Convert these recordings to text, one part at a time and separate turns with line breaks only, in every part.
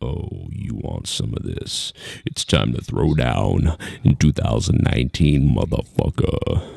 Oh, you want some of this? It's time to throw down in 2019, motherfucker.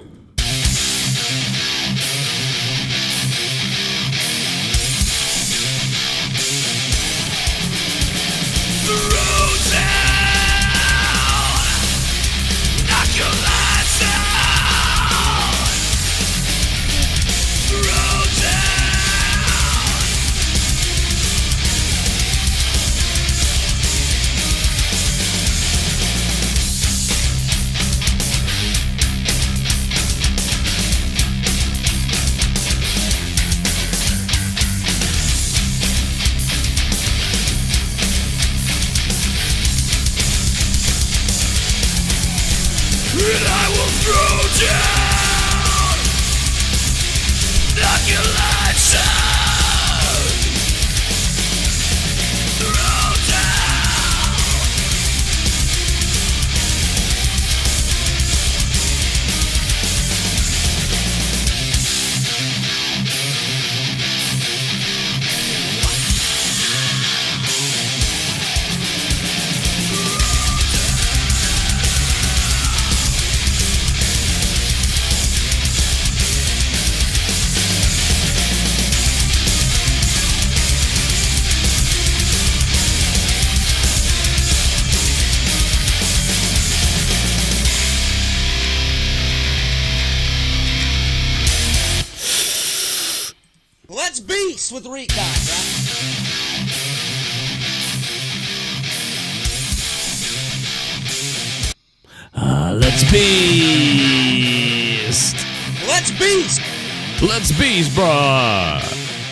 With recon, right?
Let's beast.
Let's beast.
Let's beast, bruh.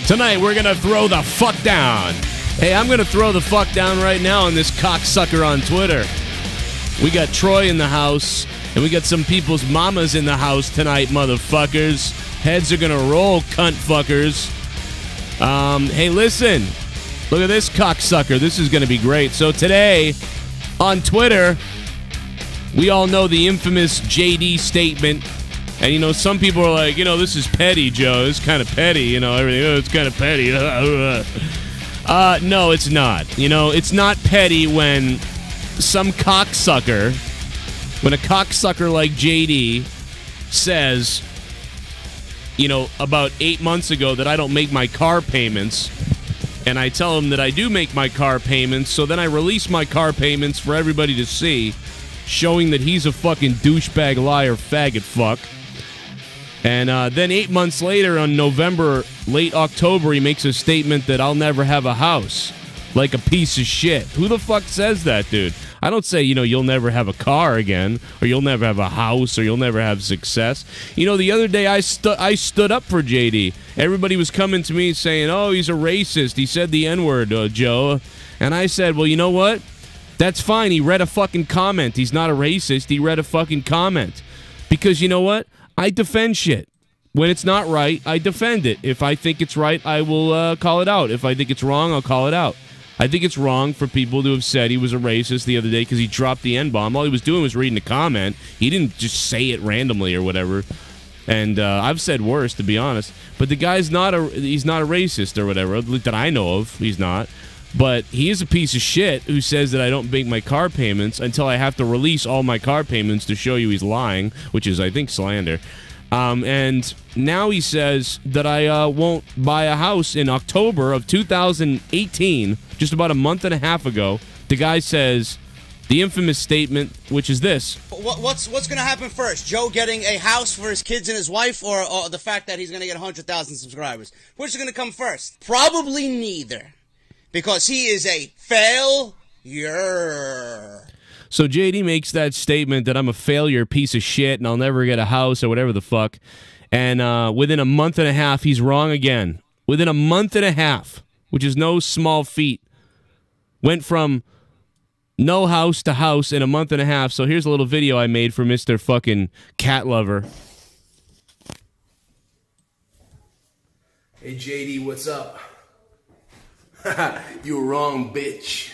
Tonight we're gonna throw the fuck down. Hey, I'm gonna throw the fuck down right now on this cocksucker on Twitter. We got Troy in the house, and we got some people's mamas in the house tonight, motherfuckers. Heads are gonna roll, cunt fuckers. Hey, listen. Look at this cocksucker. This is going to be great. So today, on Twitter, we all know the infamous JD statement. And, you know, some people are like, you know, this is petty, Joe. It's kind of petty, you know, everything. Oh, it's kind of petty. No, it's not. You know, it's not petty when some cocksucker, when a cocksucker like JD says, you know, about 8 months ago that I don't make my car payments, and I tell him that I do make my car payments, so then I release my car payments for everybody to see, showing that he's a fucking douchebag, liar, faggot fuck. And then 8 months later, on November, late October, he makes a statement that I'll never have a house. Like a piece of shit. Who the fuck says that, dude? I don't say, you know, you'll never have a car again, or you'll never have a house, or you'll never have success. You know, the other day I stood up for JD. Everybody was coming to me saying, oh, he's a racist. He said the N-word, Joe. And I said, well, you know what? That's fine. He read a fucking comment. He's not a racist. He read a fucking comment. Because you know what? I defend shit. When it's not right, I defend it. If I think it's right, I will call it out. If I think it's wrong, I'll call it out. I think it's wrong for people to have said he was a racist the other day because he dropped the N-bomb. All he was doing was reading a comment. He didn't just say it randomly or whatever. And I've said worse, to be honest. But the guy's he's not a racist or whatever, that I know of. He's not. But he is a piece of shit who says that I don't make my car payments until I have to release all my car payments to show you he's lying, which is, I think, slander. And now he says that I won't buy a house in October of 2018, just about a month and a half ago. The guy says the infamous statement, which is this.
What's going to happen first? Joe getting a house for his kids and his wife, or the fact that he's going to get 100,000 subscribers? Which is going to come first? Probably neither, because he is a failure.
So JD makes that statement that I'm a failure, piece of shit, and I'll never get a house or whatever the fuck. And within a month and a half, he's wrong again. Within a month and a half, which is no small feat. Went from no house to house in a month and a half. So here's a little video I made for Mr. fucking Cat Lover.
Hey JD, what's up? You were wrong, bitch.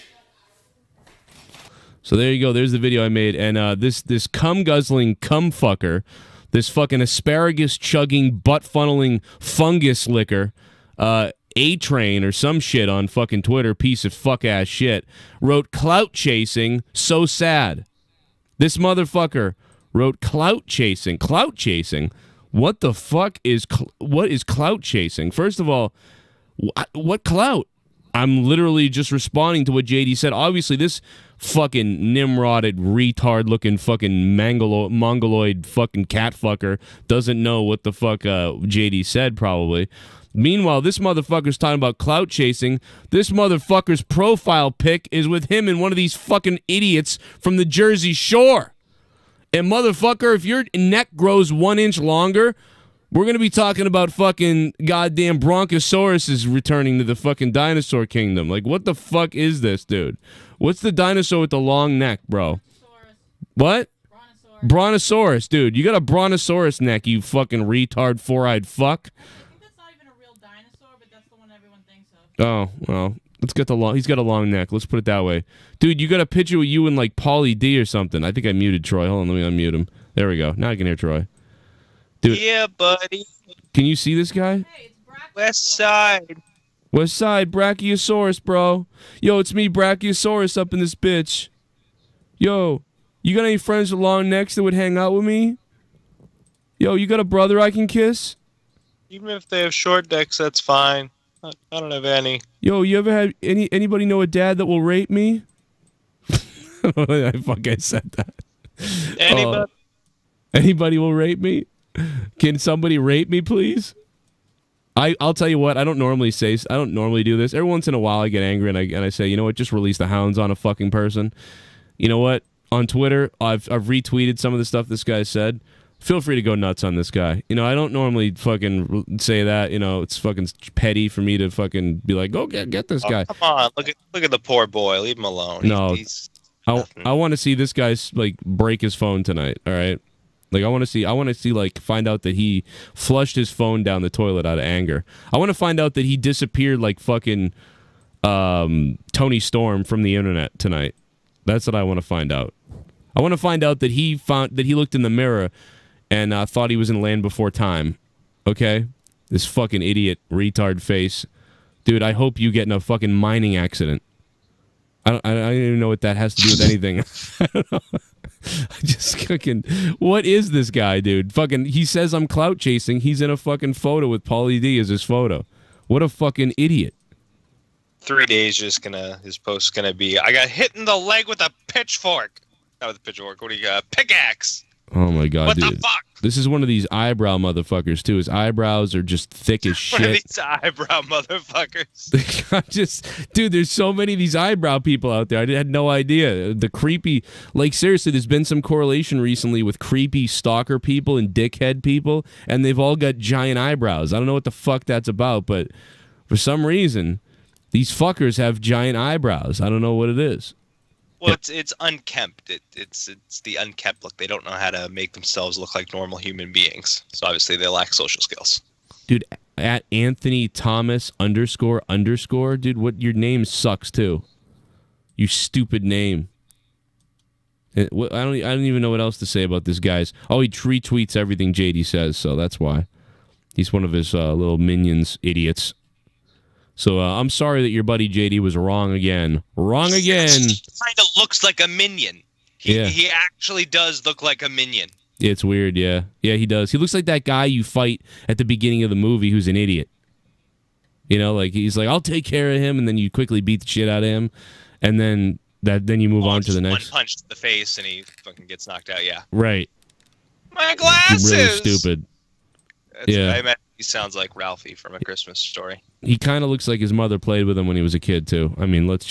So there you go. There's the video I made. And this cum-guzzling cum-fucker, this fucking asparagus-chugging, butt-funneling fungus licker, A-Train or some shit on fucking Twitter, piece of fuck-ass shit, wrote clout chasing, so sad. This motherfucker wrote clout chasing. Clout chasing? What the fuck is, what is clout chasing? First of all, what clout? I'm literally just responding to what JD said. Obviously, this fucking nimroded, retard-looking fucking mongoloid fucking cat fucker doesn't know what the fuck JD said, probably. Meanwhile, this motherfucker's talking about clout chasing. This motherfucker's profile pic is with him and one of these fucking idiots from the Jersey Shore. And motherfucker, if your neck grows 1 inch longer, we're going to be talking about fucking goddamn Bronchosaurus is returning to the fucking dinosaur kingdom. Like, what the fuck is this, dude? What's the dinosaur with the long neck, bro? What? Brontosaurus, dude. You got a Brontosaurus neck, you fucking retard four-eyed fuck. Oh, well, let's get the long... He's got a long neck. Let's put it that way. Dude, you got a picture with you and, like, Pauly D or something. I think I muted Troy. Hold on, let me unmute him. There we go. Now I can hear Troy. Dude.
Yeah, buddy.
Can you see this guy?
Hey, it's West Side.
West Side, Brachiosaurus, bro. Yo, it's me, Brachiosaurus, up in this bitch. Yo, you got any friends with long necks that would hang out with me? Yo, you got a brother I can kiss?
Even if they have short necks, that's fine. I don't have any.
Yo, you ever had anybody know a dad that will rape me? I fucking said that.
Anybody?
Anybody will rape me? Can somebody rape me, please? I'll tell you what. I don't normally do this. Every once in a while, I get angry and I say, you know what? Just release the hounds on a fucking person. You know what? On Twitter, I've retweeted some of the stuff this guy said. Feel free to go nuts on this guy. You know, I don't normally fucking say that. You know, it's fucking petty for me to fucking be like, go get this guy.
Come on, look at the poor boy. Leave him alone.
No, I want to see this guy's like break his phone tonight. All right, like I want to see like find out that he flushed his phone down the toilet out of anger. I want to find out that he disappeared like fucking Tony Storm from the internet tonight. That's what I want to find out. I want to find out that he looked in the mirror and thought he was in Land Before Time. Okay? This fucking idiot retard face. Dude, I hope you get in a fucking mining accident. I don't even know what that has to do with anything. I don't know. I just fucking... What is this guy, dude? Fucking... He says I'm clout chasing. He's in a fucking photo with Pauly D as his photo. What a fucking idiot.
3 days his post's gonna be, I got hit in the leg with a pitchfork. Not with a pitchfork, what do you got? Pickaxe!
Oh my god,
what
dude.
The fuck?
This is one of these eyebrow motherfuckers, too. His eyebrows are just thick as shit.
One of these eyebrow motherfuckers.
Dude, there's so many of these eyebrow people out there. I had no idea. The creepy... Like, seriously, there's been some correlation recently with creepy stalker people and dickhead people, and they've all got giant eyebrows. I don't know what the fuck that's about, but for some reason, these fuckers have giant eyebrows. I don't know what it is.
Well, it's unkempt. It's the unkempt look. They don't know how to make themselves look like normal human beings. So obviously they lack social skills.
Dude, at Anthony Thomas __, dude, what your name sucks too. You stupid name. I don't even know what else to say about this guy's. Oh, he retweets everything JD says, so that's why. He's one of his little minions, idiots. So I'm sorry that your buddy JD was wrong again. Wrong again.
He kind of looks like a minion. He actually does look like a minion.
It's weird, yeah. Yeah, he does. He looks like that guy you fight at the beginning of the movie who's an idiot. You know, like he's like, I'll take care of him, and then you quickly beat the shit out of him, and then you move on to the next.
One punch to the face, and he fucking gets knocked out. Yeah.
Right.
My glasses.
Really stupid. Yeah.
I imagine he sounds like Ralphie from A Christmas Story.
He kind of looks like his mother played with him when he was a kid too. I mean, let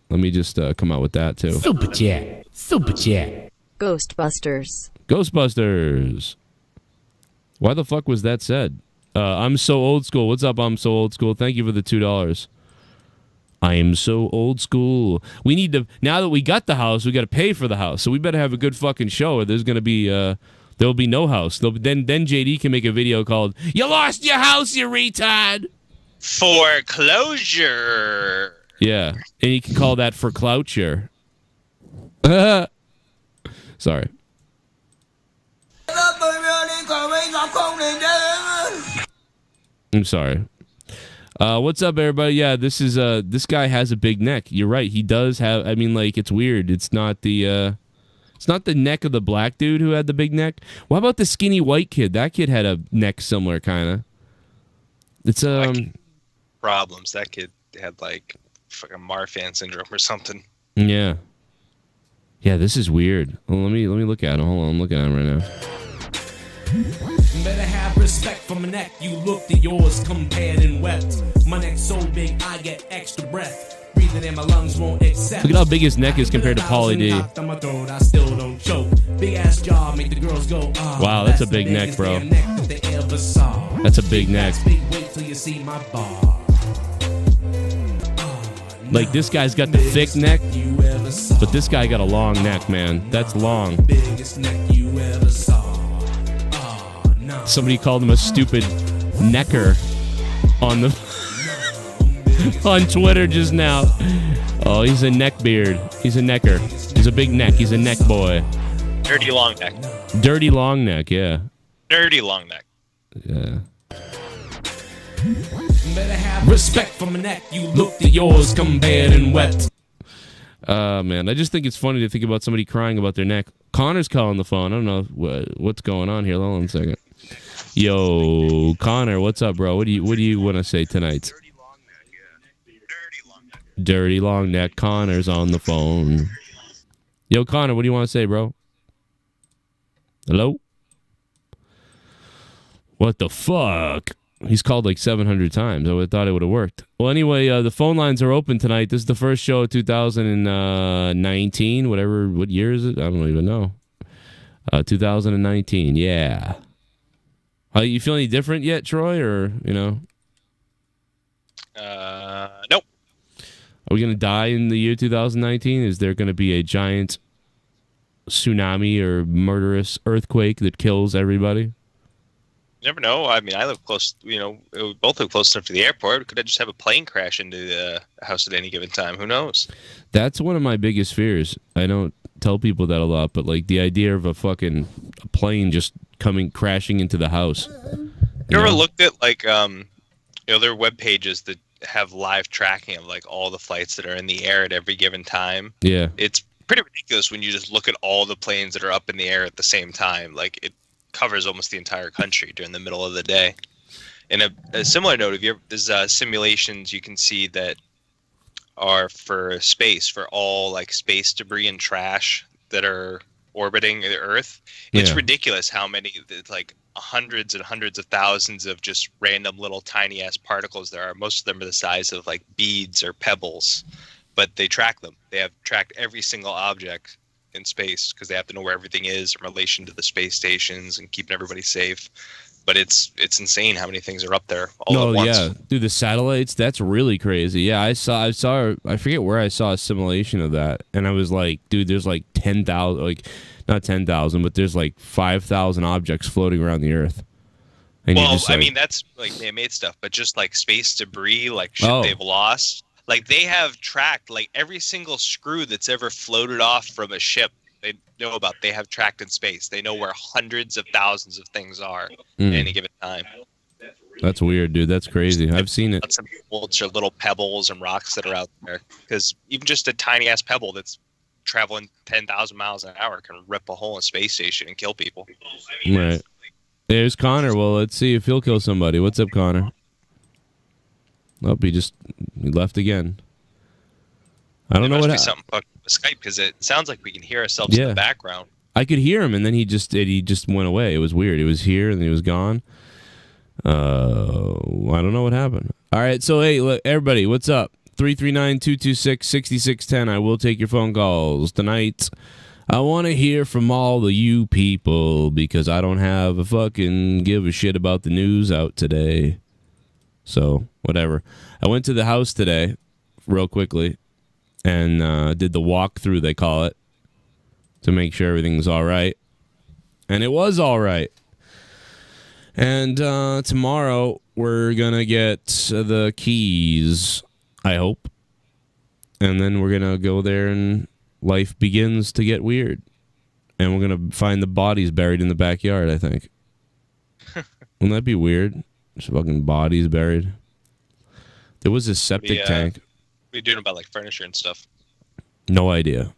me just come out with that too.
Super chat. Super chat.
Ghostbusters.
Ghostbusters. Why the fuck was that said? I'm so old school. What's up? I'm so old school. Thank you for the $2. I am so old school. We need to, now that we got the house, we got to pay for the house. So we better have a good fucking show or there's going to be, there'll be no house. Then JD can make a video called, You Lost Your House, you retard!
Foreclosure.
Yeah. And you can call that foreclosure. Sorry. I'm sorry. What's up, everybody? Yeah, this is this guy has a big neck. You're right. He does have. I mean, like, it's weird. It's not the neck of the black dude who had the big neck. What about the skinny white kid? That kid had a neck similar, kind of. It's
problems. That kid had like fucking Marfan syndrome or something.
Yeah. Yeah, this is weird. Well, let me look at him. Hold on, I'm looking at him right now.
Better have respect for my neck. You looked at yours, compared and wept. My neck's so big, I get extra breath. Breathing in my lungs won't accept.
Look at how big his neck is compared to Pauly D.
I still don't choke. Big ass jaw make the girls go.
Wow, that's a big neck, bro. That's a big neck.
Wait till you see my bar.
Like, this guy's got the thick neck, but this guy got a long neck, man. That's long.
Biggest neck you ever saw.
Somebody called him a stupid necker on the on Twitter just now. Oh, he's a neck beard. He's a necker. He's a big neck. He's a neck boy.
Dirty long neck.
Dirty long neck, yeah.
Dirty long neck.
Yeah.
Better have respect for my neck. You looked at yours, compared and wept.
Man, I just think it's funny to think about somebody crying about their neck. Connor's calling the phone. I don't know what's going on here. Hold on a second. Yo, Connor, what's up, bro? What do you want to say tonight?
Dirty long neck, yeah. Dirty long neck.
Dirty long neck. Connor's on the phone. Yo, Connor, what do you want to say, bro? Hello? What the fuck? He's called like 700 times. I thought it would have worked. Well, anyway, the phone lines are open tonight. This is the first show of 2019. What year is it? I don't even know. 2019, yeah. You feel any different yet, Troy, or, you know?
Nope.
Are we going to die in the year 2019? Is there going to be a giant tsunami or murderous earthquake that kills everybody?
You never know. I mean, I live close, we both live close enough to the airport. Could I just have a plane crash into the house at any given time? Who knows?
That's one of my biggest fears. I don't tell people that a lot, but like the idea of a plane just crashing into the house.
You ever looked at like, there are web pages that have live tracking of like all the flights that are in the air at every given time?
Yeah. It's
pretty ridiculous when you just look at all the planes that are up in the air at the same time. Like, it covers almost the entire country during the middle of the day. In a similar note, there's simulations you can see that are for space, for all like space debris and trash that are orbiting the Earth. It's ridiculous how many, like hundreds and hundreds of thousands of just random little tiny ass particles there are. Most of them are the size of like beads or pebbles, but they track them. They have tracked every single object in space because they have to know where everything is in relation to the space stations and keeping everybody safe. But it's insane how many things are up there all at once.
Yeah, dude, the satellites, that's really crazy. Yeah, I saw I forget where I saw a simulation of that, and I was like, dude, there's like 10,000, like not 10,000, but there's like 5,000 objects floating around the Earth. And
well, I mean, that's like man-made stuff, but just like space debris, like shit they've lost. Like, they have tracked like every single screw that's ever floated off from a ship. They know about. They have tracked in space. They know where hundreds of thousands of things are at any given time.
That's weird, dude. That's crazy. I've seen it.
Some little pebbles and rocks that are out there, because even just a tiny ass pebble that's traveling 10,000 miles an hour can rip a hole in a space station and kill people.
Right. There's Connor. Well, let's see if he'll kill somebody. What's up, Connor? Oh, he left again. I don't know what happened.
Something fucked with Skype, because it sounds like we can hear ourselves in the background.
I could hear him, and then he just went away. It was weird. He was here, and then he was gone. I don't know what happened. All right, so hey, look, everybody, what's up? 339-226-6610. I will take your phone calls tonight. I want to hear from all the you people, because I don't have a fucking give a shit about the news out today. So, whatever. I went to the house today, real quickly, and did the walkthrough, they call it, to make sure everything's all right. And it was all right. And tomorrow, we're going to get the keys, I hope. And then we're going to go there, and life begins to get weird. And we're going to find the bodies buried in the backyard, I think. Wouldn't that be weird? Just fucking bodies buried. There was a septic tank.
What are you doing about like furniture and stuff?
No idea.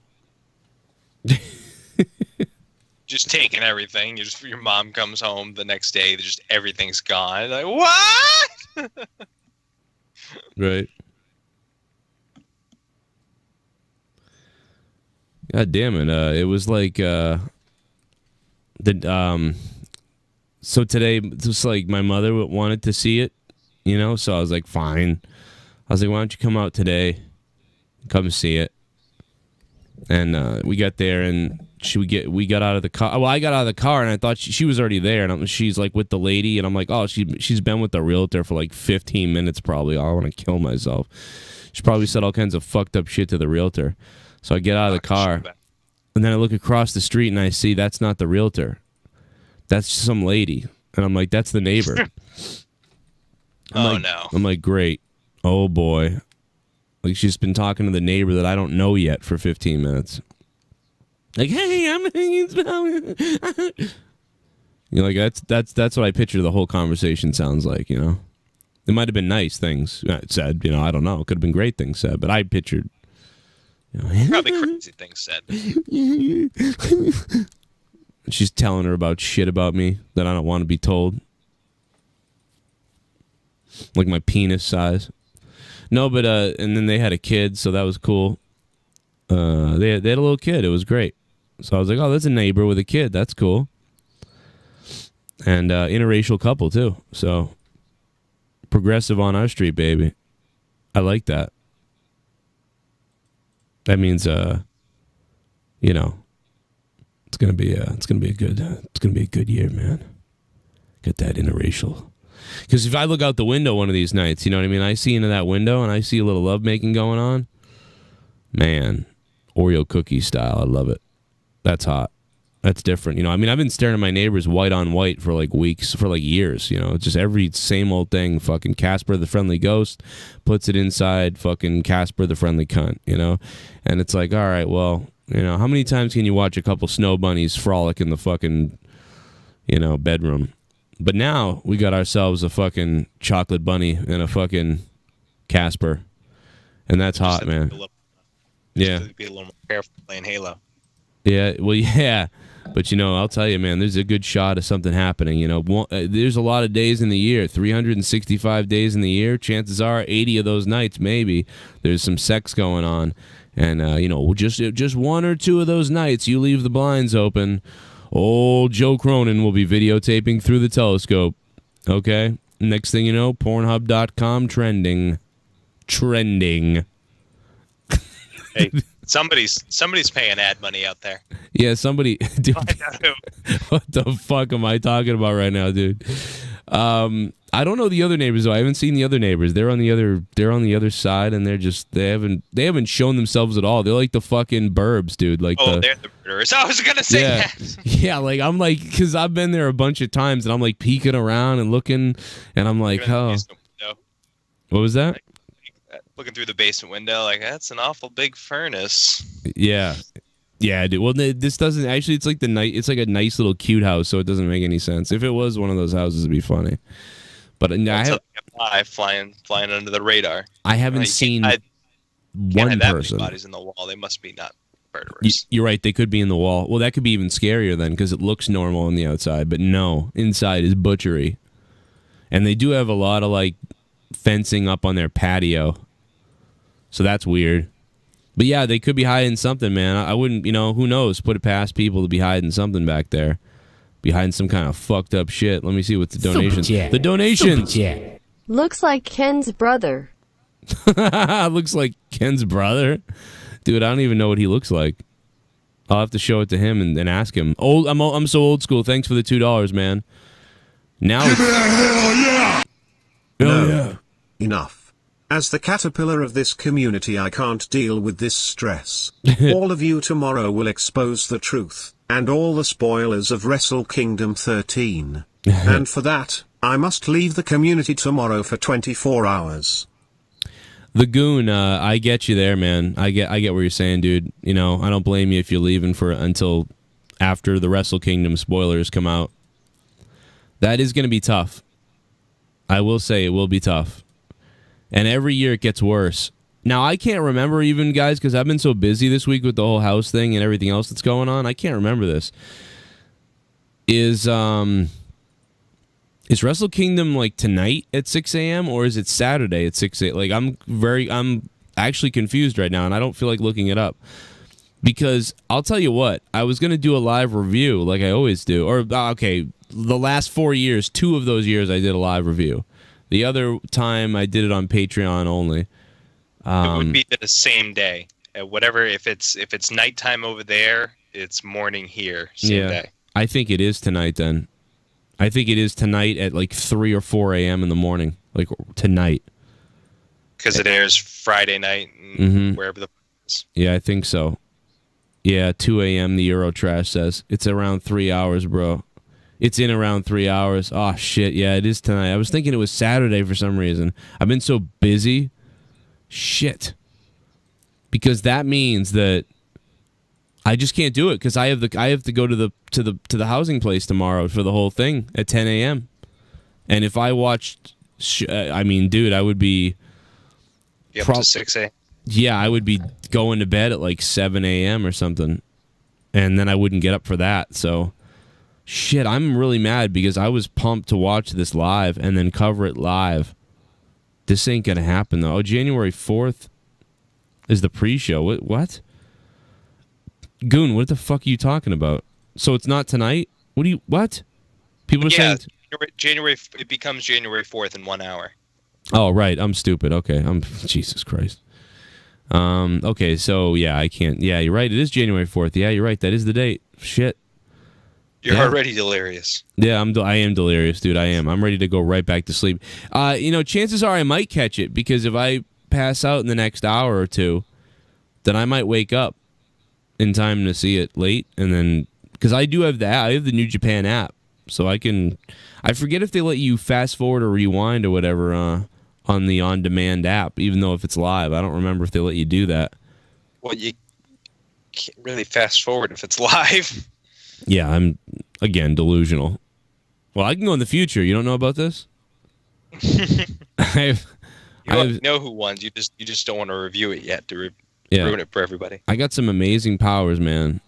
Just taking everything. Your mom comes home the next day, just everything's gone. Like, what?
Right. God damn it. It was like so today, just like my mother wanted to see it, you know, so I was like, fine. I was like, why don't you come out today, come see it? And we got there, and we got out of the car. Well, I got out of the car, and I thought she was already there, and she's like with the lady, and I'm like, oh, she's been with the realtor for like 15 minutes probably. Oh, I want to kill myself. She probably said all kinds of fucked up shit to the realtor. So I get out of the car, and then I look across the street, and I see that's not the realtor. That's some lady. And I'm like, that's the neighbor.
No.
I'm like, great. Oh, boy. Like, she's been talking to the neighbor that I don't know yet for 15 minutes. Like, hey, I'm thinking about you know, like, that's what I picture the whole conversation sounds like, you know? It might have been nice things said, you know, I don't know. It could have been great things said, but I pictured, you know,
probably crazy things said.
She's telling her about shit about me that I don't want to be told. Like my penis size. No, but, and then they had a kid, so that was cool. They had a little kid. It was great. So I was like, oh, that's a neighbor with a kid. That's cool. And interracial couple, too. So progressive on our street, baby. I like that. That means, you know, it's gonna be a good year, man. Get that interracial. Because if I look out the window one of these nights, you know what I mean? I see into that window and I see a little lovemaking going on. Man, Oreo cookie style. I love it. That's hot. That's different. You know, I mean, I've been staring at my neighbors white on white for like weeks, for like years. You know, it's just every same old thing. Fucking Casper the Friendly Ghost puts it inside fucking Casper the Friendly Cunt, you know? And it's like, all right, well, you know, how many times can you watch a couple snow bunnies frolic in the fucking, you know, bedroom? But now we got ourselves a fucking chocolate bunny and a fucking Casper. And that's hot, man. Yeah.
Be a little more careful playing Halo.
Yeah, well, yeah. But, you know, I'll tell you, man, there's a good shot of something happening. You know, there's a lot of days in the year, 365 days in the year. Chances are 80 of those nights, maybe, there's some sex going on. And, you know, just one or two of those nights, you leave the blinds open, old Joe Cronin will be videotaping through the telescope. Okay? Next thing you know, Pornhub.com trending.
Hey, somebody's paying ad money out there.
Yeah, somebody. Dude, what the fuck am I talking about right now, dude? I don't know the other neighbors though. I haven't seen the other neighbors. They're on the other side, and they haven't shown themselves at all. They're like the fucking burbs, dude. Like
they're the murderers. I was gonna say that.
Yeah, like I'm like, because I've been there a bunch of times, and I'm like peeking around and looking, and I'm like, oh, what was that?
Looking through the basement window, like that's an awful big furnace.
Yeah, dude. Well, this doesn't actually. It's like it's like a nice little cute house, so it doesn't make any sense. If it was one of those houses, it'd be funny. But
flying under the radar.
I haven't seen one person.
Bodies in the wall. They must be not murderers.
You're right. They could be in the wall. Well, that could be even scarier then, because it looks normal on the outside, but no, inside is butchery. And they do have a lot of like fencing up on their patio. So that's weird. But yeah, they could be hiding something, man. I wouldn't, you know, who knows? Put it past people to be hiding something back there. Behind some kind of fucked up shit. Let me see what the donations. The donations.
Looks like Ken's brother.
Looks like Ken's brother? Dude, I don't even know what he looks like. I'll have to show it to him and ask him. I'm so old school. Thanks for the $2, man. Now it's...
Hell yeah!
Hell yeah.
Enough. As the caterpillar of this community, I can't deal with this stress. All of you tomorrow will expose the truth, and all the spoilers of Wrestle Kingdom 13. And for that, I must leave the community tomorrow for 24 hours.
The Goon, I get you there, man. I get what you're saying, dude. You know, I don't blame you if you're leaving until after the Wrestle Kingdom spoilers come out. That is going to be tough. I will say it will be tough. And every year it gets worse. Now, I can't remember even, guys, because I've been so busy this week with the whole house thing and everything else that's going on. I can't remember this. Is Wrestle Kingdom like tonight at 6 a.m. or is it Saturday at 6 a.m.? Like, I'm actually confused right now, and I don't feel like looking it up. Because I'll tell you what, I was going to do a live review like I always do. Or, okay, the last 4 years, 2 of those years I did a live review. The other time I did it on Patreon only.
It would be the same day. Whatever, if it's nighttime over there, it's morning here. Same day.
I think it is tonight then. I think it is tonight at like 3 or 4 a.m. in the morning. Like tonight.
Because it airs Friday night and wherever the is.
Yeah, I think so. Yeah, 2 a.m. the Eurotrash says. It's around 3 hours, bro. It's in around 3 hours. Oh, shit. Yeah, it is tonight. I was thinking it was Saturday for some reason. I've been so busy. Shit. Because that means that I just can't do it because I have to go to the housing place tomorrow for the whole thing at 10 a.m. And if I watched, I mean, dude, I would be
up to 6 a.m.
Yeah, I would be going to bed at like 7 a.m. or something, and then I wouldn't get up for that. So, shit, I'm really mad because I was pumped to watch this live and then cover it live. This ain't gonna happen though. Oh, January 4th is the pre-show. What? Goon, what the fuck are you talking about? So it's not tonight? What? People are saying...
It becomes January 4th in 1 hour.
Oh, right. I'm stupid. Okay. Jesus Christ. Okay, so, yeah, I can't... Yeah, you're right. It is January 4th. Yeah, you're right. That is the date. Shit.
You're already delirious.
Yeah, I am delirious, dude. I am. I'm ready to go right back to sleep. Chances are I might catch it, because if I pass out in the next hour or two, then I might wake up in time to see it late, and then... Because I do have I have the New Japan app, so I can... I forget if they let you fast forward or rewind or whatever on the on-demand app, even though if it's live. I don't remember if they let you do that.
Well, you can't really fast forward if it's live.
Yeah, I'm, again, delusional. Well, I can go in the future. You don't know about this?
You know who won. You just don't want to review it yet to ruin it for everybody.
I got some amazing powers, man,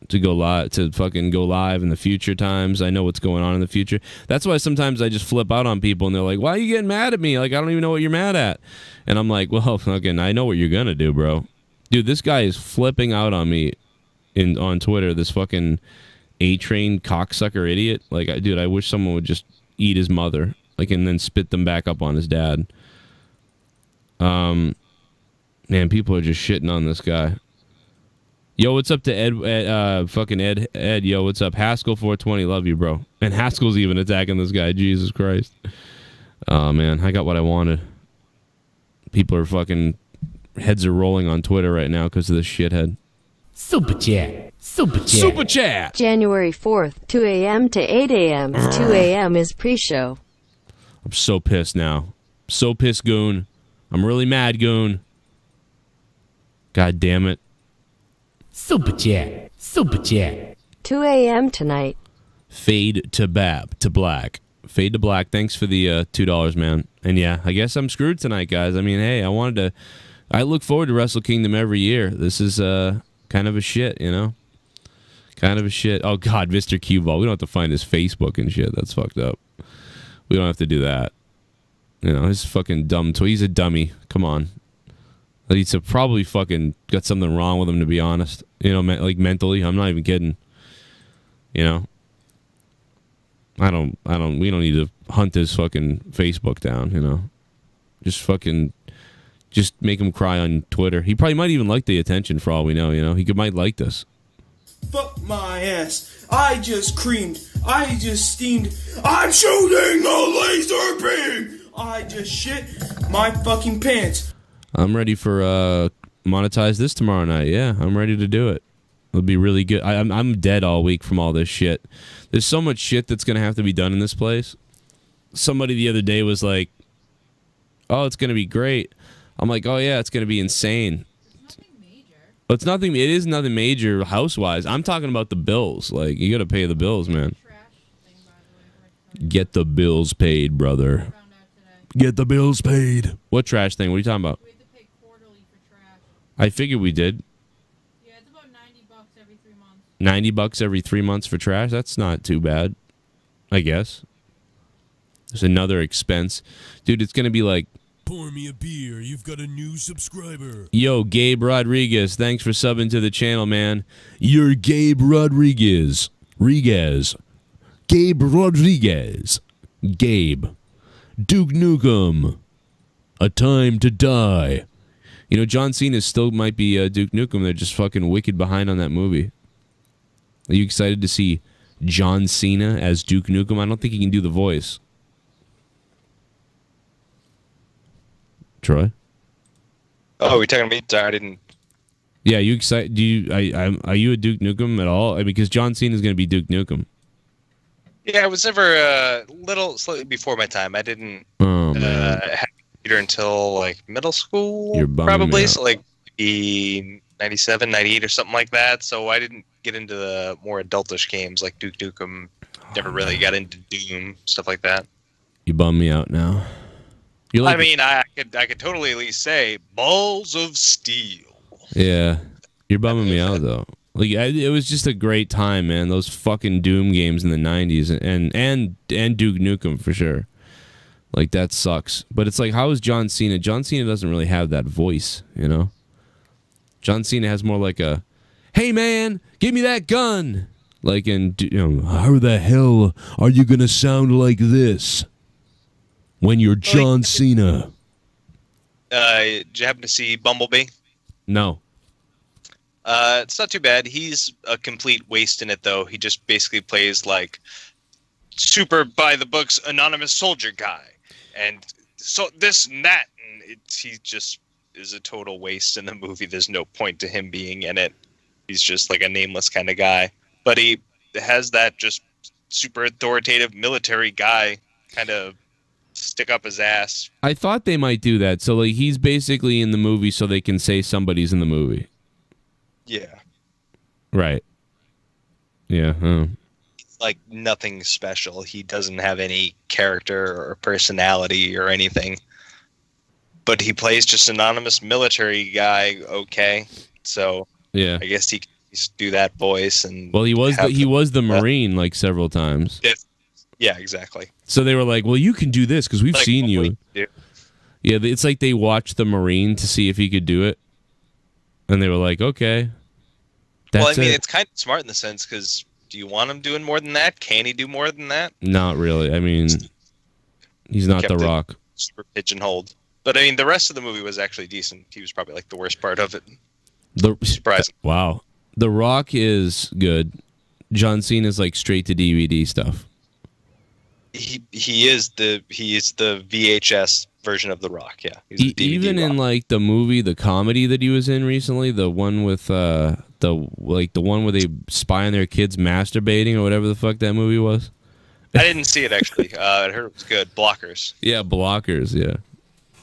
to go live, to fucking go live in the future times. I know what's going on in the future. That's why sometimes I just flip out on people, and they're like, "Why are you getting mad at me? Like, I don't even know what you're mad at." And I'm like, "Well, fucking, I know what you're gonna do, bro. Dude, this guy is flipping out on me on Twitter. This fucking A-train cocksucker idiot. Like, dude, I wish someone would just eat his mother, like, and then spit them back up on his dad." Man, people are just shitting on this guy. Yo, what's up to Ed? Fucking Ed. Yo, what's up? Haskell 420, love you, bro. And Haskell's even attacking this guy. Jesus Christ. Oh man, I got what I wanted. People are fucking heads are rolling on Twitter right now because of this shithead.
Super chat.
Super chat.
January 4th, 2 a.m. to 8 a.m. 2 a.m. is pre-show.
I'm so pissed now. So pissed, Goon. I'm really mad, Goon. God damn it.
Super chat.
2 a.m. tonight.
Fade to black. Fade to black. Thanks for the $2, man. And yeah, I guess I'm screwed tonight, guys. I mean, hey, I look forward to Wrestle Kingdom every year. This is kind of a shit, you know? Kind of a shit. Oh, God, Mr. Q-Ball. We don't have to find his Facebook and shit. That's fucked up. We don't have to do that. You know, he's fucking dumb. He's a dummy. Come on. He's probably fucking got something wrong with him, to be honest. You know, like mentally. I'm not even kidding. You know? We don't need to hunt his fucking Facebook down, you know? Just make him cry on Twitter. He probably might even like the attention for all we know, you know? He might like this.
Fuck my ass. I just creamed. I just steamed. I'm shooting the laser beam. I just shit my fucking pants.
I'm ready for monetize this tomorrow night. Yeah, I'm ready to do it. It'll be really good. I'm dead all week from all this shit. There's so much shit that's going to have to be done in this place. Somebody the other day was like, "Oh, it's going to be great." I'm like, "Oh yeah, it's going to be insane." But it's nothing. It is nothing major house-wise. I'm talking about the bills. Like, you got to pay the bills, man. Get the bills paid, brother. Get the bills paid. What trash thing? What are you talking about?
We have to pay quarterly for trash.
I figured we did.
Yeah, it's about $90 every 3 months.
$90 every 3 months for trash? That's not too bad, I guess. There's another expense. Dude, it's going to be like...
Pour me a beer. You've got a new subscriber.
Yo, Gabe Rodriguez. Thanks for subbing to the channel, man. You're Gabe Rodriguez. Gabe Rodriguez. Gabe. Duke Nukem. A Time to Die. You know, John Cena still might be Duke Nukem. They're just fucking wicked behind on that movie. Are you excited to see John Cena as Duke Nukem? I don't think he can do the voice. Troy?
Oh, we're talking to me? Sorry, I didn't...
Yeah, you excited? Do you? Are you a Duke Nukem at all? Because John Cena is going to be Duke Nukem.
Yeah, I was never slightly before my time. I didn't have a computer until like middle school, probably. So like maybe 97, 98 or something like that. So I didn't get into the more adultish games like Duke Nukem. Never really got into Doom, stuff like that.
You bum me out now.
I mean, I could totally at least say balls of steel.
Yeah, you're bumming me out though. Like it was just a great time, man. Those fucking Doom games in the '90s, and Duke Nukem for sure. Like that sucks. But it's like, how is John Cena? John Cena doesn't really have that voice, you know. John Cena has more like a, "Hey man, give me that gun." Like in, you know, how the hell are you gonna sound like this when you're John Cena?
Did you happen to see Bumblebee?
No.
It's not too bad. He's a complete waste in it, though. He just basically plays like super by the books anonymous soldier guy, and so this and that, and he just is a total waste in the movie. There's no point to him being in it. He's just like a nameless kind of guy, but he has that just super authoritative military guy kind of stick up his ass.
I thought they might do that. So like he's basically in the movie so they can say somebody's in the movie.
Yeah.
Right. Yeah. Huh.
It's like nothing special. He doesn't have any character or personality or anything. But he plays just anonymous military guy. Okay. So
yeah,
I guess he can just do that voice. And
well, he was the Marine like several times.
Yeah, exactly.
So they were like, well, you can do this because we've seen you. Yeah, it's like they watched the Marine to see if he could do it. And they were like, okay.
Well, I mean, it's kind of smart in the sense because do you want him doing more than that? Can he do more than that?
Not really. I mean, he's not The Rock.
Super pigeonholed. But I mean, the rest of the movie was actually decent. He was probably like the worst part of it. Surprising.
Wow. The Rock is good. John Cena is like straight to DVD stuff.
He is the VHS version of The Rock, yeah. He's the
even
Rock.
in like the movie, the comedy that he was in recently, the one with the one where they spy on their kids masturbating or whatever the fuck that movie was.
I didn't see it actually. I heard it was good. Blockers.
Yeah, Blockers. Yeah,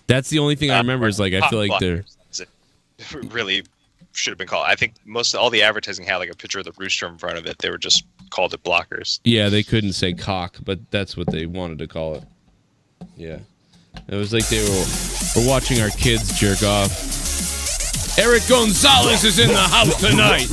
that's the only thing I remember. Is like I feel like
Blockers. They're really should have been called. I think all the advertising had like a picture of the rooster in front of it. They were just called it Blockers.
Yeah, they couldn't say cock, but that's what they wanted to call it. Yeah. It was like they were watching our kids jerk off. Eric Gonzalez is in the house tonight.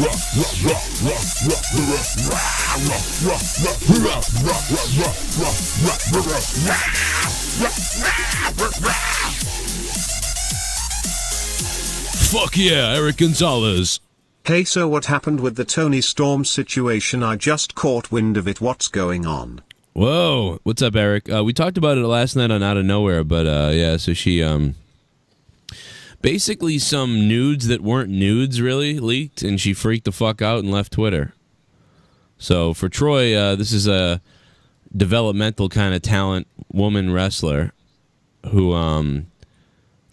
Fuck yeah, Eric Gonzalez.
Hey, so what happened with the Tony Storm situation? I just caught wind of it. What's going on?
Whoa, what's up, Eric? We talked about it last night on Out of Nowhere, but yeah, so she basically some nudes that weren't nudes really leaked, and she freaked the fuck out and left Twitter. So for Troy, this is a developmental kind of talent woman wrestler who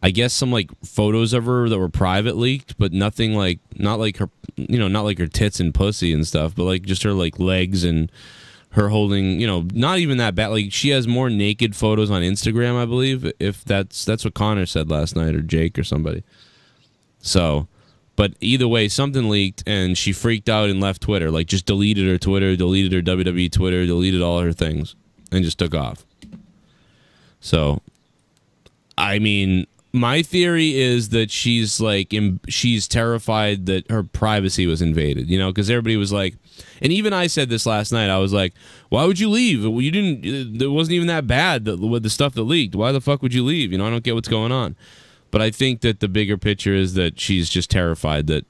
I guess some like photos of her that were private leaked, but nothing like not like her tits and pussy and stuff, but like just her like legs and her holding, not even that bad. Like she has more naked photos on Instagram, I believe. If that's what Connor said last night, or Jake or somebody. So, but either way, something leaked and she freaked out and left Twitter. Like just deleted her Twitter, deleted her WWE Twitter, deleted all her things, and just took off. So, I mean, my theory is that she's like she's terrified that her privacy was invaded, you know, because everybody was like, and even I said this last night. I was like, why would you leave? You didn't. It wasn't even that bad with the stuff that leaked. Why the fuck would you leave? You know, I don't get what's going on. But I think that the bigger picture is that she's just terrified that,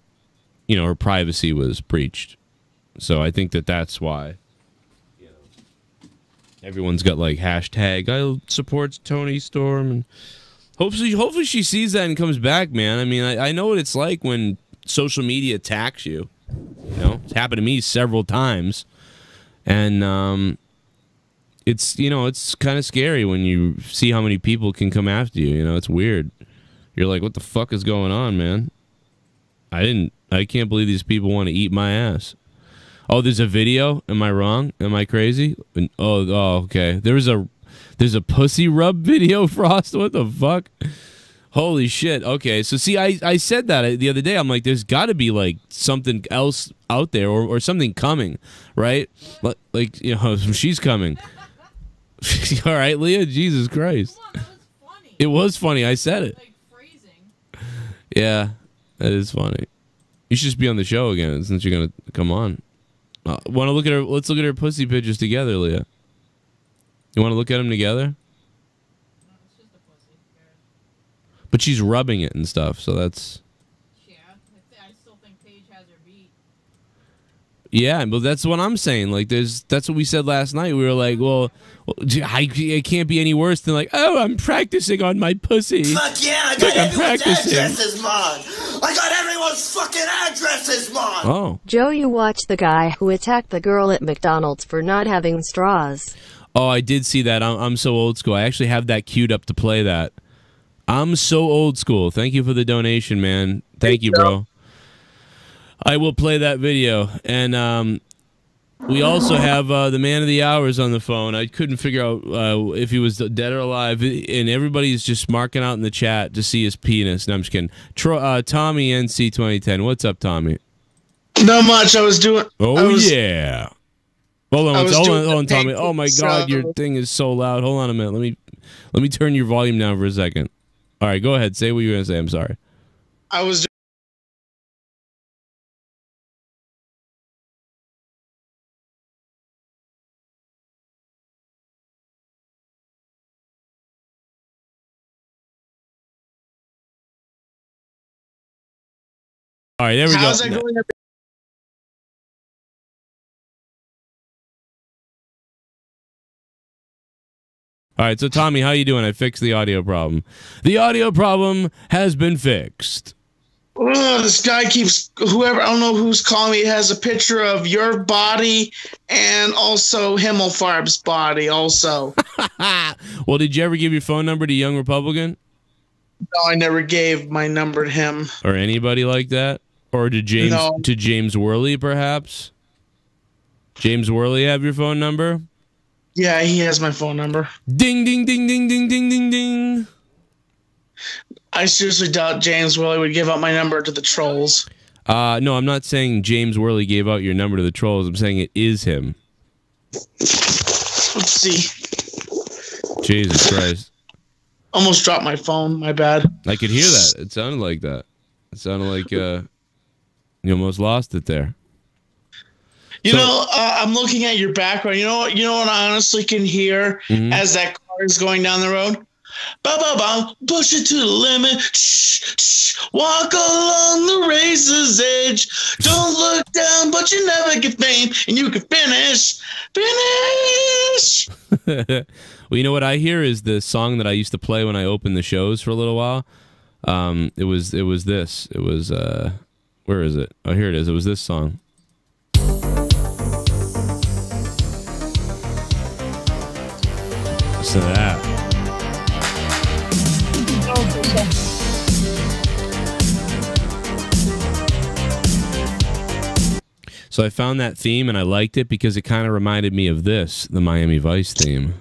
you know, her privacy was breached. So I think that that's why. You know, everyone's got like hashtag I support Tony Storm, and hopefully she sees that and comes back, man. I mean, I know what it's like when social media attacks you. You know, it's happened to me several times, and it's, you know, it's kind of scary when you see how many people can come after you. You know, it's weird. You're like, what the fuck is going on, man? I can't believe these people want to eat my ass. Oh, there's a video? Am I wrong? Am I crazy? Oh, okay. There's a pussy rub video, Frost? What the fuck? Holy shit. Okay, so see, I said that the other day. I'm like, there's got to be, like, something else out there or something coming, right? Like, you know, she's coming. All right, Leah? Jesus Christ.
Come on, that was funny.
It was funny. I said it.
Like phrasing.
Yeah, that is funny. You should just be on the show again since you're gonna come on. Want to look at her? Let's look at her pussy pictures together, Leah. You want to look at them together?
No, it's just a pussy.
But she's rubbing it and stuff, so that's.
Yeah, I still think Paige has her beat.
Yeah, but that's what I'm saying. Like, that's what we said last night. We were like, well, it can't be any worse than like, oh, I'm practicing on my pussy.
Fuck yeah, I got everyone's addresses, Mon. I got everyone's fucking addresses, Mon.
Oh.
Joe, you watched the guy who attacked the girl at McDonald's for not having straws.
Oh, I did see that. I'm so old school. I actually have that queued up to play that. I'm so old school. Thank you for the donation, man. Thank you, bro. I will play that video. And we also have the man of the hours on the phone. I couldn't figure out if he was dead or alive. And everybody's just marking out in the chat to see his penis. No, I'm just kidding. Tommy NC 2010. What's up, Tommy?
Not much. I was doing...
Yeah. Hold on, Tommy. Oh, my God. Your thing is so loud. Hold on a minute. Let me turn your volume down for a second. All right, go ahead. Say what you were going to say. I'm sorry.
I was...
All right, there we go.
How's that going?
All right, so Tommy, how you doing? I fixed the audio problem. The audio problem has been fixed.
This guy keeps, whoever, I don't know who's calling me, has a picture of your body and also Himmelfarb's body also.
Well, did you ever give your phone number to Young Republican?
No, I never gave my number to him.
Or anybody like that? Or to James Worley, perhaps? James Worley have your phone number?
Yeah, he has my phone number.
Ding, ding, ding, ding, ding, ding, ding, ding.
I seriously doubt James Worley would give out my number to the trolls.
No, I'm not saying James Worley gave out your number to the trolls. I'm saying it is him.
Let's see.
Jesus Christ.
Almost dropped my phone. My bad.
I could hear that. It sounded like that. It sounded like you almost lost it there.
You know, I'm looking at your background. You know what I honestly can hear as that car is going down the road? Ba ba ba, push it to the limit. Shh, shh, walk along the razor's edge. Don't look down, but you never get fame, and you can finish.
Well, you know what I hear is the song that I used to play when I opened the shows for a little while. It was this. It was where is it? Oh, here it is. It was this song. Listen to that. So I found that theme and I liked it because it kind of reminded me of this, the Miami Vice theme.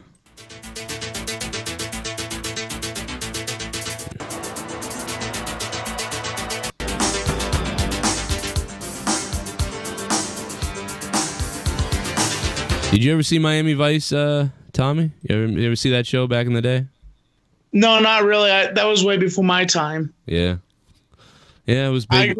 Did you ever see Miami Vice, Tommy? You ever see that show back in the day?
No, not really. That was way before my time.
Yeah. Yeah, it was big.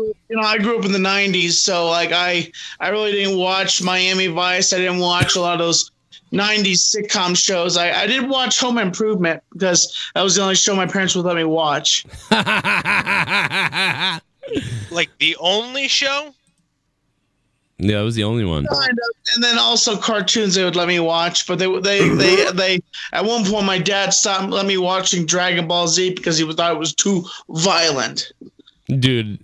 I grew up in the 90s, so like I really didn't watch Miami Vice. I didn't watch a lot of those 90s sitcom shows. I did watch Home Improvement because that was the only show my parents would let me watch.
Like the only show?
Yeah, it was the only one.
Kind of. And then also cartoons they would let me watch, but they at one point my dad stopped letting me watching Dragon Ball Z because he thought it was too violent.
Dude,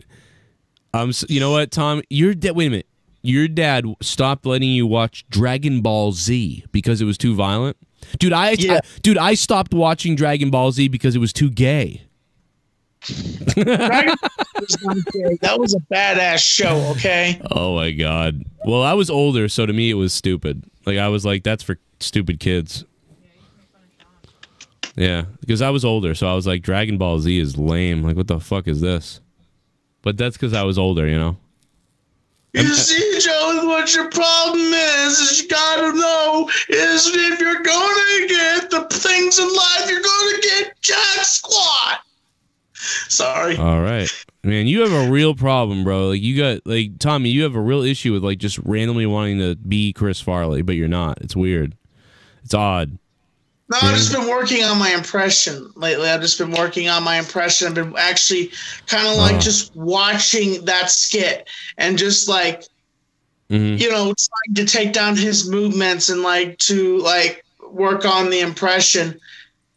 you know what, Tom? Wait a minute. Your dad stopped letting you watch Dragon Ball Z because it was too violent? Dude, I stopped watching Dragon Ball Z because it was too gay.
Dragon Ball was not gay. That was a badass show, okay?
Oh my god. Well, I was older, so to me it was stupid. Like I was like, that's for stupid kids. Yeah, because I was older, so I was like, Dragon Ball Z is lame. Like, what the fuck is this? But that's because I was older, you know?
You see, Joe, what your problem is you gotta know is if you're gonna get the things in life, you're gonna get jack squat. Sorry.
All right. Man, you have a real problem, bro. Like, you got, like, Tommy, you have a real issue with, like, just randomly wanting to be Chris Farley, but you're not. It's weird. It's odd.
No, I've just been working on my impression lately. I've just been working on my impression. I've been actually kind of like just watching that skit and just like, you know, trying to take down his movements and like to like work on the impression,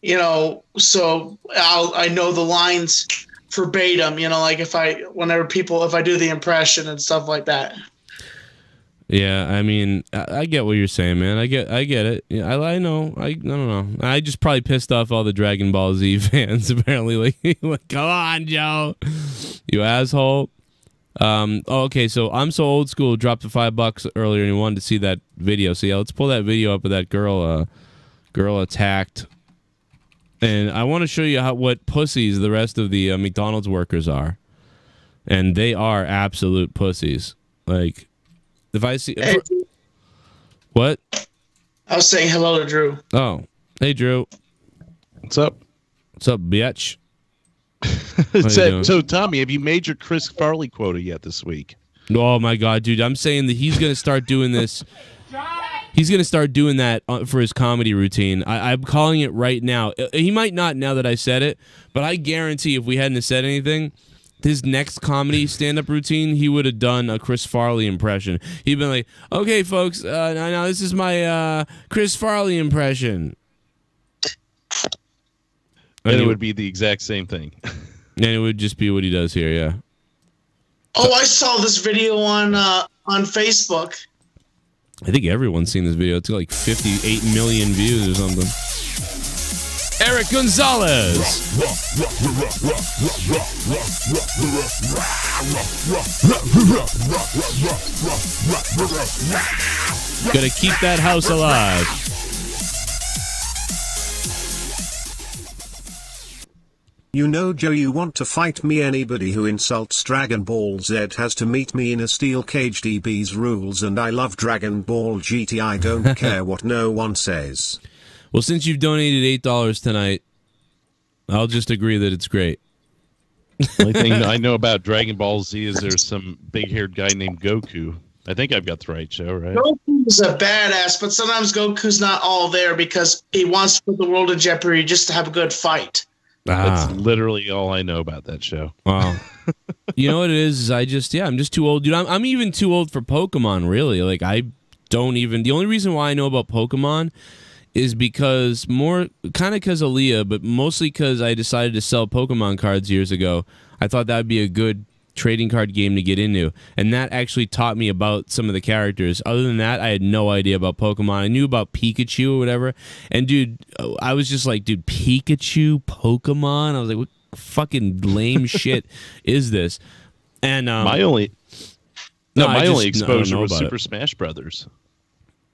you know, so I know the lines verbatim, you know, like if I do the impression and stuff like that.
Yeah, I mean, I get what you're saying, man. I get it. Yeah, I know. I don't know. I just probably pissed off all the Dragon Ball Z fans. Apparently, like, come on, Joe, you asshole. Okay, so I'm so old school. Dropped the $5 earlier, and he wanted to see that video. So yeah, let's pull that video up of that girl attacked. And I want to show you what pussies the rest of the McDonald's workers are, and they are absolute pussies. Like. If I see what?
I was saying hello to Drew.
Oh, hey Drew.
What's up?
What's up, bitch?
So Tommy, have you made your Chris Farley quota yet this week?
Oh my god, dude! I'm saying that he's gonna start doing this. He's gonna start doing that for his comedy routine. I'm calling it right now. He might not now that I said it, but I guarantee if we hadn't said anything, his next comedy stand-up routine, he would have done a Chris Farley impression. He'd been like, okay, folks, now this is my Chris Farley impression.
And it would be the exact same thing.
And it would just be what he does here, yeah.
Oh, I saw this video on Facebook.
I think everyone's seen this video. It's got like 58 million views or something. Eric Gonzalez. Gotta keep that house alive.
You know, Joe, you want to fight me. Anybody who insults Dragon Ball Z has to meet me in a steel cage. DB's rules, and I love Dragon Ball GT. I don't care what no one says.
Well, since you've donated $8 tonight, I'll just agree that it's great.
The only thing I know about Dragon Ball Z is there's some big-haired guy named Goku. I think I've got the right show, right?
Goku's a badass, but sometimes Goku's not all there because he wants to put the world in jeopardy just to have a good fight.
That's literally all I know about that show.
Wow. You know what it is I'm just too old. Dude, I'm even too old for Pokemon, really. Like, the only reason why I know about Pokemon is because kind of because of Leah, but mostly because I decided to sell Pokemon cards years ago. I thought that would be a good trading card game to get into, and that actually taught me about some of the characters. Other than that, I had no idea about Pokemon. I knew about Pikachu or whatever, and dude, I was just like, dude, Pikachu, Pokemon? I was like, what fucking lame shit is this? And
my only exposure was Super Smash Brothers.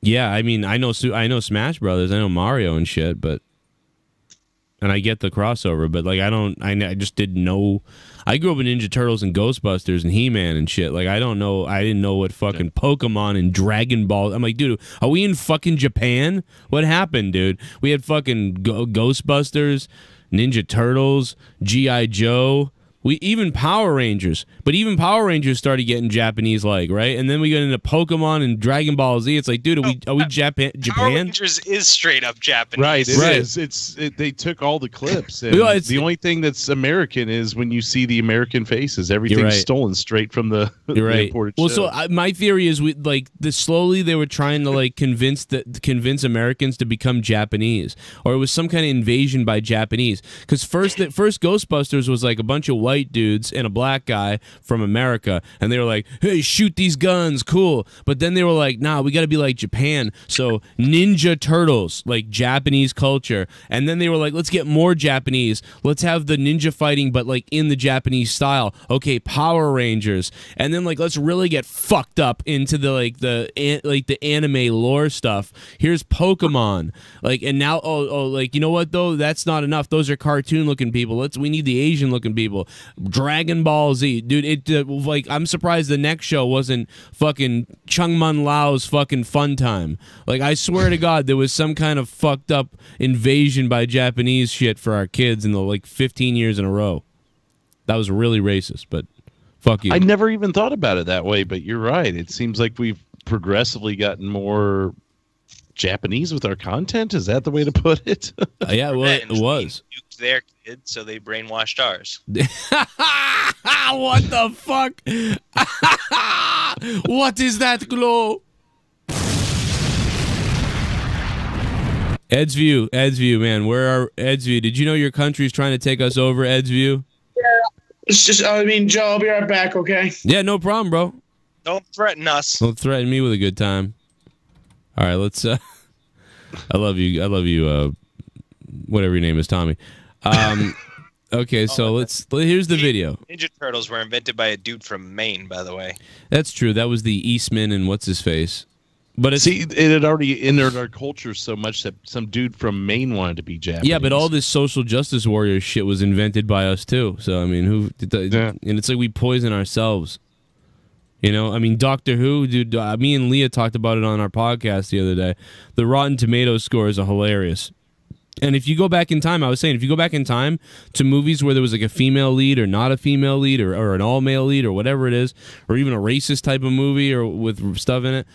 Yeah, I mean, I know Smash Brothers, I know Mario and shit, and I get the crossover, but like I just didn't know. I grew up in Ninja Turtles and Ghostbusters and He-Man and shit. Like I didn't know what fucking Pokemon and Dragon Ball. I'm like, dude, are we in fucking Japan? What happened, dude? We had fucking Ghostbusters Ninja Turtles, G.I. Joe. We even Power Rangers, but even Power Rangers started getting Japanese-like, right? And then we get into Pokemon and Dragon Ball Z. It's like, dude, are we Japan?
Power Rangers is straight up Japanese.
Right, it is. They took all the clips. And the only thing that's American is when you see the American faces. Everything's stolen straight from the,
You're right.
imported
Well,
show.
so my theory is slowly they were trying to like convince Americans to become Japanese, or it was some kind of invasion by Japanese. Because first Ghostbusters was like a bunch of white dudes and a black guy from America, and they were like, hey, shoot these guns, cool. But then they were like, nah, we got to be like Japan. So Ninja Turtles, like Japanese culture. And then they were like, let's get more Japanese. Let's have the ninja fighting, but like in the Japanese style. Okay, Power Rangers. And then like let's really get fucked up into the anime lore stuff. Here's Pokemon. Like, and now like, you know what though? That's not enough. Those are cartoon looking people. We need the Asian looking people. Dragon Ball Z, dude. Like, I'm surprised the next show wasn't fucking Chungmun Lao's fucking Fun Time. Like, I swear to God, there was some kind of fucked up invasion by Japanese shit for our kids in the like 15 years in a row. That was really racist, but fuck you.
I never even thought about it that way, but you're right. It seems like we've progressively gotten more Japanese with our content. Is that the way to put it?
Yeah, well, it was.
Nuked their kids, so they brainwashed ours.
What the fuck? What is that glow? Ed's View, man. Where are Ed's View? Did you know your country's trying to take us over, Ed's View?
Yeah. It's just, I mean, Joe, I'll be right back, okay?
Yeah, no problem, bro.
Don't threaten us.
Don't threaten me with a good time. All right, let's. I love you. Whatever your name is, Tommy. Okay, so here's the video.
Ninja Turtles were invented by a dude from Maine, by the way.
That's true. That was the Eastman and what's his face. But
it had already entered our culture so much that some dude from Maine wanted to be Japanese.
Yeah, but all this social justice warrior shit was invented by us too. So I mean, and it's like we poison ourselves. You know, I mean, Doctor Who, dude. Me and Leah talked about it on our podcast the other day. The Rotten Tomatoes scores are hilarious. And if you go back in time, I was saying, if you go back in time to movies where there was like a female lead or not a female lead or an all-male lead or whatever it is, or even a racist type of movie or with stuff in it,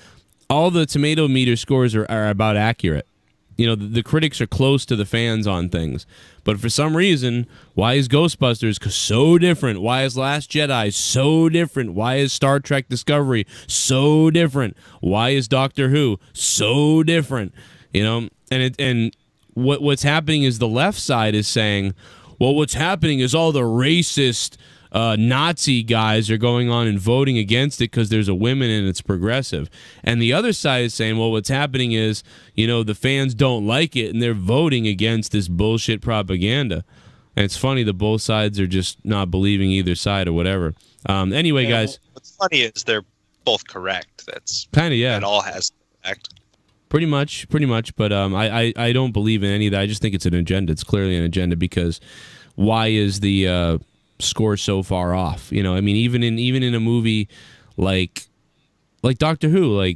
all the tomato meter scores are about accurate. You know, the critics are close to the fans on things. But for some reason, why is Ghostbusters so different? Why is Last Jedi so different? Why is Star Trek Discovery so different? Why is Doctor Who so different? You know, and what's happening is the left side is saying, well, what's happening is all the racist Nazi guys are going on and voting against it because there's a women and it's progressive. And the other side is saying, well, what's happening is, you know, the fans don't like it and they're voting against this bullshit propaganda. And it's funny that both sides are just not believing either side or whatever. Anyway, guys.
What's funny is they're both correct. That's
kind of, yeah.
It all has fact.
Pretty much. But I don't believe in any of that. I just think it's an agenda. It's clearly an agenda because why is the score so far off? You know, I mean, even in a movie like Doctor Who,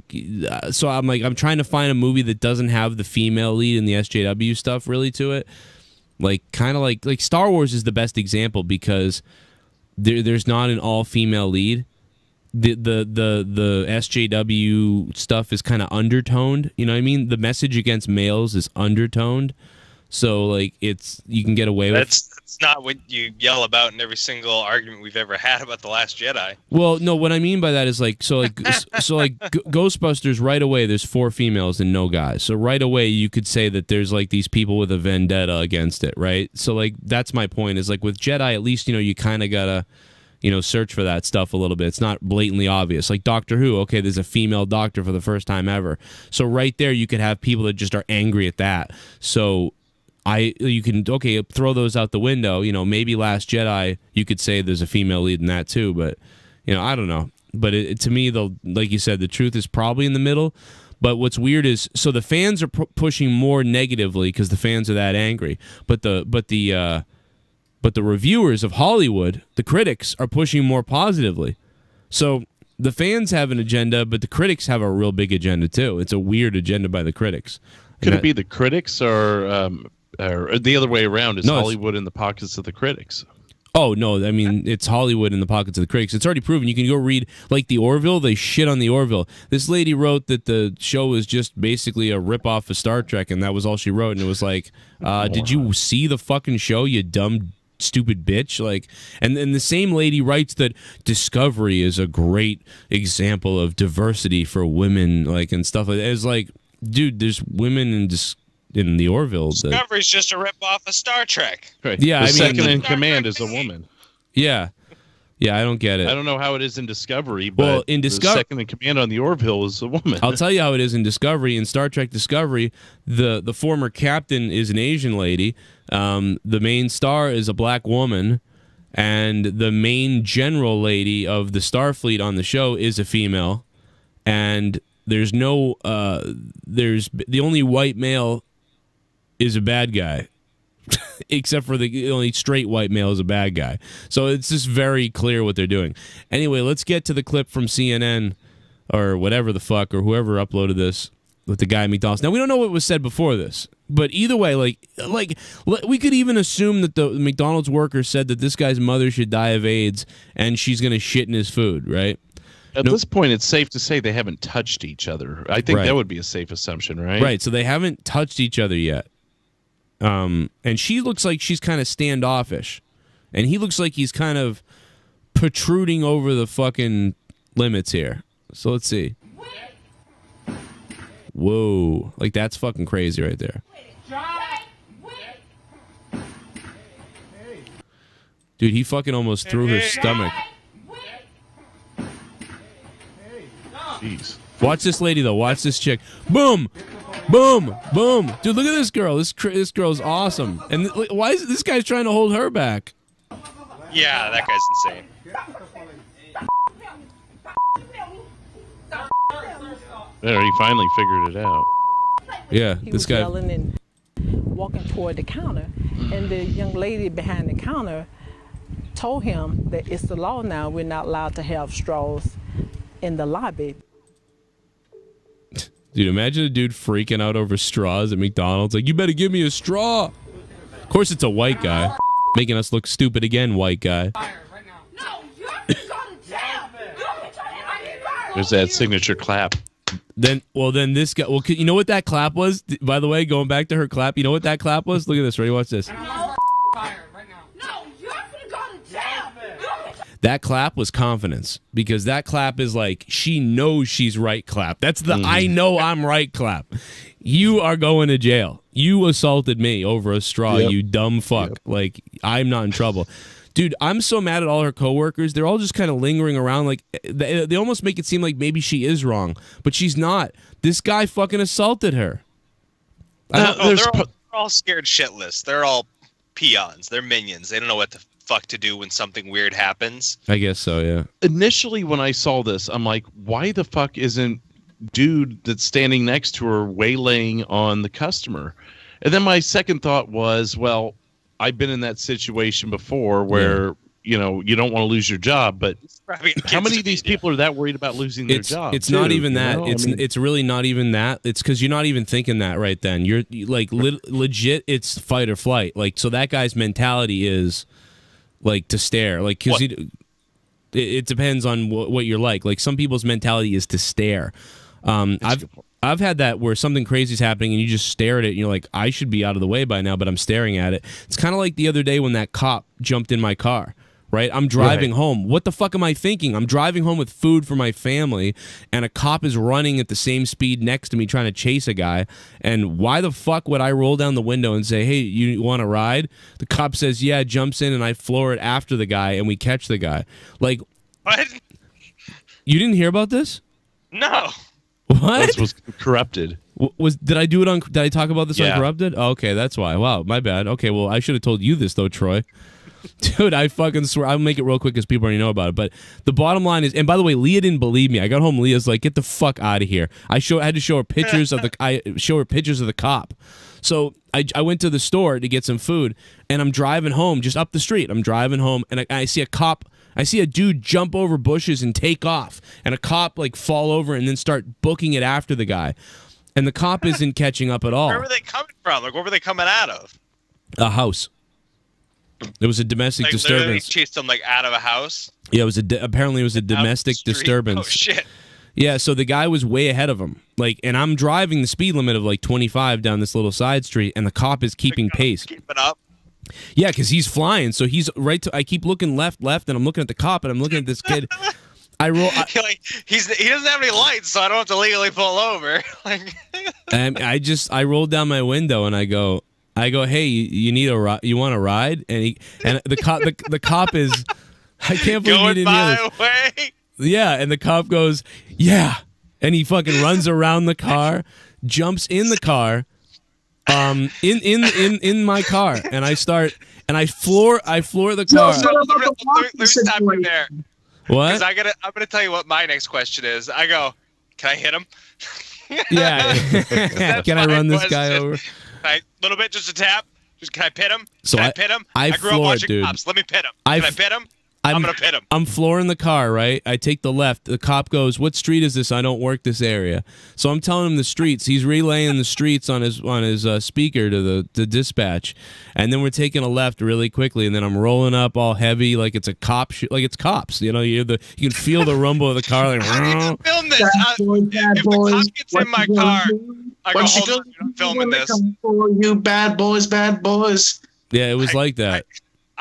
so I'm trying to find a movie that doesn't have the female lead and the SJW stuff really to it. Like kind of like Star Wars is the best example because there's not an all-female lead. The SJW stuff is kind of undertoned. You know what I mean? The message against males is undertoned. So like you can get away with.
That's not what you yell about in every single argument we've ever had about The Last Jedi.
Well, no, what I mean by that is Ghostbusters right away there's 4 females and no guys. So right away you could say that there's like these people with a vendetta against it, right? So like that's my point is like with Jedi at least, you know, you kind of got to, you know, search for that stuff a little bit. It's not blatantly obvious. Like Doctor Who, okay, there's a female doctor for the first time ever. So right there you could have people that just are angry at that. So you can throw those out the window. You know, maybe Last Jedi, you could say there's a female lead in that too, but you know, I don't know. But to me, like you said, the truth is probably in the middle. But what's weird is, so the fans are pushing more negatively because the fans are that angry. But the reviewers of Hollywood, the critics, are pushing more positively. So the fans have an agenda, but the critics have a real big agenda too. It's a weird agenda by the critics.
Could it be the critics are or the other way around, is
No,
Hollywood in the pockets of the critics.
Oh, no, I mean, it's Hollywood in the pockets of the critics. It's already proven. You can go read, like, the Orville. They shit on the Orville. This lady wrote that the show was just basically a ripoff of Star Trek, and that was all she wrote. And it was like, did you see the fucking show, you dumb, stupid bitch? Like, and the same lady writes that Discovery is a great example of diversity for women, like, and stuff like that. It's like, dude, there's women in the Orville.
Discovery's just a ripoff of Star Trek.
Right.
Yeah,
the
I mean,
second in command is a woman.
Yeah. Yeah, I don't get it.
I don't know how it is in Discovery, but
well, in
the second in command on the Orville is a woman.
I'll tell you how it is in Discovery. In Star Trek Discovery, the former captain is an Asian lady. The main star is a black woman. And the main general lady of the Starfleet on the show is a female. And there's no... there's the only white male is a bad guy, except for the only straight white male is a bad guy. So it's just very clear what they're doing. Anyway, let's get to the clip from CNN or whatever the fuck, or whoever uploaded this with the guy at McDonald's. Now, we don't know what was said before this, but either way, like we could even assume that the McDonald's worker said that this guy's mother should die of AIDS and she's going to shit in his food, right?
At this point, it's safe to say they haven't touched each other. I think that would be a safe assumption, right?
Right, so they haven't touched each other yet. And she looks like she's kind of standoffish. And he looks like he's kind of protruding over the fucking limits here. So let's see. Whoa. Like, that's fucking crazy right there. Dude, he fucking almost threw her stomach.
Jeez.
Watch this lady, though. Watch this chick. Boom! Boom! Boom! Dude, look at this girl. This girl's awesome. And why is this guy's trying to hold her back?
Yeah, that guy's insane.
There, he finally figured it out.
Yeah,
He
this
was
guy.
yelling and walking toward the counter, and the young lady behind the counter told him that it's the law now. We're not allowed to have straws in the lobby.
Dude, imagine a dude freaking out over straws at McDonald's. Like, you better give me a straw. Of course, it's a white guy. Making us look stupid again, white guy.
There's that signature clap.
Then this guy. Well, you know what that clap was? By the way, going back to her clap, you know what that clap was? Look at this. Ready? Watch this. That clap was confidence, because that clap is like, she knows she's right clap. That's the I know I'm right clap. You are going to jail. You assaulted me over a straw, you dumb fuck. Like, I'm not in trouble. Dude, I'm so mad at all her coworkers. They're all just kind of lingering around. Like, they almost make it seem like maybe she is wrong, but she's not. This guy fucking assaulted her.
They're all scared shitless. They're all peons. They're minions. They don't know what the fuck to do when something weird happens.
I guess so, yeah.
Initially, when I saw this, I'm like, why the fuck isn't dude that's standing next to her waylaying on the customer? And then my second thought was, well, I've been in that situation before where, you know, you don't want to lose your job, but how many of these people are that worried about losing their job?
It's not even that.
You know?
It's really not even that. It's because you're not even thinking that right then. You're like legit. It's fight or flight. Like, so that guy's mentality is like to stare. Like, because it depends on what you're like. Like, some people's mentality is to stare. I've had that where something crazy's happening and you just stare at it and you're like, I should be out of the way by now, but I'm staring at it. It's kind of like the other day when that cop jumped in my car, right? I'm driving home. What the fuck am I thinking? I'm driving home with food for my family and a cop is running at the same speed next to me trying to chase a guy. And why the fuck would I roll down the window and say, hey, you want to ride? The cop says, yeah, jumps in, and I floor it after the guy and we catch the guy. Like,
what?
You didn't hear about this?
No.
What?
This was corrupted.
Did I do it on? Did I talk about this on Corrupted? Oh, okay, that's why. Wow, my bad. Okay, well, I should have told you this though, Troy. Dude, I fucking swear. I'll make it real quick because people already know about it. But the bottom line is, and by the way, Leah didn't believe me. I got home. Leah's like, "Get the fuck out of here." I had to show her pictures of the. I show her pictures of the cop. So I went to the store to get some food, and I'm driving home just up the street. I'm driving home, and I see a cop. I see a dude jump over bushes and take off, and a cop like fall over and then start booking it after the guy. And the cop isn't catching up at all.
Where were they coming from? Like, what were they coming out of?
A house. It was a domestic
Like, literally
disturbance.
chased them like out of a house.
Yeah, it was apparently it was a domestic disturbance.
Oh shit!
Yeah, so the guy was way ahead of him. Like, and I'm driving the speed limit of like 25 down this little side street, and the cop is keeping pace.
Keep it up.
Yeah, because he's flying. So he's right. I keep looking left, and I'm looking at the cop, and I'm looking at this kid. I roll.
He doesn't have any lights, so I don't have to legally pull over. Like,
I roll down my window and I go, hey, you need a ride? You want a ride? And the cop is, I can't believe you didn't hear this.
Way.
Yeah, and the cop goes, yeah, and he fucking runs around the car, jumps in the car, in my car, and I floor the car.
Let me stop you there.
What?
Because I'm gonna tell you what my next question is. I go, can I hit him?
Yeah. Can I run this guy over?
A little bit, just a tap. Just can I pit him?
So
can I pit him? I grew up watching
dude.
cops. Let me pit him. Can I pit him? I'm gonna pit him.
I'm flooring the car, right? I take the left. The cop goes, "What street is this? I don't work this area." So I'm telling him the streets. He's relaying the streets on his speaker to the dispatch, and then we're taking a left really quickly, and then I'm rolling up all heavy like it's a cop, like it's cops. You know, you can feel the rumble of the car. Like,
film this. If the cop gets in my car, I go, hold on, I'm filming this.
For you, bad boys, bad boys.
Yeah, it was like that.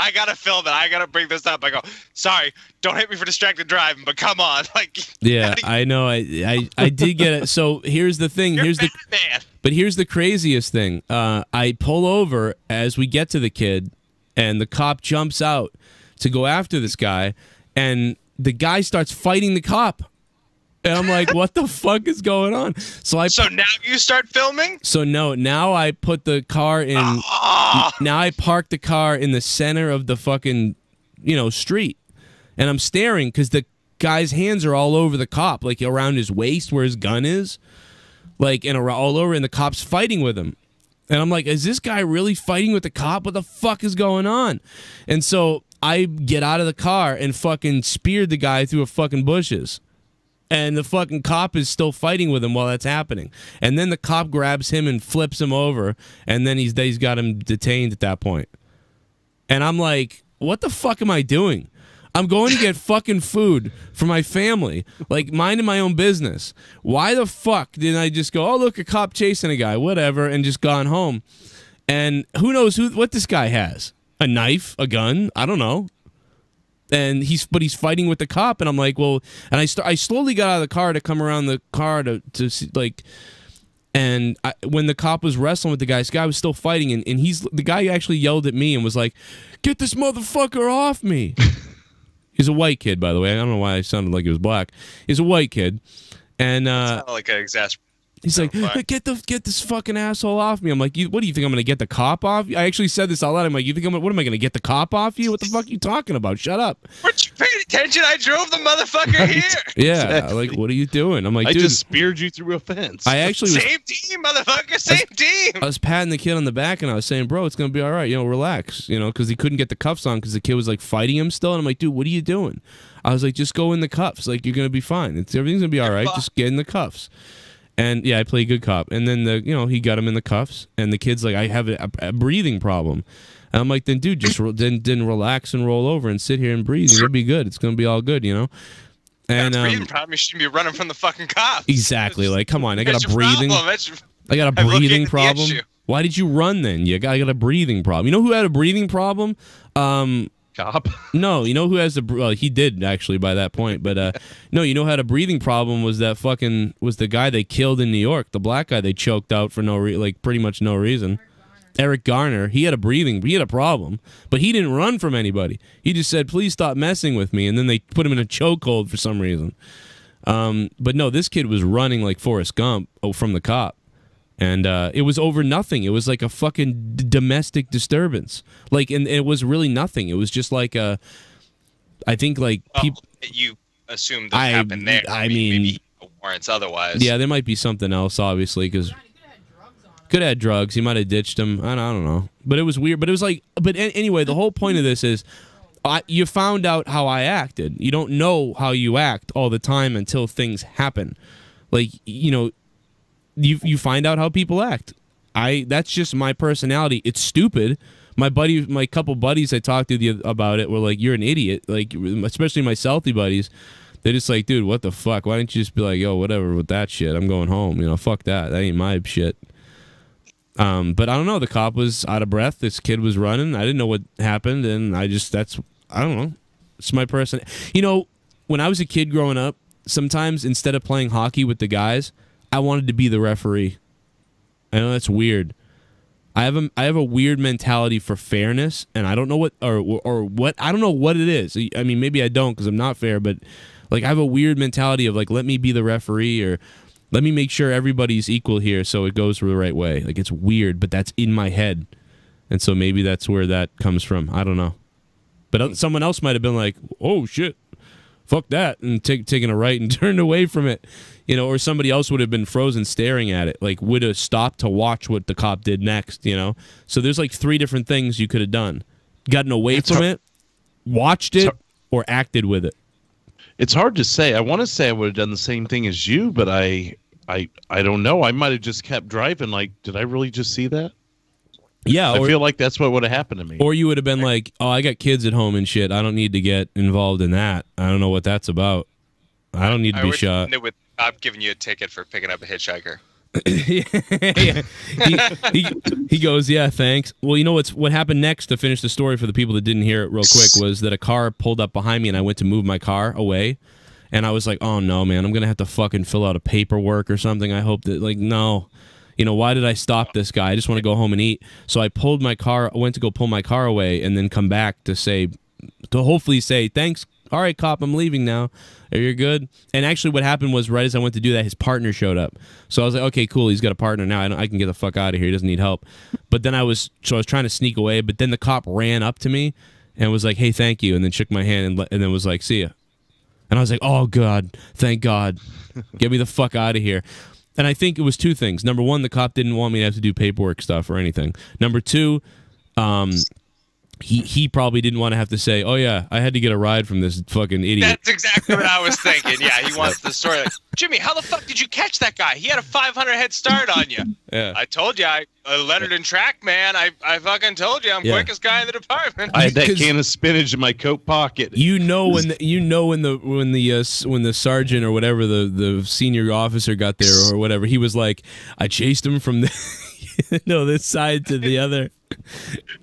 I gotta film it. I gotta bring this up. I go, sorry, don't hit me for distracted driving, but come on, like.
Yeah, I know. I did get it. So here's the thing. But here's the craziest thing. I pull over as we get to the kid, and the cop jumps out to go after this guy, and the guy starts fighting the cop. And I'm like, what the fuck is going on? So
now you start filming?
So no, now I put the car in. Now I park the car in the center of the fucking, street, and I'm staring because the guy's hands are all over the cop, like around his waist where his gun is, like all over, and the cop's fighting with him. And I'm like, is this guy really fighting with the cop? What the fuck is going on? And so I get out of the car and fucking speared the guy through a fucking bushes. And the fucking cop is still fighting with him while that's happening. And then the cop grabs him and flips him over, and then he's got him detained at that point. And I'm like, what the fuck am I doing? I'm going to get fucking food for my family, like minding my own business. Why the fuck didn't I just go, oh, look, a cop chasing a guy, whatever, and just gone home? And who knows what this guy has? A knife? A gun? I don't know. And he's fighting with the cop, and I'm like, well, and I slowly got out of the car to come around the car to see, like, and when the cop was wrestling with the guy was still fighting, and the guy actually yelled at me and was like, get this motherfucker off me. He's a white kid, by the way. I don't know why I sounded like he was black. He's a white kid, and
like an exasperate.
He's like, get this fucking asshole off me. I'm like, what do you think? I'm gonna get the cop off you? I actually said this out loud. I'm like, what am I gonna get the cop off you? What the fuck are you talking about? Shut up.
Weren't you paying attention? I drove the motherfucker here.
Yeah, exactly. Like, what are you doing? I'm like, dude,
I just speared you through a fence.
I actually
same team, motherfucker, same team.
I was patting the kid on the back, and I was saying, bro, it's gonna be all right. Relax. Because he couldn't get the cuffs on because the kid was like fighting him still. And I'm like, dude, what are you doing? I was like, just go in the cuffs. Like, you're gonna be fine. Everything's gonna be all right. Just get in the cuffs. And yeah, I play good cop. And then he got him in the cuffs, and the kid's like, I have a breathing problem. And I'm like, then dude, just then relax and roll over and sit here and breathe. It'll be good. It's gonna be all good, And
breathing problem. You shouldn't be running from the fucking cops.
Exactly. Like, come on, I got a breathing. I got a breathing problem. Why did you run then? I got a breathing problem. You know who had a breathing problem?
Cop?
No, you know who has he did actually by that point, but no, you know who had a breathing problem was the guy they killed in New York, the black guy they choked out for pretty much no reason. Eric Garner, he had a problem, but he didn't run from anybody. He just said, please stop messing with me, and then they put him in a chokehold for some reason. But no, this kid was running like Forrest Gump from the cop. And it was over nothing. It was like a fucking domestic disturbance. And it was really nothing. It was just like I think like people.
You assumed this happened there. I mean, maybe warrants otherwise.
Yeah, there might be something else, obviously, because could have had drugs. He might have ditched him. I don't know. But it was weird. But it was like. But anyway, the whole point of this is, you found out how I acted. You don't know how you act all the time until things happen. Like you find out how people act. That's just my personality. It's stupid. My couple buddies I talked to about it were like, "You're an idiot." Like, especially my Southie buddies. They're just like, "Dude, what the fuck? Why don't you just be like, yo, whatever with that shit? I'm going home. You know, fuck that. That ain't my shit." But I don't know. The cop was out of breath. This kid was running. I didn't know what happened, and I don't know. It's my person. You know, when I was a kid growing up, sometimes instead of playing hockey with the guys, I wanted to be the referee. I know that's weird. I have a weird mentality for fairness, and I don't know what or what I don't know what it is. I mean, maybe I don't because I'm not fair, but like I have a weird mentality of like, let me be the referee, or let me make sure everybody's equal here so it goes the right way. Like, it's weird, but that's in my head, and so maybe that's where that comes from. I don't know, but someone else might have been like, "Oh shit, fuck that," and taken a right and turned away from it. You know, or somebody else would have been frozen staring at it, like would have stopped to watch what the cop did next, you know? So there's like 3 different things you could have done. Gotten away from it, watched it, or acted with it.
It's hard to say. I want to say I would have done the same thing as you, but I don't know. I might have just kept driving like, did I really just see that?
Yeah.
I feel like that's what would have happened to me.
Or you would have been like, "Oh, I got kids at home and shit. I don't need to get involved in that. I don't know what that's about. I don't need to be shot."
With cop giving you a ticket for picking up a hitchhiker.
He goes, "Yeah, thanks." Well, you know what happened next, to finish the story for the people that didn't hear it real quick, was that a car pulled up behind me and I went to move my car away, and I was like, "Oh no, man, I'm gonna have to fucking fill out a paperwork or something. I hope that, like, no, you know, why did I stop this guy? I just want to go home and eat." So I went to go pull my car away and then come back to hopefully say, "Thanks. All right, cop, I'm leaving now. Are you good?" And actually what happened was, right as I went to do that, his partner showed up. So I was like, okay, cool, he's got a partner now. I can get the fuck out of here. He doesn't need help. But then I was trying to sneak away, but then the cop ran up to me and was like, "Hey, thank you," and then shook my hand and then was like, "See ya." And I was like, "Oh, God, thank God. Get me the fuck out of here." And I think it was 2 things. Number 1, the cop didn't want me to have to do paperwork stuff or anything. Number 2, he probably didn't want to have to say, "Oh yeah, I had to get a ride from this fucking idiot."
That's exactly what I was thinking. Yeah, he wants the story. Like, "Jimmy, how the fuck did you catch that guy? He had a 500 head start on you."
Yeah.
"I told you, Leonard and Track, man. I fucking told you, I'm quickest guy in the department."
I had that can of spinach in my coat pocket.
When the sergeant or whatever, the senior officer got there or whatever, he was like, "I chased him from this side to the other."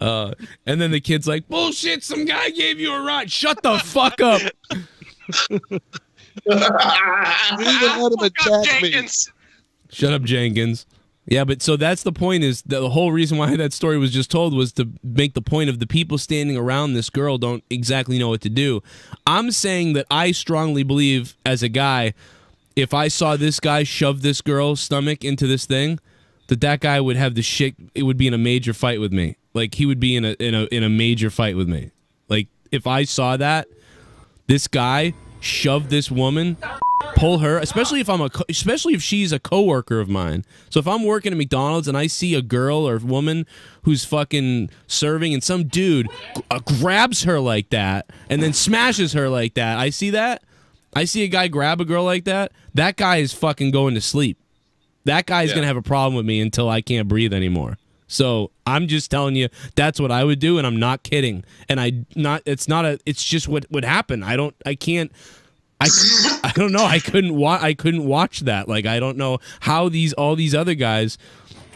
And then the kid's like, "Bullshit, some guy gave you a ride." Shut the fuck up. Shut up, Jenkins. Yeah, but so that's the point, is the whole reason why that story was just told was to make the point of the people standing around this girl don't exactly know what to do. I'm saying that I strongly believe, as a guy, if I saw this guy shove this girl's stomach into this thing, that guy would have the shit. It would be in a major fight with me. Like, he would be in a major fight with me. Like, if I saw that this guy shoved this woman, pull her, especially if she's a coworker of mine. So if I'm working at McDonald's and I see a girl or woman who's fucking serving and some dude grabs her like that and then smashes her like that, I see that. I see a guy grab a girl like that. That guy is fucking going to sleep. That guy's going to have a problem with me until I can't breathe anymore. So I'm just telling you, that's what I would do, and I'm not kidding. And it's just what would happen. I don't know. I couldn't watch that. Like, I don't know how all these other guys,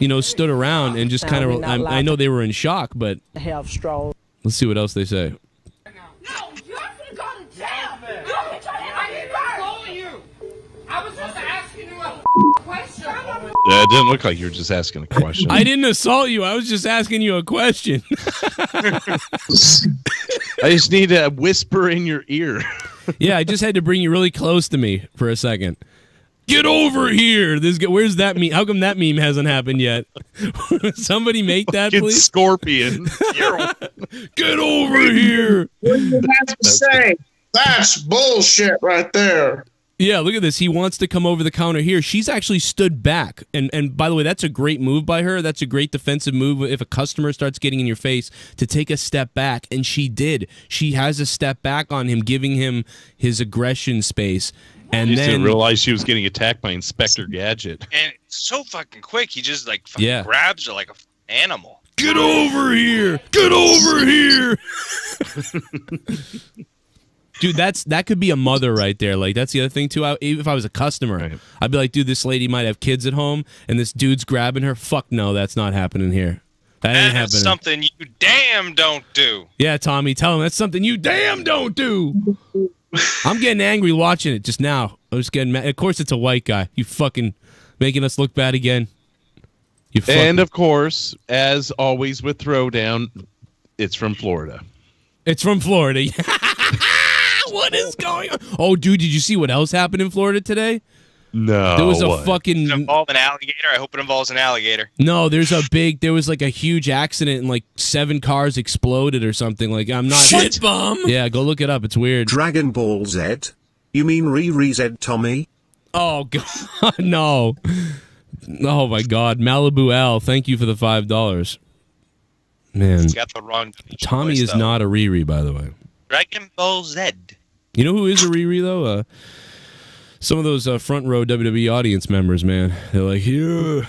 you know, stood around and just kind of, I know they were in shock, but let's see what else they say.
Yeah, it didn't look like you were just asking a question.
I didn't assault you. I was just asking you a question.
I just need to whisper in your ear.
Yeah, I just had to bring you really close to me for a second. Get over here. Where's that meme? How come that meme hasn't happened yet? Somebody make that, please.
Scorpion.
Get over here.
What do you have to say? That's bullshit right there.
Yeah, look at this. He wants to come over the counter here. She's actually stood back. And by the way, that's a great move by her. That's a great defensive move if a customer starts getting in your face, to take a step back. And she did. She has a step back on him, giving him his aggression space. And
you
then
didn't realize she was getting attacked by Inspector Gadget.
so fucking quick. He just like fucking grabs her like an animal.
Get over here! Get over here! Dude, that could be a mother right there. Like, that's the other thing too. Even if I was a customer, I'd be like, dude, this lady might have kids at home, and this dude's grabbing her. Fuck no, that's not happening here. That ain't happening.
That's something you damn don't do.
Yeah, Tommy, tell him that's something you damn don't do. I'm getting angry watching it just now. I'm just getting mad. Of course, it's a white guy. You fucking making us look bad again.
And of course, as always with Throwdown, it's from Florida.
It's from Florida. What is going on? Oh, dude, did you see what else happened in Florida today?
No.
There was a fucking...
Does it involve an alligator? I hope it involves an alligator.
No, there was like a huge accident and like 7 cars exploded or something. Like, I'm not...
Shit
bomb? Yeah, go look it up. It's weird.
Dragon Ball Z? You mean Riri Z, Tommy?
Oh, God, no. Oh, my God. Malibu Al, thank you for the $5. Man.
He's got the wrong...
Tommy is not a Riri, by the way.
Dragon Ball Z.
You know who is a Riri, though? Some of those front row WWE audience members, man. They're like, yeah,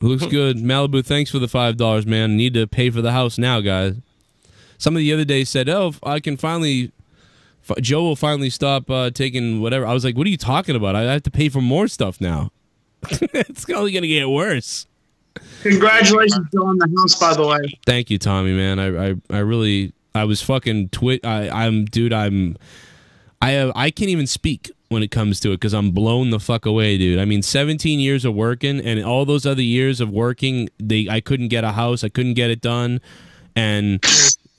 looks good. Malibu, thanks for the $5, man. Need to pay for the house now, guys. Somebody the other day said, oh, I can finally... Joe will finally stop taking whatever. I was like, what are you talking about? I have to pay for more stuff now. It's only going to get worse.
Congratulations, Joe, on the house, by the way.
Thank you, Tommy, man. I really... I was fucking I can't even speak when it comes to it because I'm blown the fuck away, dude. I mean, 17 years of working and all those other years of working, I couldn't get a house. I couldn't get it done. And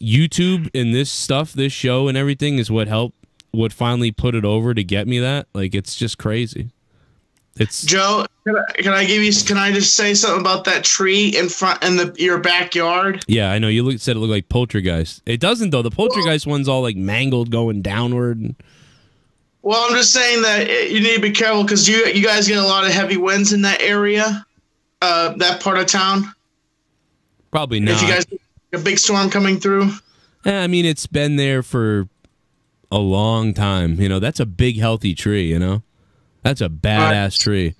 YouTube and this stuff, this show and everything is what finally put it over to get me that. Like, it's just crazy. It's
Joe, can I just say something about that tree in front in your backyard?
Yeah, I know you said it looked like poltergeist. It doesn't though. The poltergeist one's all like mangled, going downward.
Well, I'm just saying that you need to be careful because you guys get a lot of heavy winds in that area, that part of town.
Probably not.
If you guys get a big storm coming through.
I mean, it's been there for a long time. You know, that's a big, healthy tree. You know. That's a badass tree.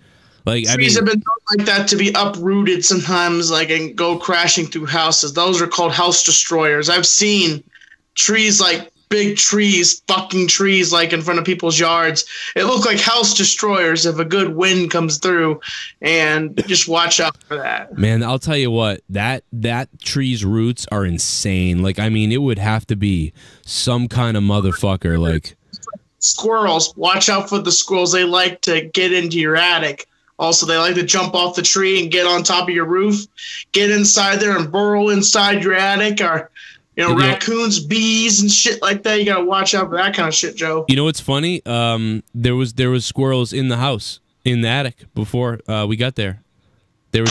Like,
trees have been known like that to be uprooted sometimes, like, and go crashing through houses. Those are called house destroyers. I've seen trees, like big trees, fucking trees, like in front of people's yards. It look like house destroyers if a good wind comes through, and just watch out for that.
Man, I'll tell you what, that tree's roots are insane. Like, I mean, it would have to be some kind of motherfucker, like...
Squirrels, watch out for the squirrels. They like to get into your attic. Also, they like to jump off the tree and get on top of your roof, get inside there and burrow inside your attic. Or, raccoons, bees, and shit like that. You gotta watch out for that kind of shit, Joe.
You know what's funny? There was squirrels in the house, in the attic before we got there. They were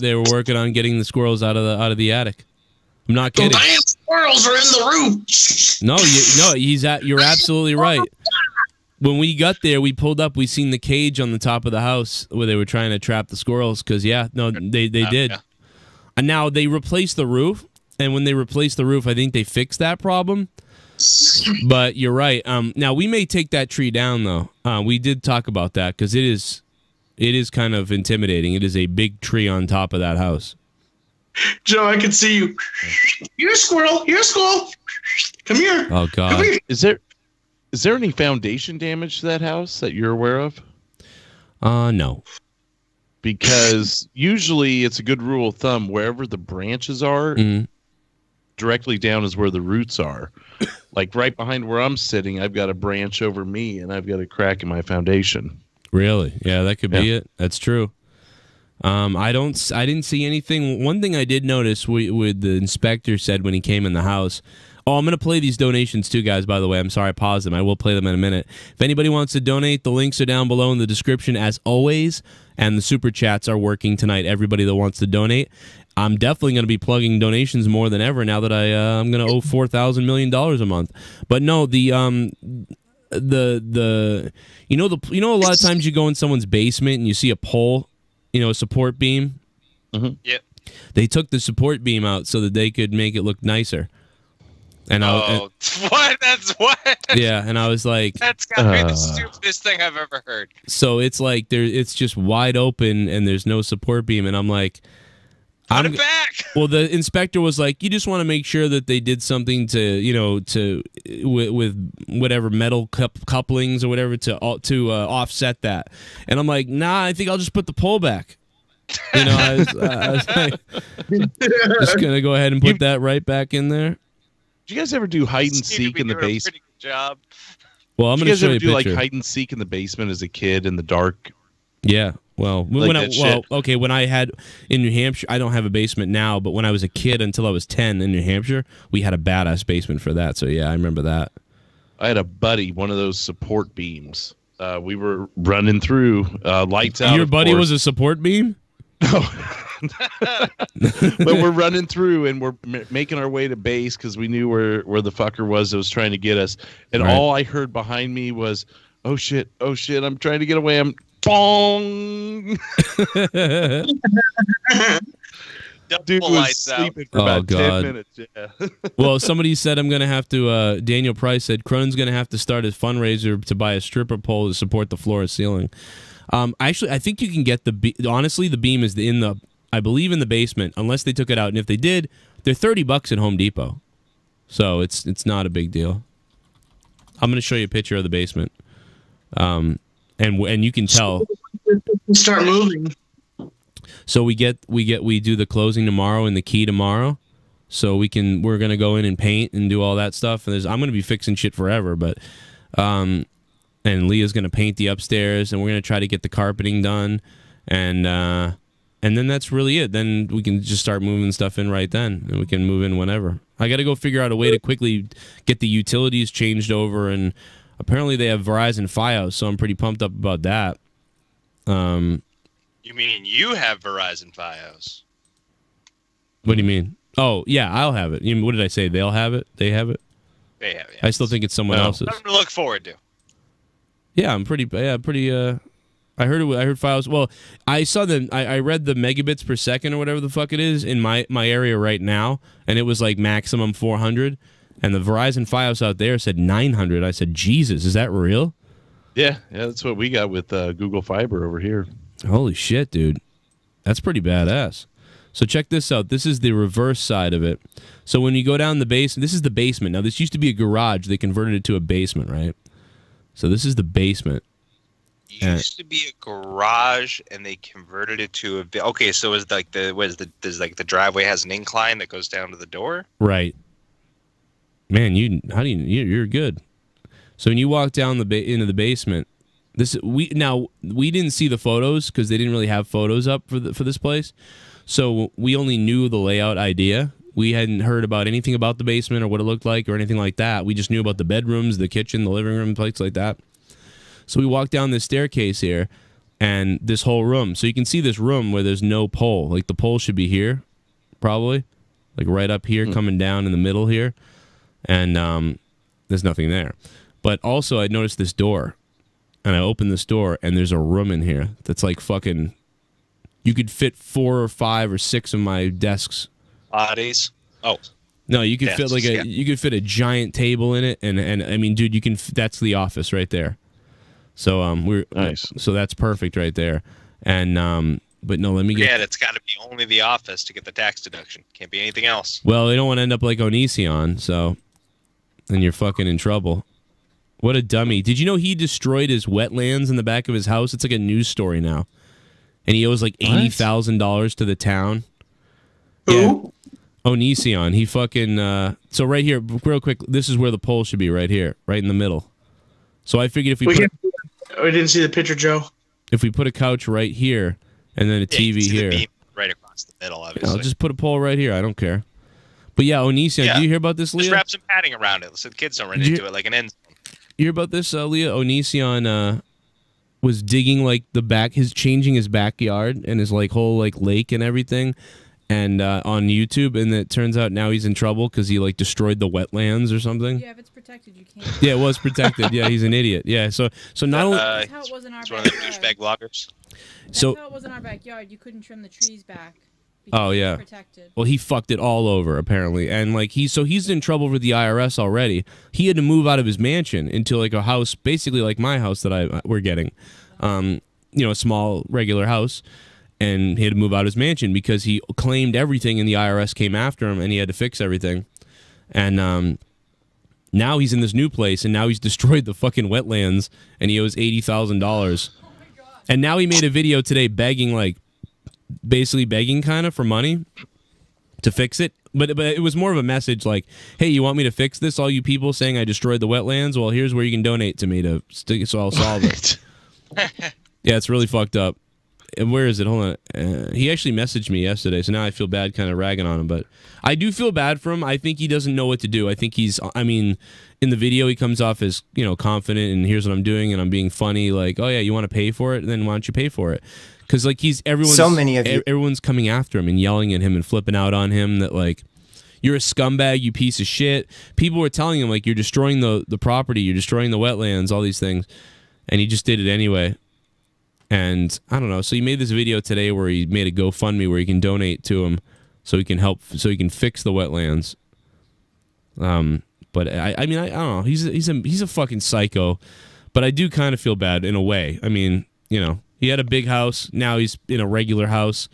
they were working on getting the squirrels out of the attic. I'm not kidding.
The damn squirrels are in the roof.
No, you're absolutely right. When we got there, we pulled up. We seen the cage on the top of the house where they were trying to trap the squirrels. Because they did. Yeah. And now they replaced the roof. And when they replaced the roof, I think they fixed that problem. But you're right. Now we may take that tree down though. We did talk about that because it is kind of intimidating. It is a big tree on top of that house.
Joe, I can see you. You're a squirrel. You're a squirrel. Come here.
Oh God.
Come here.
Is there any foundation damage to that house that you're aware of?
No.
Because usually it's a good rule of thumb, wherever the branches are, directly down is where the roots are. Like right behind where I'm sitting, I've got a branch over me and I've got a crack in my foundation.
Really? Yeah, that could be it. That's true. I didn't see anything. One thing I did notice with the inspector said when he came in the house. Oh, I'm going to play these donations too, guys, by the way. I'm sorry I paused them. I will play them in a minute. If anybody wants to donate, the links are down below in the description as always, and the super chats are working tonight. Everybody that wants to donate. I'm definitely going to be plugging donations more than ever now that I'm going to owe $4,000 million a month. But no, a lot of times you go in someone's basement and you see a pole, a support beam.
Mm-hmm. Yep.
They took the support beam out so that they could make it look nicer. And
what? That's what?
Yeah, and I was like,
that's gotta be the stupidest thing I've ever heard.
So it's like it's just wide open and there's no support beam, and I'm like,
put it back.
Well, the inspector was like, you just want to make sure that they did something to with whatever metal couplings or whatever to offset that, and I'm like, nah, I think I'll just put the pole back. I was like, just gonna go ahead and put that right back in there.
Did you guys ever do hide and seek in the basement?
Job.
Well, I'm going to show you a picture.
Do like hide and seek in the basement as a kid in the dark?
Yeah. Well, when I had in New Hampshire, I don't have a basement now, but when I was a kid until I was 10 in New Hampshire, we had a badass basement for that. So yeah, I remember that.
I had a buddy, one of those support beams. We were running through lights out.
Your buddy was a support beam?
No. But we're running through and we're making our way to base because we knew where the fucker was that was trying to get us. And all I heard behind me was, oh shit, I'm trying to get away. I'm bong. Dude was sleeping for about 10 minutes. Yeah.
Well, somebody said I'm going to have to, Daniel Price said, Cronin's going to have to start a fundraiser to buy a stripper pole to support the floor ceiling. Actually, I think you can get honestly, the beam is I believe in the basement, unless they took it out. And if they did, they're $30 at Home Depot. So it's not a big deal. I'm going to show you a picture of the basement. And you can tell.
Start moving.
So we do the closing tomorrow and the key tomorrow. So we're going to go in and paint and do all that stuff. And I'm going to be fixing shit forever, but and Leah's going to paint the upstairs, and we're going to try to get the carpeting done, and then that's really it. Then we can just start moving stuff in right then, and we can move in whenever. I got to go figure out a way to quickly get the utilities changed over, and apparently they have Verizon Fios, so I'm pretty pumped up about that.
You mean you have Verizon Fios?
What do you mean? Oh, yeah, I'll have it. What did I say? They'll have it? They have it?
They have it.
I still think it's someone else's.
Something to look forward to.
Yeah, I'm pretty. I heard Fios. Well, I saw I read the megabits per second or whatever the fuck it is in my area right now, and it was like maximum 400, and the Verizon Fios out there said 900. I said, Jesus, is that real?
Yeah, that's what we got with Google Fiber over here.
Holy shit, dude, that's pretty badass. So check this out. This is the reverse side of it. So when you go down the basement, this is the basement. Now this used to be a garage. They converted it to a basement, right? So this is the basement.
It used to be a garage, and they converted it to a. Okay, so is like the driveway has an incline that goes down to the door?
Right. Man, you're good. So when you walk down into the basement, we didn't see the photos because they didn't really have photos up for this place. So we only knew the layout idea. We hadn't heard about anything about the basement or what it looked like or anything like that. We just knew about the bedrooms, the kitchen, the living room, places like that. So we walked down this staircase here and this whole room. So you can see this room where there's no pole. Like the pole should be here, probably. Like right up here, coming down in the middle here. And there's nothing there. But also I noticed this door. And I opened this door and there's a room in here that's like fucking... You could fit 4 or 5 or 6 of my desks.
Bodies. Oh.
No, you could fit like you could fit a giant table in it, and I mean, dude, you can. That's the office right there. So we're
nice.
So that's perfect right there. And but no, let me get.
Yeah, it's got to be only the office to get the tax deduction. Can't be anything else.
Well, they don't want to end up like Onision, so then you're fucking in trouble. What a dummy! Did you know he destroyed his wetlands in the back of his house? It's like a news story now, and he owes like $80,000 to the town.
Who?
Yeah. Onision. He fucking so right here, real quick, this is where the pole should be, right here, right in the middle. So I figured if we
didn't see the picture, Joe.
If we put a couch right here and then a TV here.
The beam right across the middle, obviously.
I'll just put a pole right here, I don't care. But yeah, Onision, do you hear about this, Leah?
Just wrap some padding around it so the kids don't run into it like an end zone.
You hear about this, Leah? Onision was digging like changing his backyard and his like whole like lake and everything. And on YouTube, and it turns out now he's in trouble because he like destroyed the wetlands or something.
Yeah, if it's protected, you can't.
Yeah, it was protected. Yeah, he's an idiot. Yeah, so not only
that's how it was in our
backyard. One of the douchebag bloggers.
That's how it was in our backyard. You couldn't trim the trees back.
Oh yeah.
Protected.
Well, he fucked it all over apparently, and like he's in trouble with the IRS already. He had to move out of his mansion into like a house, basically like my house that we're getting, you know, a small regular house, and he had to move out of his mansion because he claimed everything, and the IRS came after him, and he had to fix everything, and now he's in this new place, and now he's destroyed the fucking wetlands, and he owes $80,000, and now he made a video today begging like. Basically begging kind of for money to fix it, but it was more of a message like, hey, you want me to fix this, all you people saying I destroyed the wetlands? Well, here's where you can donate to me to so I'll solve it. Yeah, it's really fucked up. And where is it? Hold on. He actually messaged me yesterday, so now I feel bad kind of ragging on him, but I do feel bad for him. I think he doesn't know what to do. I think in the video he comes off as, you know, confident and here's what I'm doing and I'm being funny, like, oh yeah, you want to pay for it? Then why don't you pay for it? Because like everyone's coming after him and yelling at him and flipping out on him that like, you're a scumbag, you piece of shit. People were telling him like, you're destroying the property, you're destroying the wetlands, all these things, and he just did it anyway. And I don't know. So he made this video today where he made a GoFundMe where you can donate to him so he can help, so he can fix the wetlands. But I mean I don't know. He's a fucking psycho, but I do kind of feel bad in a way. I mean, you know. He had a big house. Now he's in a regular house.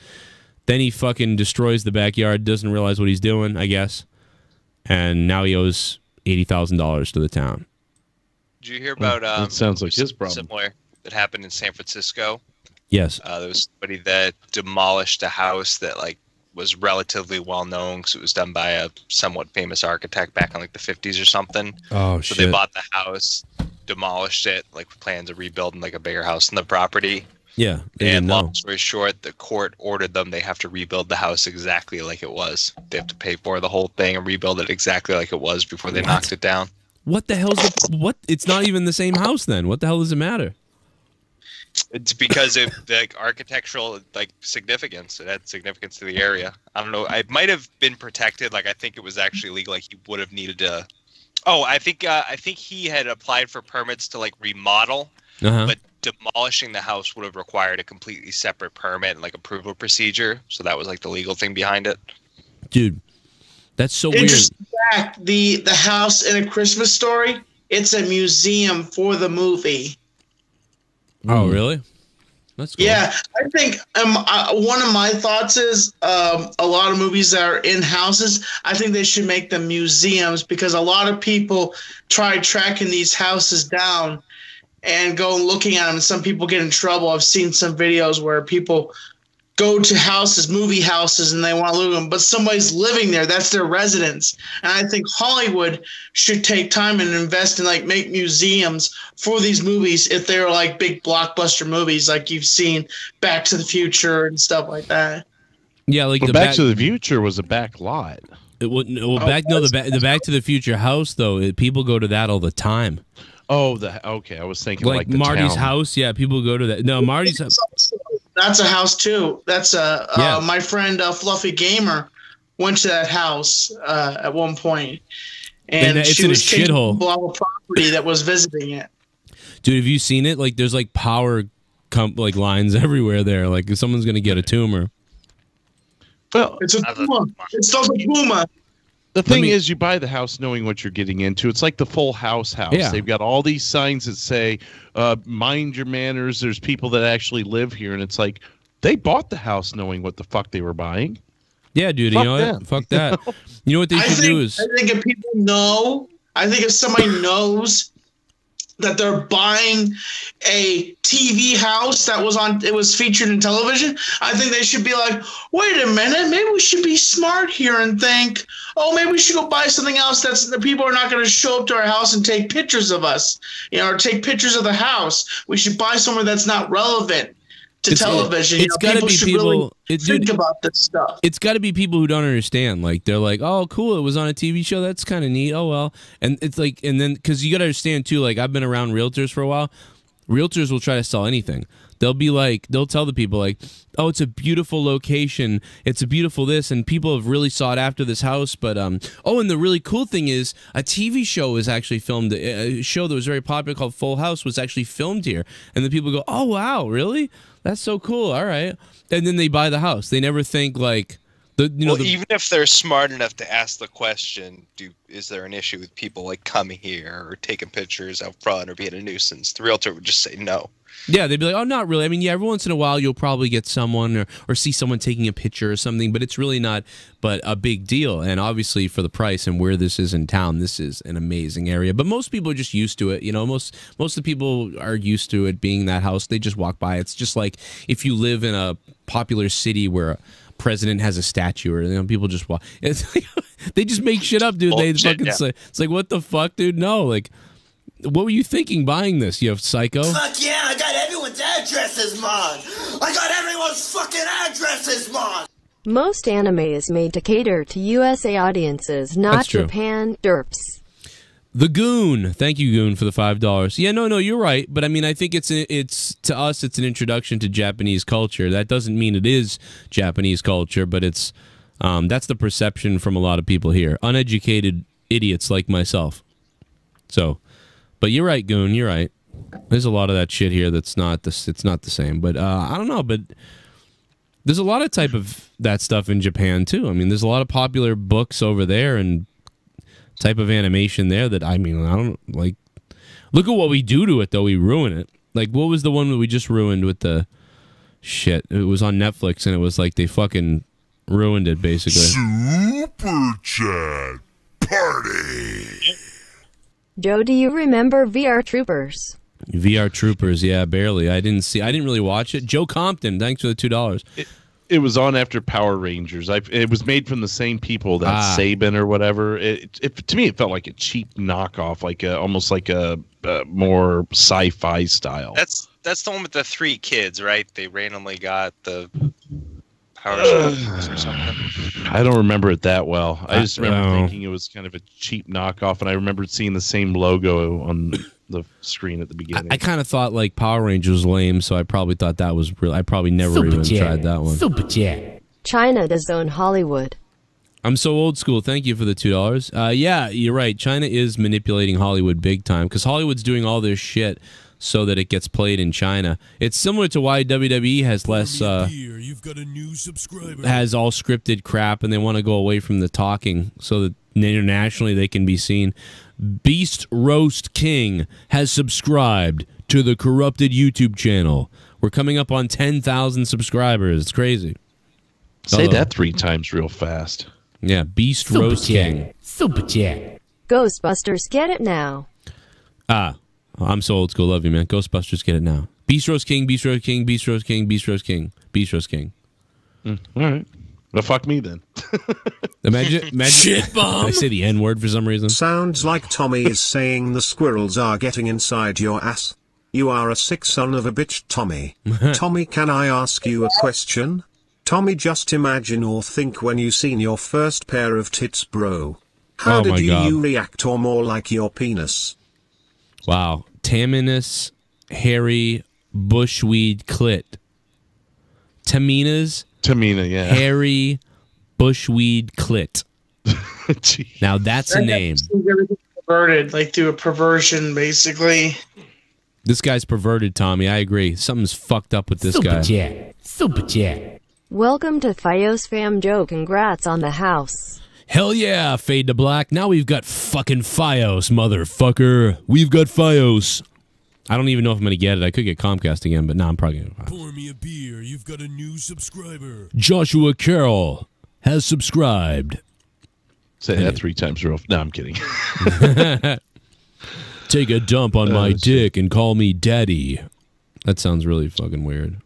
Then he fucking destroys the backyard, doesn't realize what he's doing, I guess. And now he owes $80,000 to the town.
Did you hear about
that sounds like his problem.
Similar that happened in San Francisco?
Yes.
There was somebody that demolished a house that like was relatively well known because it was done by a somewhat famous architect back in like the 50s or something.
Oh,
so
shit.
They bought the house, demolished it, like with plans of rebuilding like a bigger house on the property.
Yeah.
And long story short, the court ordered them, they have to rebuild the house exactly like it was. They have to pay for the whole thing and rebuild it exactly like it was before they knocked it down.
What the hell's what? It's not even the same house then. What the hell does it matter?
It's because of the architectural like significance. It had significance to the area. I don't know. It might have been protected. Like I think it was actually legal. Like he would have needed to. Oh, I think he had applied for permits to like remodel, but demolishing the house would have required a completely separate permit and like approval procedure. So that was like the legal thing behind it.
Dude, that's so weird.
Fact, the house in A Christmas Story, it's a museum for the movie.
Oh, really? That's cool.
Yeah, I think one of my thoughts is a lot of movies that are in houses, I think they should make them museums because a lot of people try tracking these houses down and go looking at them, and some people get in trouble. I've seen some videos where people go to houses, movie houses, and they want to loot them, but somebody's living there. That's their residence. And I think Hollywood should take time and invest in like make museums for these movies if they're like big blockbuster movies like you've seen Back to the Future and stuff like that.
Yeah, like
the Back to the Future was a back lot.
The Back to the Future house though, people go to that all the time.
Oh, okay. I was thinking like the
Marty's
town.
house. Yeah, people go to that. No, Marty's house.
That's a house too. That's my friend Fluffy Gamer went to that house at one point, and
she was
taking
shithole.
People property that was visiting it.
Dude, have you seen it? Like, there's like power like lines everywhere there. Like, if someone's gonna get a tumor.
Well, it's a puma. It's also a puma.
The thing is, you buy the house knowing what you're getting into. It's like the Full House house.
Yeah.
They've got all these signs that say, mind your manners. There's people that actually live here. And it's like, they bought the house knowing what the fuck they were buying.
Yeah, dude.
Fuck
you know
them.
what? Fuck that. You know what they should do is...
I think if people know, if somebody knows that they're buying a TV house that was featured in television, I think they should be like, wait a minute, maybe we should be smart here and think, oh, maybe we should go buy something else the people are not going to show up to our house and take pictures of us, or take pictures of the house. We should buy somewhere that's not relevant to television.
It's got to be people.
Think about this stuff.
It's got to be people who don't understand. Like, they're like, oh, cool, it was on a TV show. That's kind of neat. Oh, well. And it's like, and then, because you got to understand, too, like, I've been around realtors for a while. Realtors will try to sell anything. They'll be like, they'll tell the people like, oh, it's a beautiful location, it's a beautiful this, and people have really sought after this house. But oh, and the really cool thing is, a TV show was actually filmed. A show that was very popular called Full House was actually filmed here, and the people go, oh wow, really? That's so cool. All right, and then they buy the house. They never think like.
Even if they're smart enough to ask the question, is there an issue with people like coming here or taking pictures out front or being a nuisance? The realtor would just say no.
Yeah, they'd be like, oh, not really. I mean, yeah, every once in a while you'll probably get someone or see someone taking a picture or something, but it's really not a big deal. And obviously for the price and where this is in town, this is an amazing area. But most people are just used to it. You know, most of the people are used to it being that house. They just walk by. It's just like if you live in a popular city where president has a statue, or people just walk. It's like, they just make shit up, dude. They fucking say, it's like, what the fuck, dude? No, like, what were you thinking buying this? You have psycho?
Fuck yeah, I got everyone's addresses, Mon. I got everyone's fucking addresses, Mon.
Most anime is made to cater to USA audiences, not Japan derps.
The Goon. Thank you, Goon, for the $5. Yeah, no, you're right. But I mean, I think it's to us, it's an introduction to Japanese culture. That doesn't mean it is Japanese culture, but it's that's the perception from a lot of people here, uneducated idiots like myself. So, but you're right, Goon. You're right. There's a lot of that shit here that's not it's not the same. But I don't know. But there's a lot of type of that stuff in Japan too. I mean, there's a lot of popular books over there and type of animation there that, I mean, I don't like. Look at what we do to it though. We ruin it. Like, what was the one that we just ruined with the shit? It was on Netflix and it was like they fucking ruined it basically.
Super Chat Party.
Joe, do you remember VR Troopers?
VR Troopers, yeah, barely. I didn't really watch it. Joe Compton, thanks for the $2.
It was on after Power Rangers. It was made from the same people, that Saban or whatever. To me, it felt like a cheap knockoff, like almost like a more sci-fi style.
That's the one with the 3 kids, right? They randomly got the power or something.
I don't remember it that well. I just remember thinking it was kind of a cheap knockoff, and I remember seeing the same logo on the screen at the beginning.
I kind of thought like Power Rangers was lame, so I probably thought that was real. I probably never even tried that one.
Super Chat. China does own Hollywood.
I'm so old school. Thank you for the $2. Yeah, you're right. China is manipulating Hollywood big time because Hollywood's doing all this shit so that it gets played in China. It's similar to why WWE has less
You've got a new subscriber.
Has all scripted crap, and they want to go away from the talking so that internationally they can be seen. Beast Roast King has subscribed to the corrupted YouTube channel. We're coming up on 10,000 subscribers. It's crazy.
Say that 3 times real fast.
Yeah, Beast Roast King.
Super Chat. Ghostbusters, get it now.
I'm so old school. Love you, man. Ghostbusters, get it now. Beast Roast King, Beast Roast King, Beast Roast King, Beast Roast King, Beast Roast King.
All right. Well, fuck me then.
Imagine shit bomb. I say the N-word for some reason.
Sounds like Tommy is saying the squirrels are getting inside your ass. You are a sick son of a bitch, Tommy. Tommy, can I ask you a question? Tommy, just imagine or think when you seen your first pair of tits, bro. How did you react, or more like your penis?
Wow. Taminous, hairy, bushweed clit.
Tamina, yeah.
Hairy, bushweed clit. Now that's a name.
Perverted, like do a perversion, basically.
This guy's perverted, Tommy. I agree. Something's fucked up with this guy.
Super Chat. Welcome to Fios Fam Joe. Congrats on the house.
Hell yeah, Fade to Black. Now we've got fucking Fios, motherfucker. We've got Fios. I don't even know if I'm going to get it. I could get Comcast again, but no, I'm probably going to.
Pour me a beer. You've got a new subscriber.
Joshua Carroll has subscribed.
Say that 3 times real. No, I'm kidding.
Take a dump on my dick and call me daddy. That sounds really fucking weird.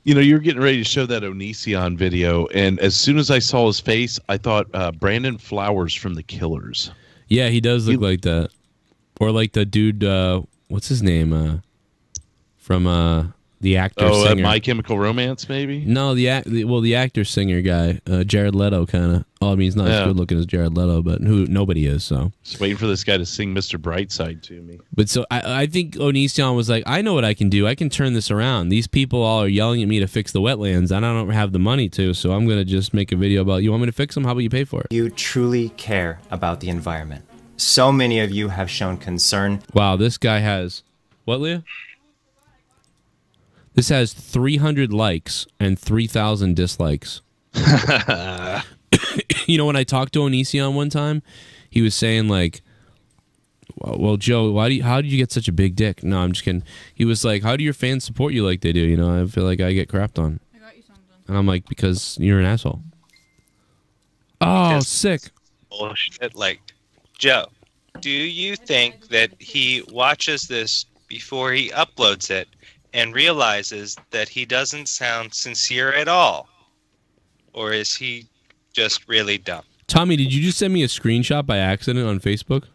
You know, you're getting ready to show that Onision video, and as soon as I saw his face, I thought Brandon Flowers from The Killers.
Yeah, he does look like that. Or like the dude, what's his name? From The actor,
Oh,
singer.
My Chemical Romance, maybe?
No, the actor, singer guy, Jared Leto, kind of. Oh, I mean, he's not as good looking as Jared Leto, but nobody is. So
just waiting for this guy to sing Mr. Brightside to me.
But so I think Onision was like, I know what I can do. I can turn this around. These people all are yelling at me to fix the wetlands, and I don't have the money to. So I'm gonna just make a video about. You want me to fix them? How about you pay for it?
You truly care about the environment. So many of you have shown concern.
Wow, this guy has what, Leah? This has 300 likes and 3,000 dislikes. You know, when I talked to Onision one time, he was saying like, "Well, Joe, how did you get such a big dick?" No, I'm just kidding. He was like, "How do your fans support you like they do?" You know, I feel like I get crapped on. I got you something. And I'm like, because you're an asshole. Oh, sick.
Bullshit. Like, Joe, do you think that he watches this before he uploads it and realizes that he doesn't sound sincere at all? Or is he just really dumb?
Tommy, did you just send me a screenshot by accident on Facebook?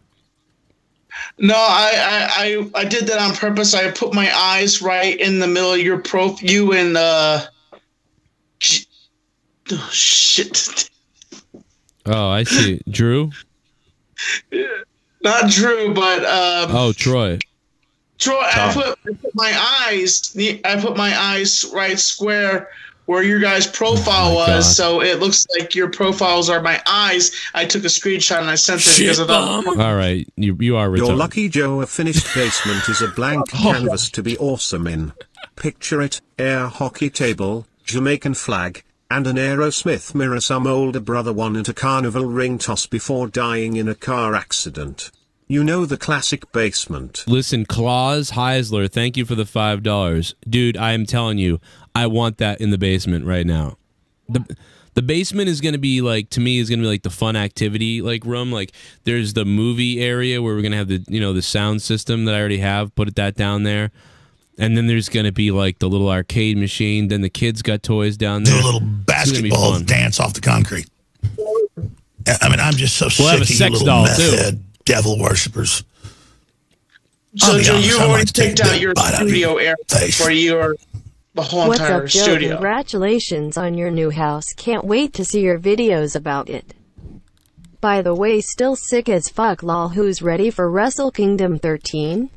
No, I did that on purpose. I put my eyes right in the middle of your profile. You and oh, shit.
Oh, I see. Drew?
Not Drew, but
oh, Troy.
Troy, I put my eyes right square where your guys' profile was, so it looks like your profiles are my eyes. I took a screenshot and I sent it because of that.
All right, you are retarded.
Your lucky Joe, a finished basement is a blank canvas to be awesome in. Picture it, air hockey table, Jamaican flag, and an Aerosmith mirror some older brother won at a carnival ring toss before dying in a car accident. You know the classic basement.
Listen, Claus Heisler, thank you for the $5. Dude, I am telling you, I want that in the basement right now. The basement is going to be like, to me, is going to be like the fun activity like room. Like there's the movie area where we're going to have the, you know, the sound system that I already have, put that down there. And then there's going to be like the little arcade machine. Then the kids got toys down there.
Do a little basketball dance off the concrete. I mean, I'm just so sick of you little meth head devil worshippers.
So, Joe, you already picked out your studio area for your the whole
What's
entire
up, Joe?
studio.
Congratulations on your new house. Can't wait to see your videos about it. By the way, still sick as fuck lol. Who's ready for Wrestle Kingdom 13?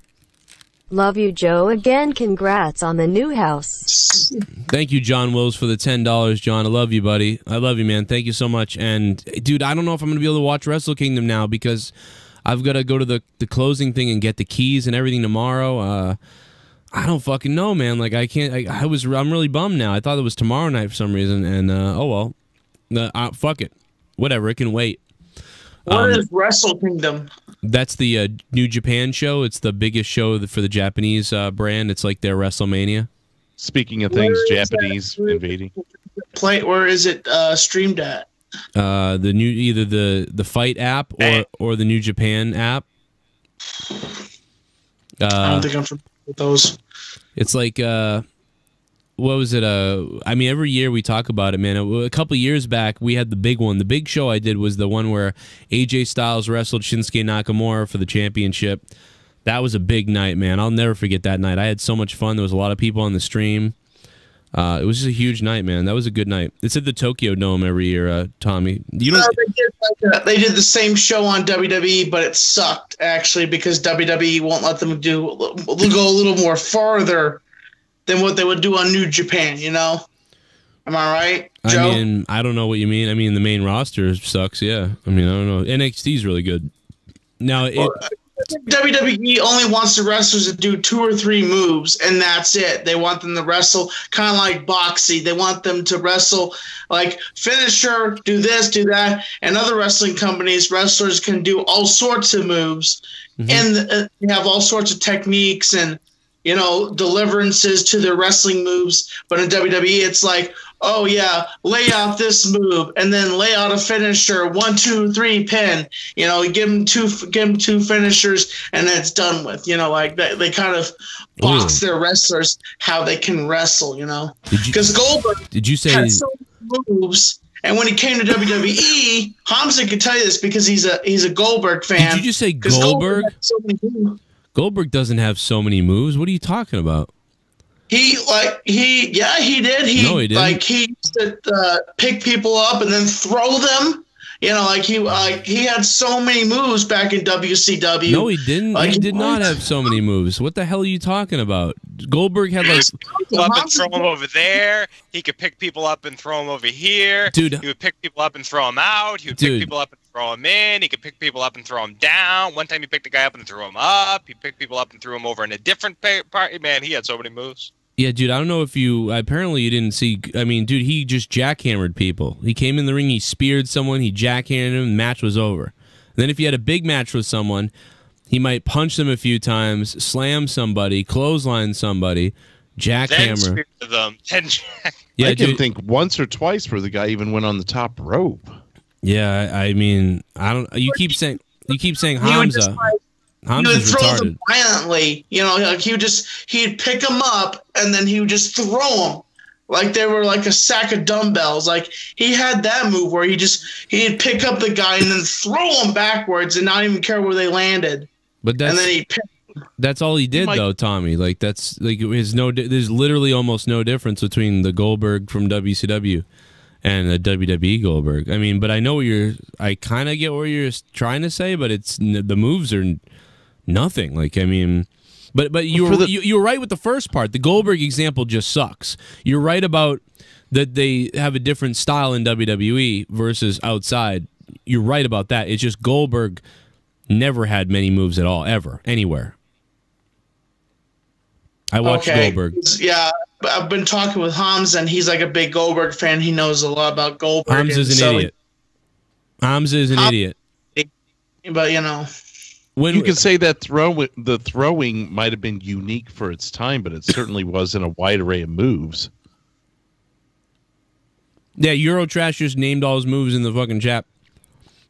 Love you, Joe. Again, congrats on the new house.
Thank you, John Wills, for the $10, John. I love you, buddy. I love you, man. Thank you so much. And, dude, I don't know if I'm going to be able to watch Wrestle Kingdom now because I've got to go to the closing thing and get the keys and everything tomorrow. I don't fucking know, man. Like, I can't. I'm really bummed now. I thought it was tomorrow night for some reason. And, oh, well. Fuck it. Whatever. It can wait.
What is Wrestle Kingdom?
That's the New Japan show. It's the biggest show for the Japanese brand. It's like their WrestleMania.
Speaking of things, Japanese invading.
Where is it streamed at?
The new either the Fight app or the New Japan app.
I don't think I'm familiar with those.
It's like what was it? I mean, every year we talk about it, man. A couple of years back, we had the big one. The big show I did was the one where AJ Styles wrestled Shinsuke Nakamura for the championship. That was a big night, man. I'll never forget that night. I had so much fun. There was a lot of people on the stream. It was just a huge night, man. That was a good night. It's at the Tokyo Dome every year, Tommy. You know,
they did the same show on WWE, but it sucked, actually, because WWE won't let them go a little more farther than what they would do on New Japan, you know? Am I right, Joe?
I mean, I don't know what you mean. I mean, the main roster sucks, yeah. I mean, I don't know. NXT's really good. Now,
WWE only wants the wrestlers to do 2 or 3 moves, and that's it. They want them to wrestle kind of like boxing. They want them to wrestle like finisher, do this, do that. And other wrestling companies, wrestlers can do all sorts of moves, and they have all sorts of techniques and, you know, deliverances to their wrestling moves. But in WWE, it's like, oh yeah, lay out this move and then lay out a finisher, 1, 2, 3 pin. You know, give them two finishers and then it's done with. You know, like they kind of box their wrestlers how they can wrestle. You know, because Goldberg had so many moves. And when he came to WWE, Hamza could tell you this because he's a Goldberg fan.
Did you just say Goldberg?
Goldberg
Goldberg doesn't have so many moves. What are you talking about?
He did.
No, he didn't.
Like he used to pick people up and then throw them. You know, he had so many moves back in WCW.
No, he didn't. He did not have so many moves. What the hell are you talking about? Goldberg had like
up and throw him over there. He could pick people up and throw them over here.
Dude,
he would pick people up and throw them out. He would pick people up and throw them in. He could pick people up and throw them down. One time he picked a guy up and threw him up. He picked people up and threw him over in a different part. Man, he had so many moves.
Yeah, dude, I don't know if you... Apparently you didn't see... I mean, dude, he just jackhammered people. He came in the ring, he speared someone, he jackhammered him, the match was over. And then if he had a big match with someone, he might punch them a few times, slam somebody, clothesline somebody, jackhammer.
Them.
Yeah,
I can think once or twice where the guy even went on the top rope.
Yeah, I mean, I don't... You keep saying Hamza.
He would throw them violently, you know. Like he'd pick them up and then he would just throw them like they were like a sack of dumbbells. Like he had that move where he'd pick up the guy and then throw them backwards and not even care where they landed.
But that's all he did though, Tommy. Like that's like there's literally almost no difference between the Goldberg from WCW and the WWE Goldberg. I mean, but I kind of get what you're trying to say, but the moves are nothing. Like, I mean, but you were right with the first part. The Goldberg example just sucks. You're right about that they have a different style in WWE versus outside. You're right about that. It's just Goldberg never had many moves at all, ever, anywhere. I watched Goldberg.
Yeah, I've been talking with Hamza, and he's like a big Goldberg fan. He knows a lot about Goldberg.
Hamza's an idiot. Hamza is an idiot.
But, you know...
You can say that the throwing might have been unique for its time, but it certainly wasn't a wide array of moves.
Yeah, Eurotrash just named all his moves in the fucking chat.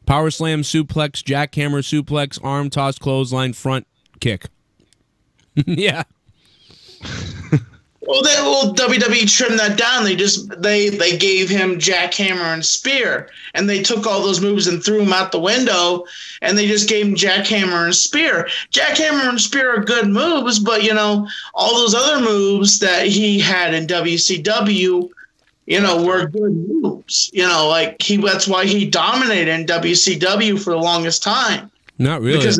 Power slam, suplex, jackhammer, suplex, arm toss, clothesline, front kick. Yeah.
Well, WWE trimmed that down. They gave him jackhammer and spear, and they took all those moves and threw them out the window, and they just gave him jackhammer and spear. Jackhammer and spear are good moves, but you know all those other moves that he had in WCW, you know, were good moves. You know, like that's why he dominated in WCW for the longest time.
Not really.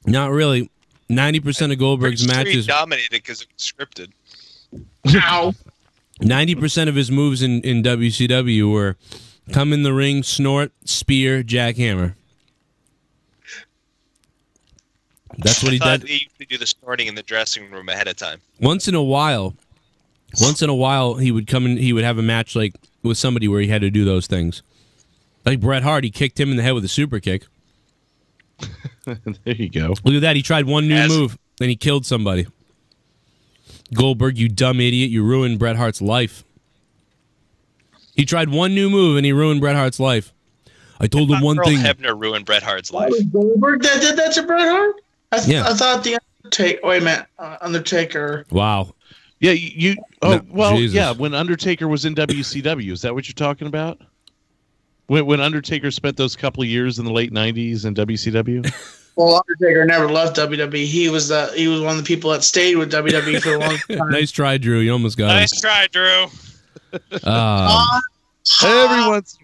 Not really. 90% of Goldberg's matches
dominated because it was scripted.
How?
90% of his moves in WCW were come in the ring, snort, spear, jackhammer. That's what he did.
He used to do the snorting in the dressing room ahead of time.
Once in a while, he would come in. He would have a match like with somebody where he had to do those things. Like Bret Hart, he kicked him in the head with a super kick.
There you go.
Look at that. He tried one new move, then he killed somebody. Goldberg, you dumb idiot. You ruined Bret Hart's life. He tried one new move, and he ruined Bret Hart's life. I told him one thing.
Hebner ruined Bret Hart's life.
Goldberg that did that to Bret Hart? I thought the Undertaker... Wait a minute. Undertaker...
Wow.
Yeah, yeah, when Undertaker was in WCW. Is that what you're talking about? When Undertaker spent those couple of years in the late 90s in WCW?
Well, Undertaker never left WWE. He was one of the people that stayed with WWE for a long time.
Nice try, Drew. You almost got it.
Nice try, Drew.
Everyone's...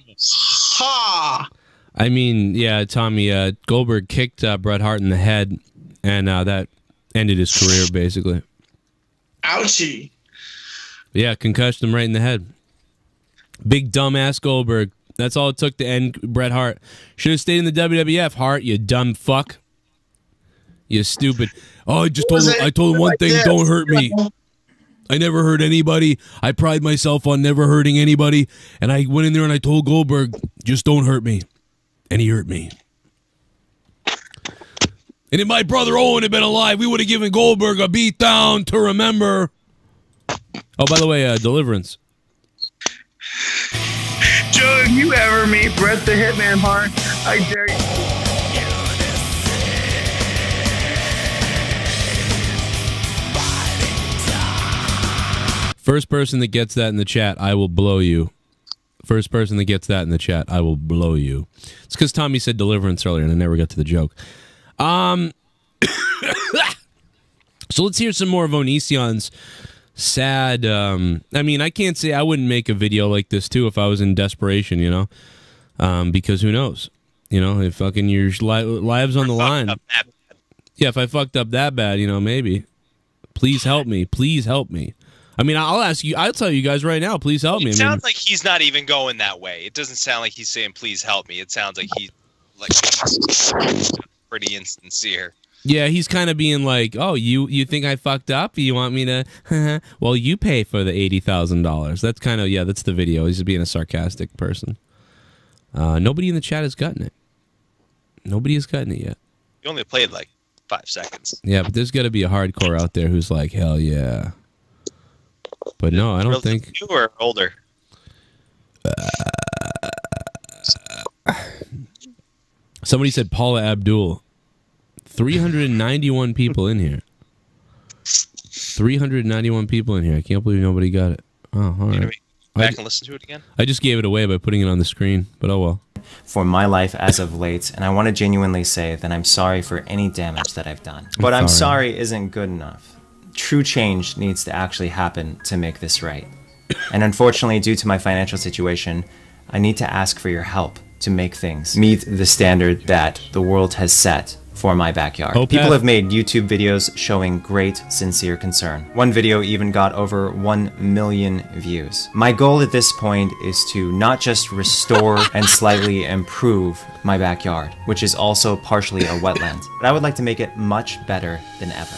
I mean, yeah, Tommy, Goldberg kicked Bret Hart in the head, and that ended his career, basically.
Ouchie.
Yeah, concussed him right in the head. Big dumbass Goldberg. That's all it took to end Bret Hart. Should have stayed in the WWF, Hart, you dumb fuck. You stupid. Oh, I told him one thing, don't hurt me. I never hurt anybody. I pride myself on never hurting anybody. And I went in there and I told Goldberg, just don't hurt me. And he hurt me. And if my brother Owen had been alive, we would have given Goldberg a beat down to remember. Oh, by the way, Deliverance.
Joe, if you ever meet Bret the Hitman Hart, I dare you.
First person that gets that in the chat, I will blow you. First person that gets that in the chat, I will blow you. It's because Tommy said Deliverance earlier and I never got to the joke. So let's hear some more of Onision's sad. I mean, I can't say I wouldn't make a video like this too if I was in desperation, you know, because who knows, you know, if fucking your lives on the line. Yeah, if I fucked up that bad, you know, maybe. Please help me. Please help me. I mean, I'll tell you guys right now, please help me.
It sounds like he's not even going that way. It doesn't sound like he's saying, please help me. It sounds like he's pretty insincere.
Yeah, he's kind of being like, oh, you think I fucked up? You want me to, well, you pay for the $80,000. That's kind of, yeah, that's the video. He's just being a sarcastic person. Nobody in the chat has gotten it. Nobody has gotten it yet.
You only played like 5 seconds.
Yeah, but there's got to be a hardcore out there who's like, hell yeah. But no, I don't think.
Newer or older?
Somebody said Paula Abdul. 391 people in here. 391 people in here. I can't believe nobody got it. Oh, all right.
Back and listen to it again?
I just gave it away by putting it on the screen, but oh well.
For my life as of late, and I want to genuinely say that I'm sorry for any damage that I've done. But I'm sorry isn't good enough. True change needs to actually happen to make this right. And unfortunately, due to my financial situation, I need to ask for your help to make things meet the standard that the world has set for my backyard. People have made YouTube videos showing great, sincere concern. One video even got over 1 million views. My goal at this point is to not just restore and slightly improve my backyard, which is also partially a wetland, but I would like to make it much better than ever.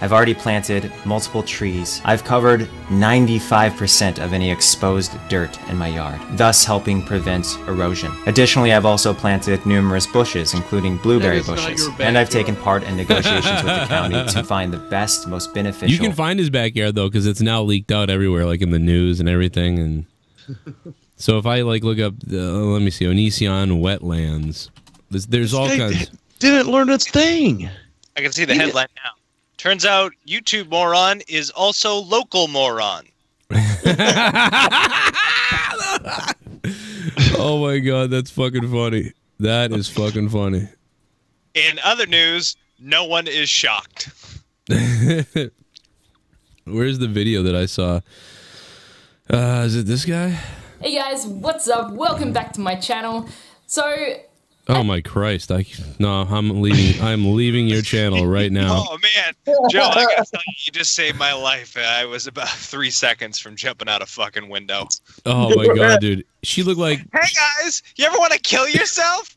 I've already planted multiple trees. I've covered 95% of any exposed dirt in my yard, thus helping prevent erosion. Additionally, I've also planted numerous bushes, including blueberry bushes, and I've taken part in negotiations with the county to find the best, most beneficial...
You can find his backyard, though, because it's now leaked out everywhere, like in the news and everything. And so if I like look up, let me see, Onision wetlands, there's all kinds...
Didn't learn its thing.
I can see the headline now. Turns out YouTube moron is also local moron.
Oh my god, that's fucking funny. That is fucking funny.
In other news, no one is shocked.
Where's the video that I saw? Is it this guy?
Hey guys, what's up? Welcome back to my channel. So...
Oh my Christ! I'm leaving. I'm leaving your channel right now.
Oh man, Joe, I gotta tell you, you just saved my life. I was about 3 seconds from jumping out a fucking window.
Oh my god, dude! She looked like.
Hey guys, you ever want to kill yourself?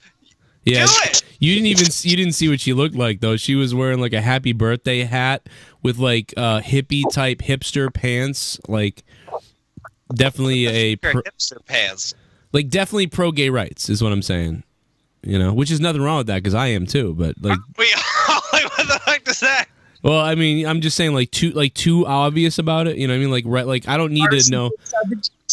Yeah,
do it.
You didn't see what she looked like though. She was wearing like a happy birthday hat with like hippie type hipster pants, like definitely a
hipster pants.
Like definitely pro gay rights is what I'm saying. You know, which is nothing wrong with that because I am too. But like,
what the fuck does that?
Well, I mean, I'm just saying like too obvious about it. You know what I mean? Like I don't need to know.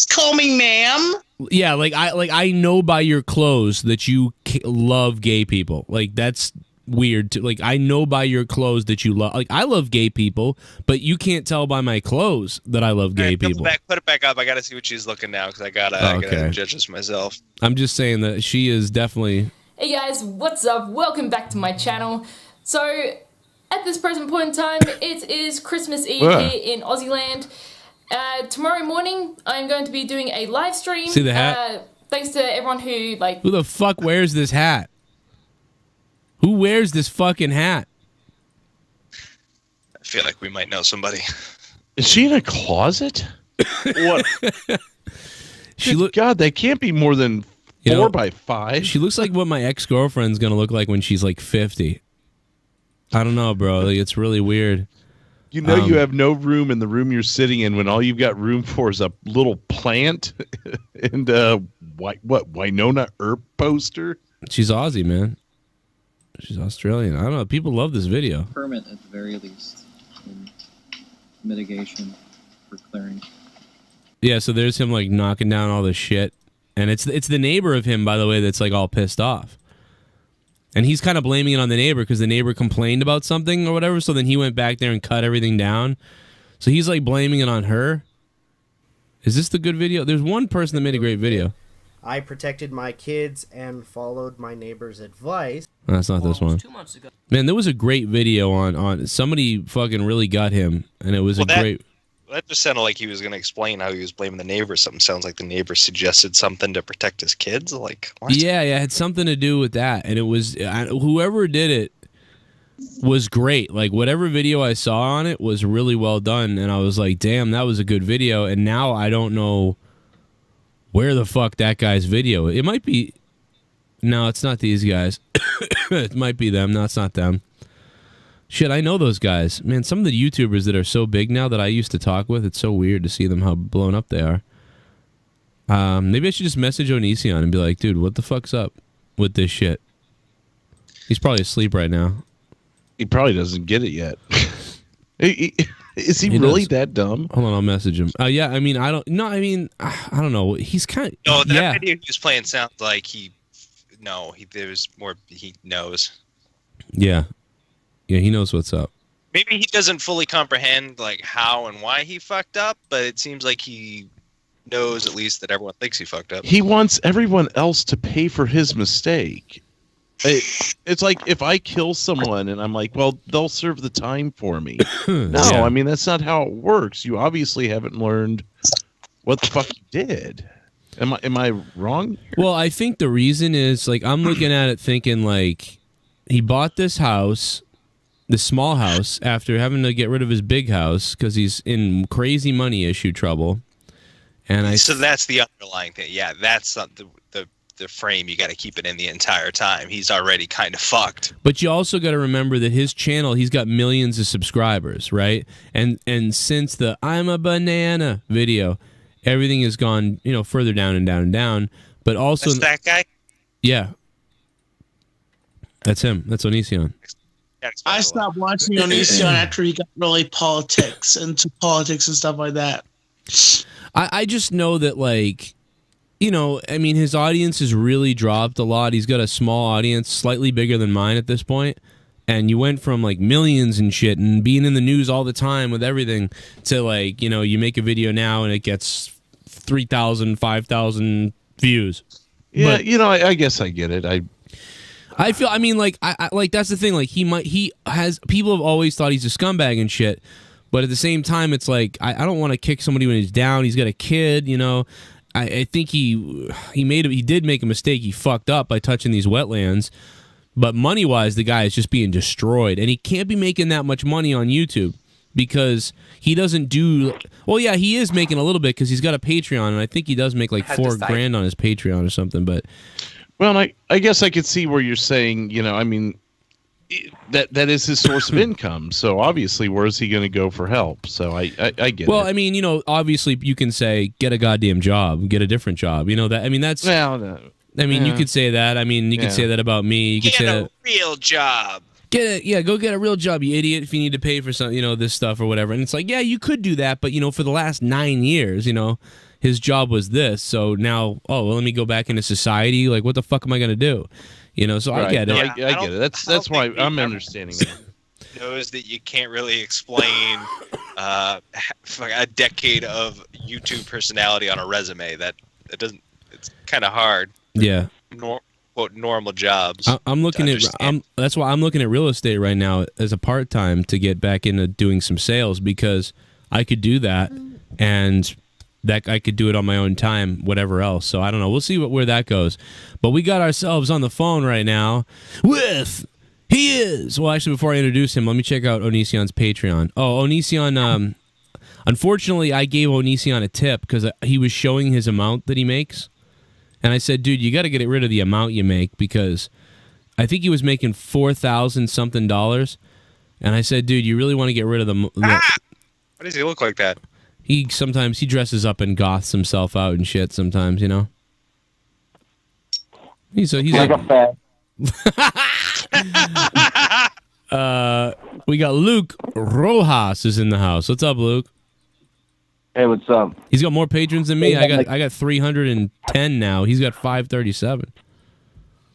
Call me ma'am.
Yeah, I know by your clothes that you love gay people. Like that's weird. Like I know by your clothes that you love. Like I love gay people, but you can't tell by my clothes that I love gay people.
Put it back up. I gotta see what she's looking now because I gotta judge this myself.
I'm just saying that she is definitely.
Hey guys, what's up? Welcome back to my channel. So, at this present point in time, it is Christmas Eve here in Aussie land. Tomorrow morning, I'm going to be doing a live stream.
See the hat?
Thanks to everyone who, like...
Who the fuck wears this hat? Who wears this fucking hat?
I feel like we might know somebody.
Is she in a closet? What? God, that can't be more than... 4 by 5.
She looks like what my ex-girlfriend's gonna look like when she's like 50. I don't know, bro. Like, it's really weird.
You know, you have no room in the room you're sitting in when all you've got room for is a little plant and Winona Earp poster.
She's Aussie, man. She's Australian. I don't know. People love this video.
Permit at the very least in mitigation for clearing.
Yeah, so there's him like knocking down all the shit. And it's the neighbor of him, by the way, that's like all pissed off. And he's kind of blaming it on the neighbor because the neighbor complained about something or whatever. So then he went back there and cut everything down. So he's like blaming it on her. Is this the good video? There's one person that made a great video.
I protected my kids and followed my neighbor's advice.
Oh, that's not this one.
2 months ago.
Man, there was a great video on somebody fucking really got him, and it was great.
That just sounded like he was going to explain how he was blaming the neighbor. Something sounds like the neighbor suggested something to protect his kids. Like, what?
Yeah, it had something to do with that, and it was whoever did it was great. Like, whatever video I saw on it was really well done, and I was like, damn, that was a good video. And now I don't know where the fuck that guy's video. It might be. No, it's not these guys. It might be them. No, it's not them. Shit, I know those guys. Man, some of the YouTubers that are so big now that I used to talk with, it's so weird to see them how blown up they are. Maybe I should just message Onision and be like, dude, what the fuck's up with this shit? He's probably asleep right now.
He probably doesn't get it yet. Is he really that dumb?
Hold on, I'll message him. Yeah, I mean, I don't know. He's kind of...
No, that video he was playing sounds like there's more, he knows.
Yeah. Yeah, he knows what's up.
Maybe he doesn't fully comprehend like how and why he fucked up, but it seems like he knows at least that everyone thinks he fucked up.
He wants everyone else to pay for his mistake. It's like if I kill someone and I'm like, well, they'll serve the time for me. No, yeah. I mean, that's not how it works. You obviously haven't learned what the fuck you did. Am I wrong?
Well, I think the reason is, like, I'm looking at it thinking, like, he bought this house, this small house, after having to get rid of his big house because he's in crazy money issue trouble. And
so that's the underlying thing. Yeah, that's not the frame you got to keep it in the entire time. He's already kind of fucked.
But you also got to remember that his channel, he's got millions of subscribers, right? And since the I'm a banana video, everything has gone, further down and down and down. But also...
That's that guy?
Yeah. That's him. That's Onision.
I stopped watching Onision after he got really into politics and stuff like that.
I just know that, like, I mean, his audience has really dropped a lot. He's got a small audience, slightly bigger than mine at this point. And you went from, like, millions and shit and being in the news all the time with everything to, like, you make a video now and it gets 3,000, 5,000 views.
Yeah, but, I guess I get it.
I feel, I mean, like, like, that's the thing. Like, people have always thought he's a scumbag and shit. But at the same time, it's like, I don't want to kick somebody when he's down. He's got a kid, I think he did make a mistake. He fucked up by touching these wetlands. But money-wise, the guy is just being destroyed. And he can't be making that much money on YouTube because he doesn't do... Well, yeah, he is making a little bit because he's got a Patreon, and I think he does make like $4,000 on his Patreon or something, but...
Well, I guess I could see where you're saying, I mean, that is his source of income. So obviously, where is he going to go for help? So I get it.
Well, I mean, obviously you can say, get a goddamn job, get a different job. That's... Well, no. I mean, you could say that. I mean, you could say that about me. You could say
a real job.
Go get a real job, you idiot, if you need to pay for some, this stuff or whatever. And it's like, yeah, you could do that, but, for the last 9 years, his job was this. So now, let me go back into society. Like, what the fuck am I going to do? So right. I get it.
I get it. That's why I'm understanding that.
Knows that you can't really explain a decade of YouTube personality on a resume. That it doesn't. It's kind of hard.
Yeah.
Quote normal jobs.
I'm looking at. That's why I'm looking at real estate right now as a part time to get back into doing some sales because I could do that and that I could do it on my own time, whatever else. So I don't know. We'll see where that goes. But we got ourselves on the phone right now with. He is. Well, actually, before I introduce him, let me check out Onision's Patreon. Oh, Onision. Unfortunately, I gave Onision a tip because he was showing his amount that he makes. And I said, dude, you got to get rid of the amount you make because I think he was making $4,000 something. And I said, dude, you really want to get rid of the
Why does he look like that?
Sometimes he dresses up and goths himself out and shit sometimes, He's like
a fan.
We got Luke Rojas is in the house. What's up, Luke?
Hey, what's up?
He's got more patrons than me. I got 310 now. He's got 537.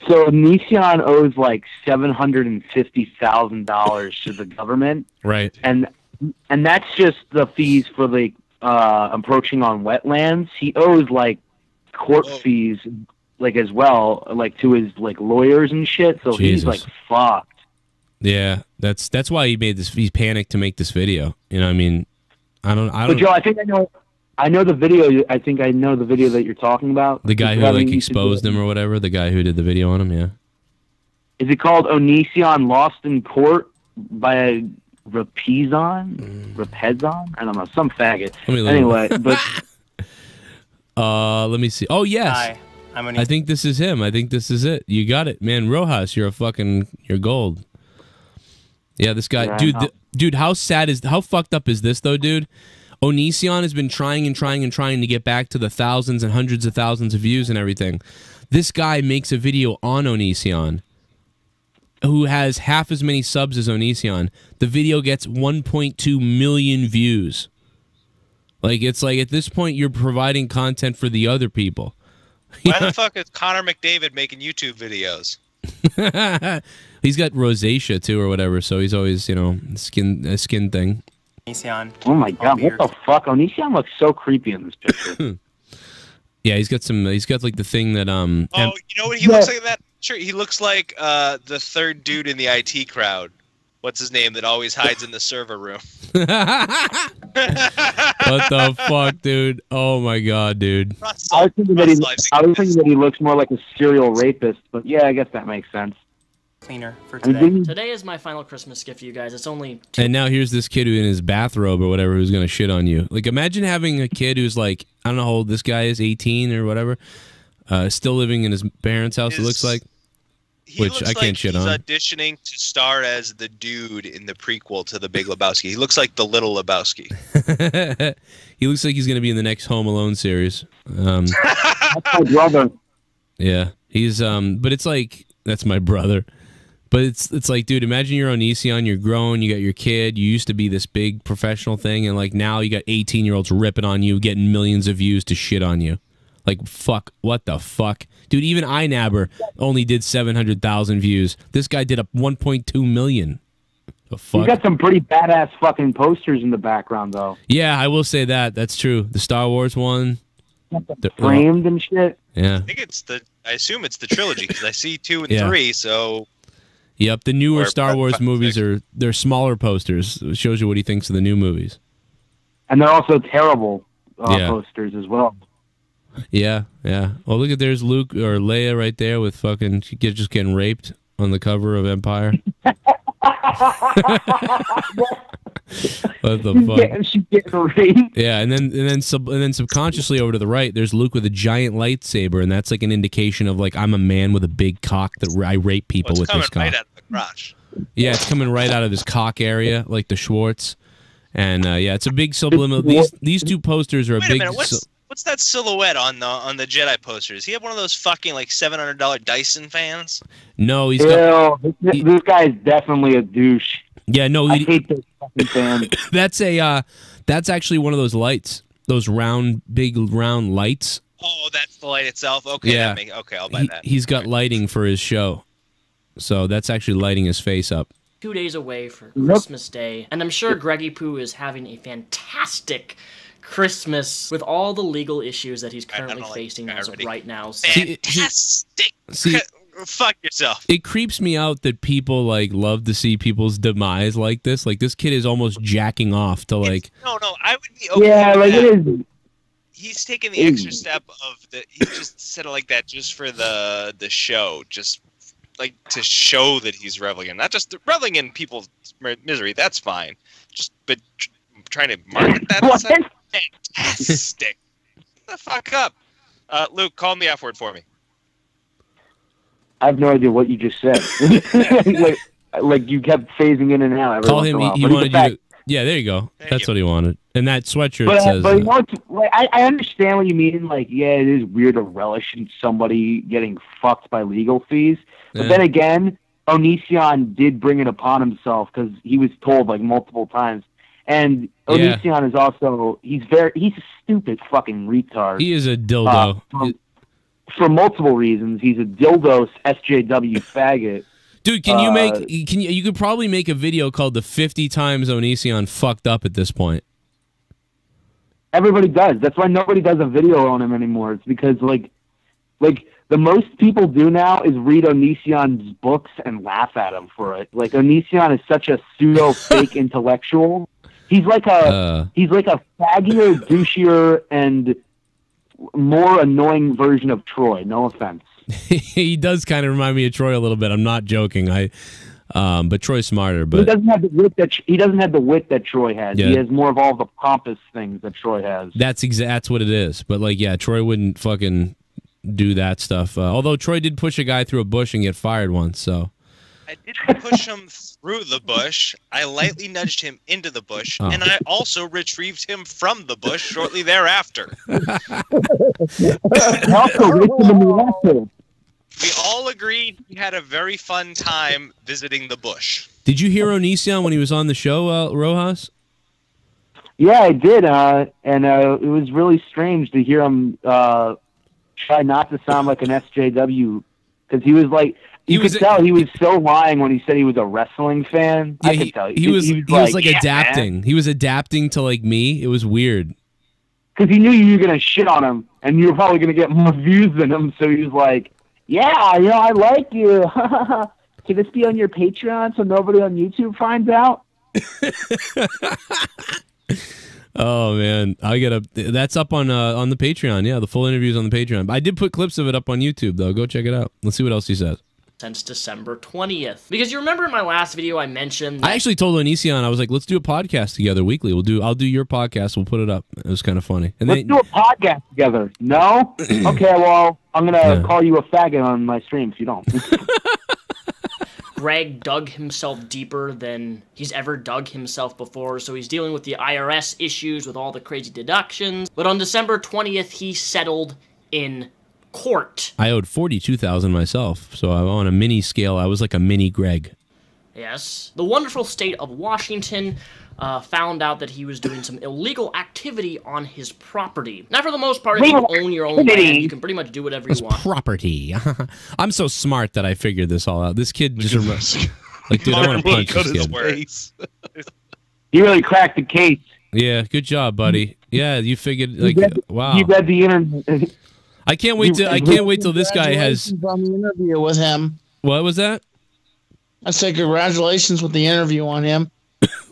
So Onision owes like $750,000 to the government,
right?
And that's just the fees for the approaching on wetlands. He owes like court fees, like as well, like to his like lawyers and shit. So
Jesus.
He's like fucked.
Yeah, that's why he made this. He's panicked to make this video. I mean,
But Joe, I think I know the video. I think I know the video that you're talking about.
The guy who like exposed him or whatever. The guy who did the video on him. Yeah.
Is it called Onision Lost in Court by Rapezon? I don't know, some faggot. Anyway, but
let me see. Oh yes.
Hi, I'm
I think this is him. I think this is it. You got it, man. Rojas, you're gold. Yeah, this guy,
Yeah,
dude. How fucked up is this though, dude? Onision has been trying to get back to the thousands and hundreds of thousands of views and everything. This guy makes a video on Onision, who has half as many subs as Onision. The video gets 1.2 million views. Like, it's like at this point you're providing content for the other people.
Why the fuck is Connor McDavid making YouTube videos?
He's got rosacea too, or whatever. So he's always, a skin thing.
Onision.
Oh my god, what the fuck? Onision looks so creepy in this picture.
Yeah, he's got like the thing that
Oh, you know what he looks like in that picture? He looks like the third dude in the IT crowd. What's his name that always hides in the server room?
What the fuck, dude? Oh my god, dude.
I was thinking that he looks more like a serial rapist, but yeah, I guess that makes sense.
Cleaner for today. Today is my final Christmas gift for you guys. It's only
And now here's this kid who in his bathrobe or whatever who's gonna shit on you. Like, imagine having a kid who's like, I don't know how old this guy is, 18 or whatever, still living in his parents' house. It looks like, which I can't shit on.
He's auditioning to star as the dude in the prequel to The Big Lebowski. He looks like the Little Lebowski.
He looks like he's gonna be in the next Home Alone series.
That's my brother.
Yeah, he's but it's like, that's my brother. But it's like, dude, imagine you're on Onision, you're grown, you got your kid, you used to be this big professional thing, and like now you got 18-year-olds ripping on you, getting millions of views to shit on you. Like, fuck, what the fuck? Dude, even iNabber only did 700,000 views. This guy did 1.2 million. The fuck?
He's got some pretty badass fucking posters in the background, though.
Yeah, I will say that. That's true. The Star Wars one.
Framed and shit.
Yeah.
I assume it's the trilogy, because I see 2 and 3, so...
Yep, the newer Star Wars movies they're smaller posters. It shows you what he thinks of the new movies.
And they're also terrible posters as well.
Yeah, yeah. Well, look at there's Luke or Leia right there with fucking just getting raped on the cover of Empire. What the fuck?
She's getting raped.
Yeah, and then subconsciously over to the right, there's Luke with a giant lightsaber, and that's like an indication of like, I'm a man with a big cock that I rape people with this cock.
Right out of the crotch.
Yeah, it's coming right out of his cock area, like the Schwartz. And yeah, it's a big subliminal. These two posters are
Wait
a big.
minute, what's that silhouette on the Jedi posters? Does he have one of those fucking like $700 Dyson fans?
No, he's
got. This guy is definitely a douche.
Yeah, no,
I hate this fucking fan.
That's actually one of those lights, those big round lights.
Oh, that's the light itself. Okay,
yeah.
Okay, I'll buy that.
He's got lighting for his show, so that's actually lighting his face up.
2 days away for Christmas Day, and I'm sure Greggy Poo is having a fantastic Christmas with all the legal issues that he's currently facing as of right now. So.
Fantastic.
See,
fuck yourself.
It creeps me out that people like love to see people's demise like this. Like, this kid is almost jacking off to like.
No, I would be okay.
Yeah, like it is.
He's taking the extra step of he just said it like that just for the show, just like to show that he's reveling in, not just reveling in people's misery. That's fine. But trying to market that. That's fantastic. Shut the fuck up, Luke. Call me F word for me.
I have no idea what you just said. like you kept phasing in and out.
Call him. He wanted you to. Yeah, there you go. That's what he wanted. And that sweatshirt says.
But you know, I understand what you mean. Like, yeah, it is weird to relish in somebody getting fucked by legal fees. But then again, Onision did bring it upon himself because he was told like multiple times. And Onision is also he's a stupid fucking retard.
He is a dildo.
For multiple reasons, he's a dildo SJW faggot.
Dude, you could probably make a video called the 50 times Onision fucked up at this point.
Everybody does. That's why nobody does a video on him anymore. It's because like the most people do now is read Onision's books and laugh at him for it. Like, Onision is such a pseudo fake intellectual He's like a faggier, douchier, and more annoying version of Troy. No offense.
He does kind of remind me of Troy a little bit. I'm not joking. But Troy's smarter. But
he doesn't have the wit that Troy has. Yeah. He has more of all the pompous things that Troy has.
That's what it is. But like, yeah, Troy wouldn't fucking do that stuff. Although Troy did push a guy through a bush and get fired once. So
I didn't push him through the bush. I lightly nudged him into the bush, and I also retrieved him from the bush shortly thereafter. We all agreed he had a very fun time visiting the bush.
Did you hear Onision when he was on the show, Rojas?
Yeah, I did, and it was really strange to hear him try not to sound like an SJW, because he was like, you could tell he was so lying when he said he was a wrestling fan.
Yeah,
I could tell.
He was like adapting. Man. He was adapting to like me. It was weird.
Because he knew you were going to shit on him, and you were probably going to get more views than him, so he was like, yeah, I like you. Can this be on your Patreon so nobody on YouTube finds out?
Oh man, that's up on the Patreon. Yeah, the full interview's on the Patreon. I did put clips of it up on YouTube though. Go check it out. Let's see what else he says.
Since December 20th. Because you remember in my last video I mentioned that
I actually told Onision, I was like, let's do a podcast together weekly. I'll do your podcast, we'll put it up. It was kind of funny. And
let's do a podcast together. No? Okay, well, I'm gonna call you a faggot on my stream if you don't.
Greg dug himself deeper than he's ever dug himself before, so he's dealing with the IRS issues with all the crazy deductions. But on December 20th, he settled in court.
I owed $42,000 myself, so on a mini scale, I was like a mini Greg.
Yes. The wonderful state of Washington found out that he was doing some illegal activity on his property. Now, for the most part, if you own your own land, you can pretty much do whatever you want.
Property. I'm so smart that I figured this all out. This kid just like, dude, I want to punch this kid.
He really cracked the case.
Yeah, good job, buddy. Yeah, you figured, like, wow.
You read the internet.
I can't wait till this guy has
on the interview with him.
What was that?
I said congratulations with the interview on him.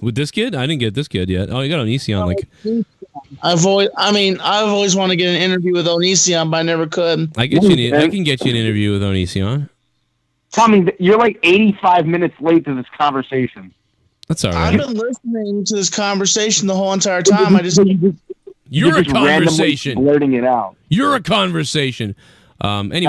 With this kid? I didn't get this kid yet. Oh, you got Onision. Like,
I've always wanted to get an interview with Onision, but I never could.
I can get you an interview with Onision.
Tommy, you're like 85 minutes late to this conversation.
That's all right.
I've been listening to this conversation the whole entire time.
You're a conversation.
Blurting it out.
You're a conversation. Anyway,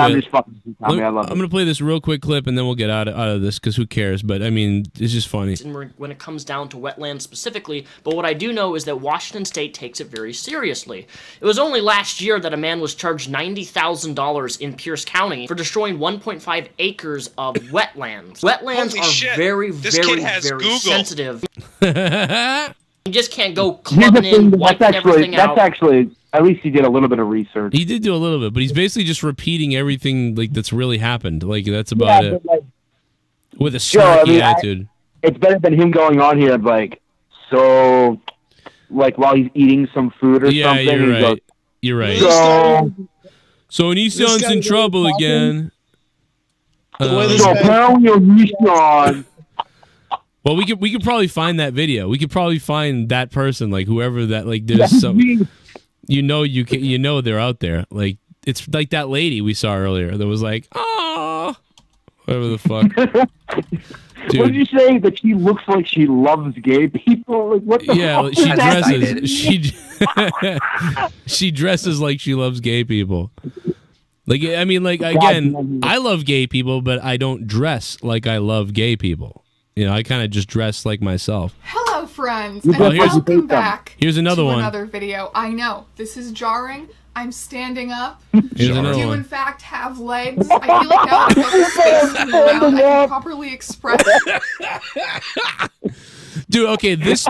I'm going to play this real quick clip, and then we'll get out of this, because who cares? But, I mean, it's just funny.
When it comes down to wetlands specifically, but what I do know is that Washington State takes it very seriously. It was only last year that a man was charged $90,000 in Pierce County for destroying 1.5 acres of wetlands. Wetlands are very, very sensitive. You just can't go clubbing in, wiping everything out.
That's actually, at least he did a little bit of research.
He did do a little bit, but he's basically just repeating everything like that's really happened. Like, that's about it.
Like,
with a snarky attitude.
It's better than him going on here like, so, like, while he's eating some food or something.
Yeah, you're right. You're right. So Onision's in trouble again. Well, we could probably find that video. We could probably find that person, like whoever that, like, there's some, you know they're out there. Like, it's like that lady we saw earlier that was like, oh, whatever the fuck.
Dude. What did you say? That she looks like she loves gay people? Like, what the fuck?
She dresses like she loves gay people. Like, I mean, like, again, I love gay people, but I don't dress like I love gay people. You know, I kind of just dress like myself.
Hello, friends, and welcome back
to
another video. I know, this is jarring. I'm standing up.
Here's another
do,
one.
in fact, have legs. I feel like now I've got the space to move around. I can properly express.
Dude, okay, this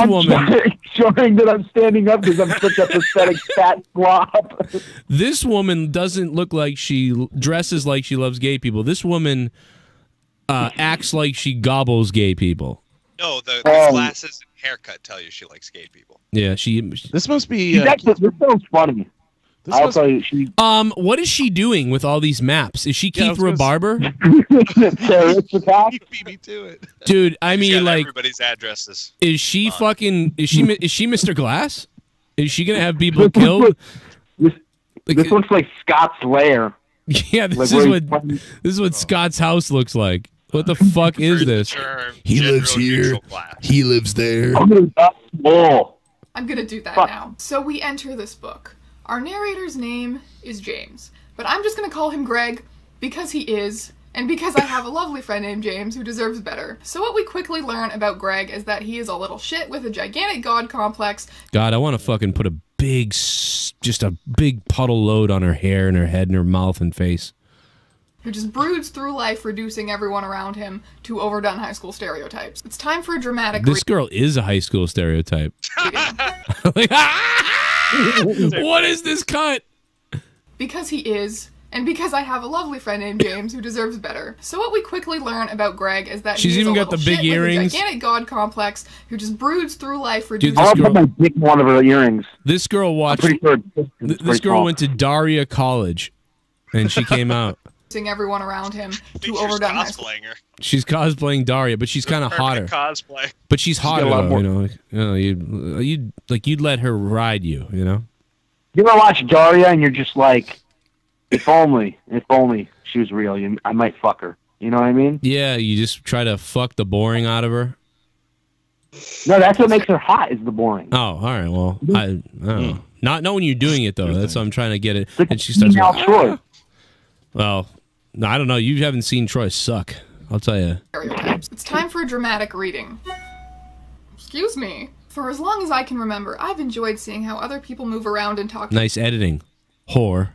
woman...
showing that I'm standing up because I'm such a pathetic fat slob.
This woman doesn't look like she dresses like she loves gay people. This woman... acts like she gobbles gay people.
No, the glasses and haircut tell you she likes gay people.
Yeah,
This must be.
This sounds funny. I'll tell you, she.
What is she doing with all these maps? Is she Keith Rabarber?
You beat me to it.
Dude, I mean, like,
everybody's addresses.
is she fucking? Is she Mr. Glass? Is she gonna have people killed?
This looks like Scott's lair.
Yeah, this
Like
is what Scott's house looks like. What the fuck is this?
He lives here. He lives there.
I'm gonna do that now. So we enter this book. Our narrator's name is James, but I'm just gonna call him Greg because he is, and because I have a lovely friend named James who deserves better. So what we quickly learn about Greg is that he is a little shit with a gigantic god complex.
God, I want to fucking put a big puddle load on her hair and her head and her mouth and face.
Who just broods through life, reducing everyone around him to overdone high school stereotypes. It's time for a dramatic.
This girl is a high school stereotype. Like, what is this cut?
Because he is, and because I have a lovely friend named James who deserves better. So what we quickly learn about Greg is that
She's
he's
even
a
got the
little
big
shit
earrings.
with a gigantic god complex who just broods through life,
Dude,
reducing.
this girl,
my dick in one of her earrings.
this girl watched. This girl went to Daria College, and she came out.
Everyone around him to overdone high school.
She's cosplaying Daria, but she's kind of hotter.
Cosplay.
But she's hotter,
got a lot
though,
more-
you'd let her ride you, you know?
You ever watch Daria and you're just like, if only she was real, I might fuck her. You know what I mean?
Yeah, you just try to fuck the boring out of her.
No, that's what makes her hot, is the boring.
Oh, all right. Well, I don't know. Not when you're doing it, though. That's what I'm trying to get it. And she starts
Female
going,
Troy.
well, no, I don't know. You haven't seen Troy suck. I'll tell you.
Stereotypes. It's time for a dramatic reading. Excuse me. For as long as I can remember, I've enjoyed seeing how other people move around and talk
Nice editing. Whore.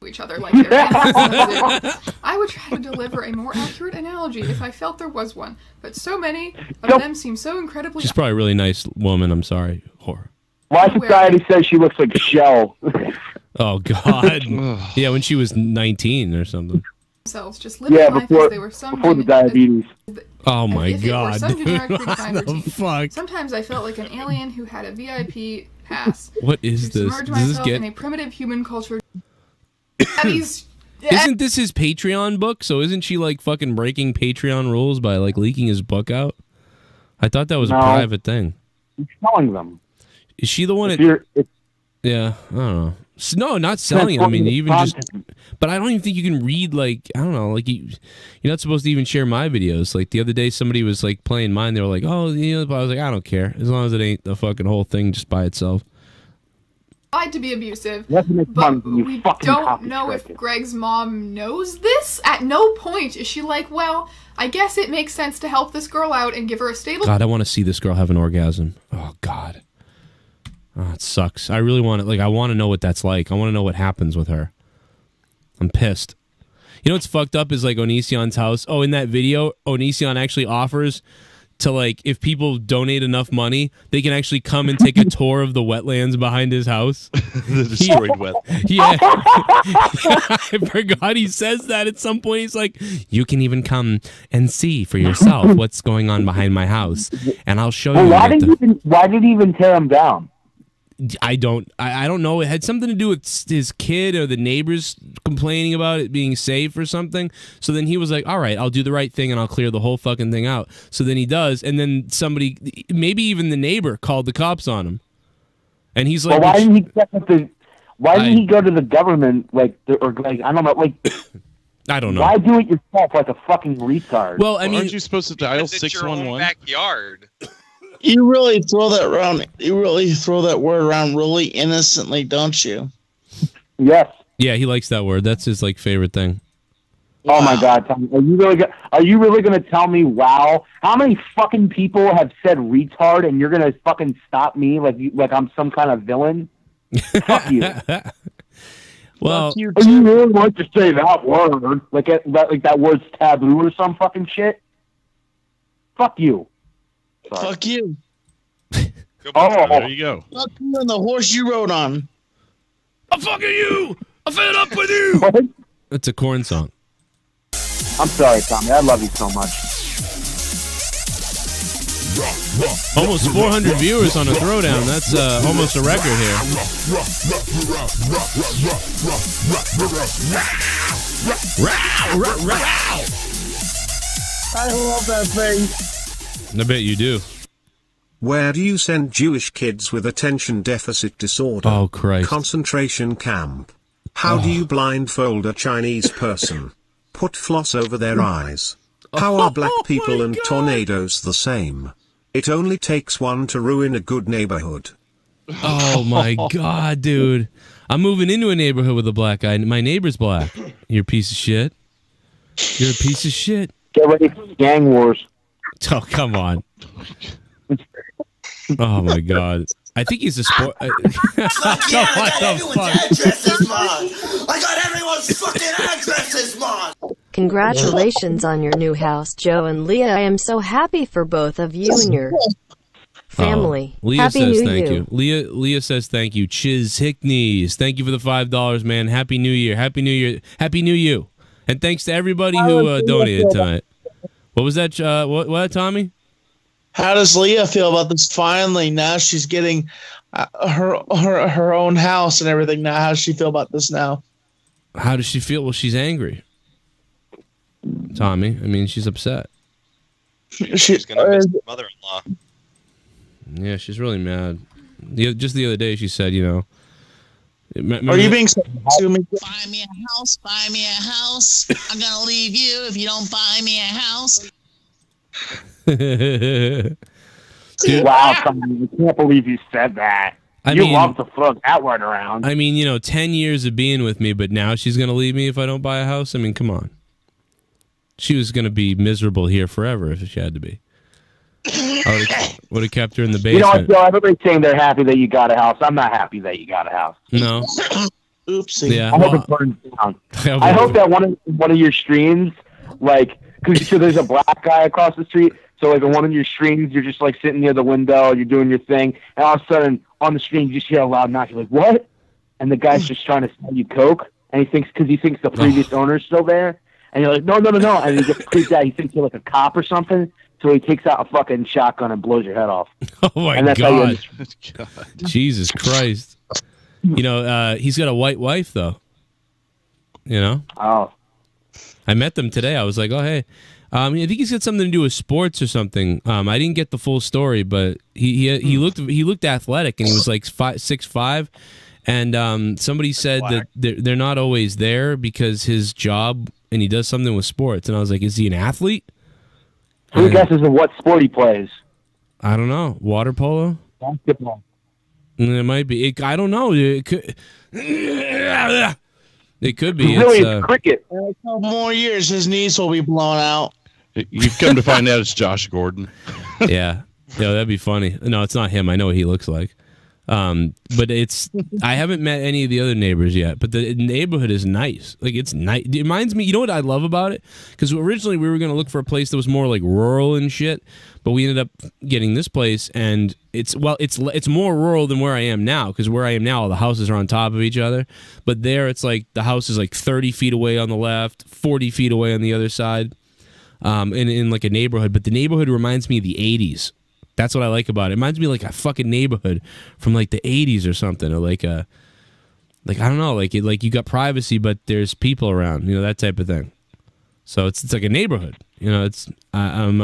to each other like their ancestors. I would try to deliver a more accurate analogy if I felt there was one, but so many of them seem so incredibly.
She's probably a really nice woman. I'm sorry. Whore.
My society says she looks like Shell.
Oh, God. Yeah, when she was 19 or something.
Themselves, just living life as they were some
before the diabetes.
Oh, my
if it were
God.
some generic
What
Pathfinder
the
team.
fuck?
Sometimes I felt like an alien who had a VIP pass.
What is
to
this?
submerge
Does this
myself
get...
in a primitive human culture.
Isn't this his Patreon book? So isn't she like fucking breaking Patreon rules by like leaking his book out? I thought that was a private thing.
He's selling them.
Is she the one that... Yeah, I don't know. No, not selling it. I mean, even just... But I don't even think you can read, like, I don't know, like, you're not supposed to even share my videos. Like, the other day, somebody was, like, playing mine. They were like, oh, you know, but I was like, I don't care. As long as it ain't the fucking whole thing just by itself.
Tried to be abusive,
but
we don't know if Greg's mom knows this. At no point is she like, well, I guess it makes sense to help this girl out and give her a stable...
God, I want to see this girl have an orgasm. Oh, God. Oh, it sucks. I really want to, like, I want to know what that's like. I want to know what happens with her. I'm pissed. You know what's fucked up is, like, Onision's house. Oh, in that video, Onision actually offers to, like, if people donate enough money, they can actually come and take a tour of the wetlands behind his house.
The destroyed wetlands.
Yeah. I forgot he says that at some point. He's like, you can even come and see for yourself what's going on behind my house, and I'll show you.
Why did he even tear him down?
I don't know. It had something to do with his kid or the neighbors complaining about it being safe or something. So then he was like, all right, I'll do the right thing and I'll clear the whole fucking thing out. So then he does. And then somebody, maybe even the neighbor, called the cops on him. And he's like,
well, why didn't he go to the government, I don't know, like...
I don't know.
Why do it yourself like a fucking retard?
Well, I mean...
Aren't you supposed to dial 611?
Backyard.
You really throw that around. You really throw that word around really innocently, don't you?
Yes.
Yeah, he likes that word. That's his like favorite thing.
Wow. Oh my God, Tommy, are you really going to tell me? Wow, how many fucking people have said retard, and you're going to fucking stop me like I'm some kind of villain? Fuck you.
Well,
you really like to say that word like that word's taboo or some fucking shit? Fuck you. Sorry.
Fuck you.
Oh,
there you go.
Fuck you and the horse you rode on.
I'm fucking you. I'm fed up with you.
What?
That's a Korn song.
I'm sorry, Tommy. I love you so much.
Rock.
Almost 400 viewers on a throwdown. That's almost a record here.
I love that thing.
I bet you do.
Where do you send Jewish kids with attention deficit disorder?
Oh, Christ.
Concentration camp. How do you blindfold a Chinese person? Put floss over their eyes. How are black people and tornadoes the same? It only takes one to ruin a good neighborhood.
Oh my God, dude. I'm moving into a neighborhood with a black guy. My neighbor's black. You're a piece of shit. You're a piece of shit.
Get ready for gang wars.
Oh, come on. Oh my God. I think he's a sport.
Fuck yeah, I got everyone's addresses, man. I got everyone's fucking addresses, man.
Congratulations on your new house, Joe and Leah. I am so happy for both of you and your family.
Leah
Happy
says
New
thank
You.
you. Leah says thank you. Chiz Hickneys, thank you for the $5, man. Happy New Year. Happy New Year. Happy New You. And thanks to everybody who donated tonight. What was that? What, Tommy?
How does Leah feel about this? Finally, now she's getting her own house and everything. Now, how does she feel about this now?
How does she feel? Well, she's angry. Tommy, I mean, she's upset.
She's
gonna miss her mother-in-law.
Yeah, she's really mad. Just the other day, she said, you know.
Are you being so to me?
Buy me a house. Buy me a house. I'm gonna leave you if you don't buy me a house.
Dude.
Wow, I can't believe you said that. You love to throw that word around.
I mean, you know, 10 years of being with me, but now she's going to leave me if I don't buy a house? I mean, come on. She was going to be miserable here forever if she had to be. I would have kept her in the basement.
You know what, Joe? Everybody's saying they're happy that you got a house. I'm not happy that you got a house.
No.
Oopsie.
Yeah.
I hope it burns down. I hope that one of your streams, like, because so there's a black guy across the street, so like on one of your streams, you're just like sitting near the window, you're doing your thing, and all of a sudden on the screen you just hear a loud knock. You're like, what? And the guy's just trying to sell you coke, and he thinks the previous owner's still there, and you're like, no, and he gets creeped out. He thinks you're like a cop or something, so he takes out a fucking shotgun and blows your head off.
Oh my God. Jesus Christ. You know, he's got a white wife though. You know?
Oh.
I met them today. I was like, oh, hey. I think he's got something to do with sports or something. I didn't get the full story, but he looked athletic, and he was like 6'5", and somebody said that they're not always there because his job, and he does something with sports. And I was like, is he an athlete?
Who guesses of what sport he plays?
I don't know. Water polo?
Basketball.
It might be. I don't know. It could. It could be.
It's cricket.
In a couple more years, his knees will be blown out.
You've come to find out it's Josh Gordon.
Yeah, that'd be funny. No, it's not him. I know what he looks like. But I haven't met any of the other neighbors yet, but the neighborhood is nice. Like, it's nice. It reminds me, you know what I love about it? Because originally we were going to look for a place that was more like rural and shit, but we ended up getting this place, and it's more rural than where I am now, because where I am now, all the houses are on top of each other. But there, it's like the house is like 30 feet away on the left, 40 feet away on the other side, in like a neighborhood. But the neighborhood reminds me of the 80s. That's what I like about it. It reminds me of like a fucking neighborhood from like the 80s or something, or like I don't know, like you got privacy, but there's people around, you know, that type of thing. So it's like a neighborhood, you know. I'm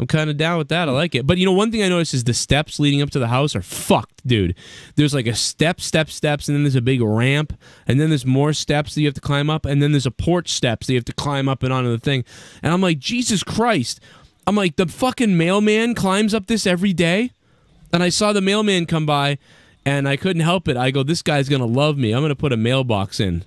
kind of down with that. I like it. But you know, one thing I noticed is the steps leading up to the house are fucked, dude. There's like a steps, and then there's a big ramp, and then there's more steps that you have to climb up, and then there's a porch steps that you have to climb up and onto the thing. And I'm like, Jesus Christ. I'm like, the fucking mailman climbs up this every day? And I saw the mailman come by, and I couldn't help it. I go, this guy's going to love me. I'm going to put a mailbox in.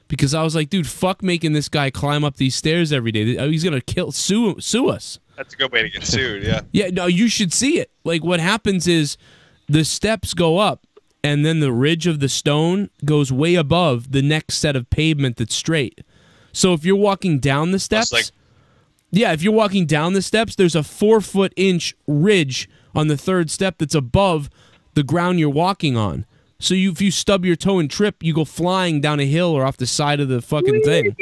Because I was like, dude, fuck making this guy climb up these stairs every day. He's going to sue us.
That's a good way to get sued, yeah.
Yeah, no, you should see it. Like, what happens is the steps go up, and then the ridge of the stone goes way above the next set of pavement that's straight. So if you're walking down the steps... Yeah, if you're walking down the steps, there's a 4-foot-inch ridge on the third step that's above the ground you're walking on. So if you stub your toe and trip, you go flying down a hill or off the side of the fucking thing.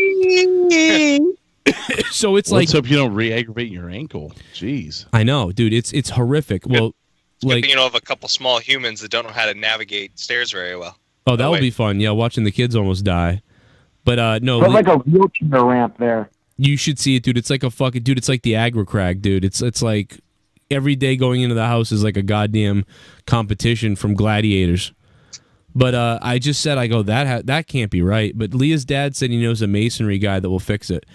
So it's
Let's hope you don't re-aggravate your ankle. Jeez.
I know, dude. It's horrific. Well, like
you know, of a couple small humans that don't know how to navigate stairs very well.
Oh, that would be fun. Yeah, watching the kids almost die. But no,
There's like a wheelchair ramp there.
You should see it, dude. It's like a fucking dude. It's like the aggro crag, dude. It's like every day going into the house is like a goddamn competition from gladiators. But I just said, I go, that can't be right. But Leah's dad said he knows a masonry guy that will fix it,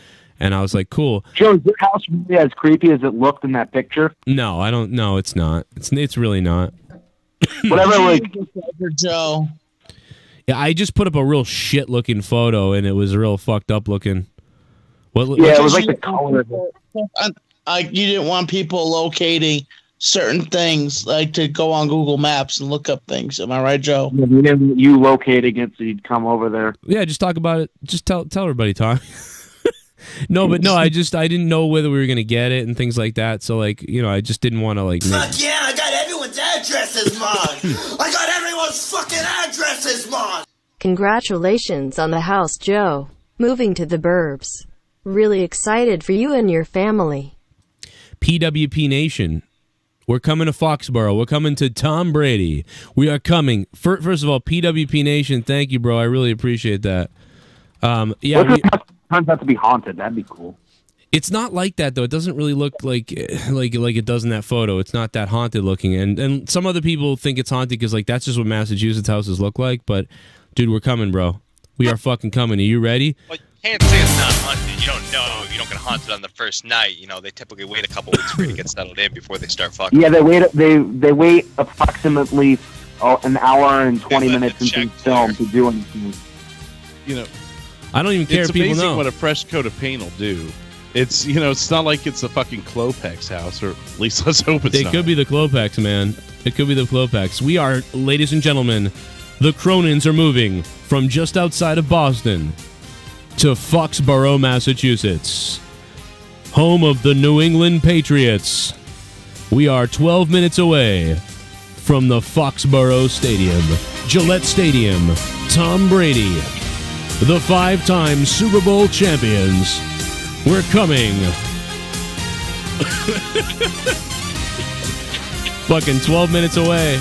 and I was like, cool.
Joe, is your house really as creepy as it looked in that picture?
No, I don't. No, it's not. It's really not.
Whatever, like
Joe.
Yeah, I just put up a real shit looking photo, and it was real fucked up looking.
It was like the color.
You didn't want people locating certain things, like to go on Google Maps and look up things. Am I right, Joe?
Yeah, we didn't want you locating it, so you'd come over there.
Yeah, just talk about it. Just tell everybody, Tom. No, but no, I didn't know whether we were gonna get it and things like that. So like, you know, I just didn't want to like.
Fuck yeah, I got everyone's addresses, Mon. I got everyone's fucking addresses, Mon.
Congratulations on the house, Joe. Moving to the burbs. Really excited for you and your family.
PWP Nation. We're coming to Foxborough. We're coming to Tom Brady. We are coming. First of all, PWP Nation, thank you, bro. I really appreciate that. Yeah,
turns out to be haunted. That'd be cool.
It's not like that though. It doesn't really look like it does in that photo. It's not that haunted looking. And some other people think it's haunted because like that's just what Massachusetts houses look like. But dude, we're coming, bro. We are fucking coming. Are you ready?
Well, you can't say it's not haunted. You don't know. You don't get haunted on the first night. You know, they typically wait a couple weeks for you to get settled in before they start fucking.
Yeah, they wait approximately an hour and 20 minutes into film to do anything.
You know,
I don't even care
it's
if people
amazing
know
what a fresh coat of paint will do. It's, you know, it's not like it's a fucking Klopex house, or at least let's hope it's not.
It could be the Klopex, man. It could be the Klopex. We are, ladies and gentlemen, the Cronins are moving from just outside of Boston to Foxborough, Massachusetts, home of the New England Patriots. We are 12 minutes away from the Foxborough Stadium, Gillette Stadium. Tom Brady, the 5-time Super Bowl champions. We're coming. Fucking 12 minutes away.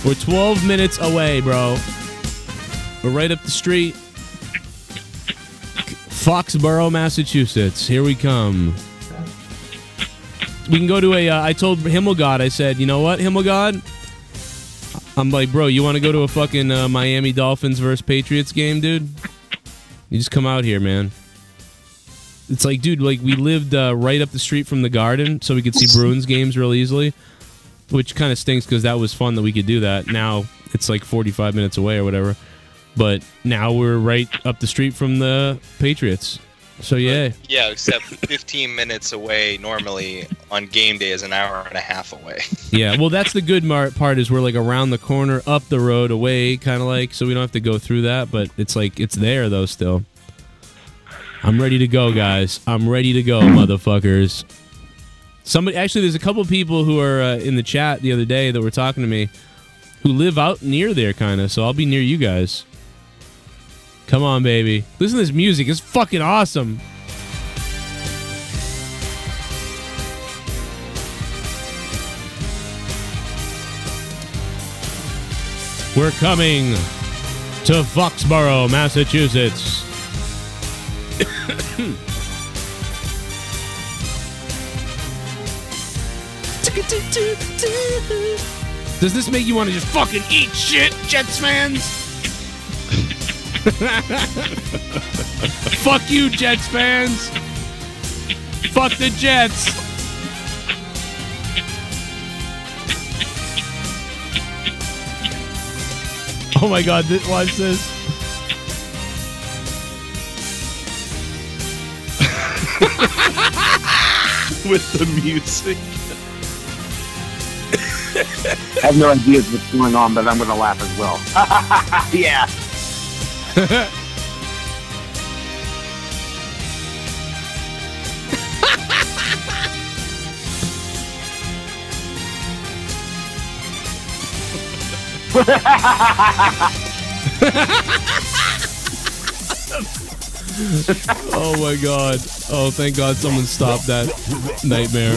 We're 12 minutes away, bro. We're right up the street. Foxborough, Massachusetts. Here we come. We can go to I told Himmelgod, I said, you know what, Himmelgod? I'm like, bro, you want to go to a fucking Miami Dolphins versus Patriots game, dude? You just come out here, man. It's like, dude, like we lived right up the street from the Garden, so we could see Bruins games real easily, which kind of stinks because that was fun that we could do that. Now it's like 45 minutes away or whatever, but now we're right up the street from the Patriots. So yeah.
Yeah, except 15 minutes away normally on game day is an hour and a half away.
Yeah, well, that's the good part is we're like around the corner, up the road, away, kind of like, so we don't have to go through that, but it's like, it's there though still. I'm ready to go, guys. I'm ready to go, motherfuckers. Actually, there's a couple people who are in the chat the other day that were talking to me who live out near there, kind of, so I'll be near you guys. Come on, baby. Listen to this music. It's fucking awesome. We're coming to Foxborough, Massachusetts. Does this make you want to just fucking eat shit, Jets fans? Fuck you, Jets fans. Fuck the Jets. Oh my god, watch this.
With the music.
I have no idea what's going on, but I'm going to laugh as well. Yeah.
Oh my god. Oh, thank God someone stopped that nightmare.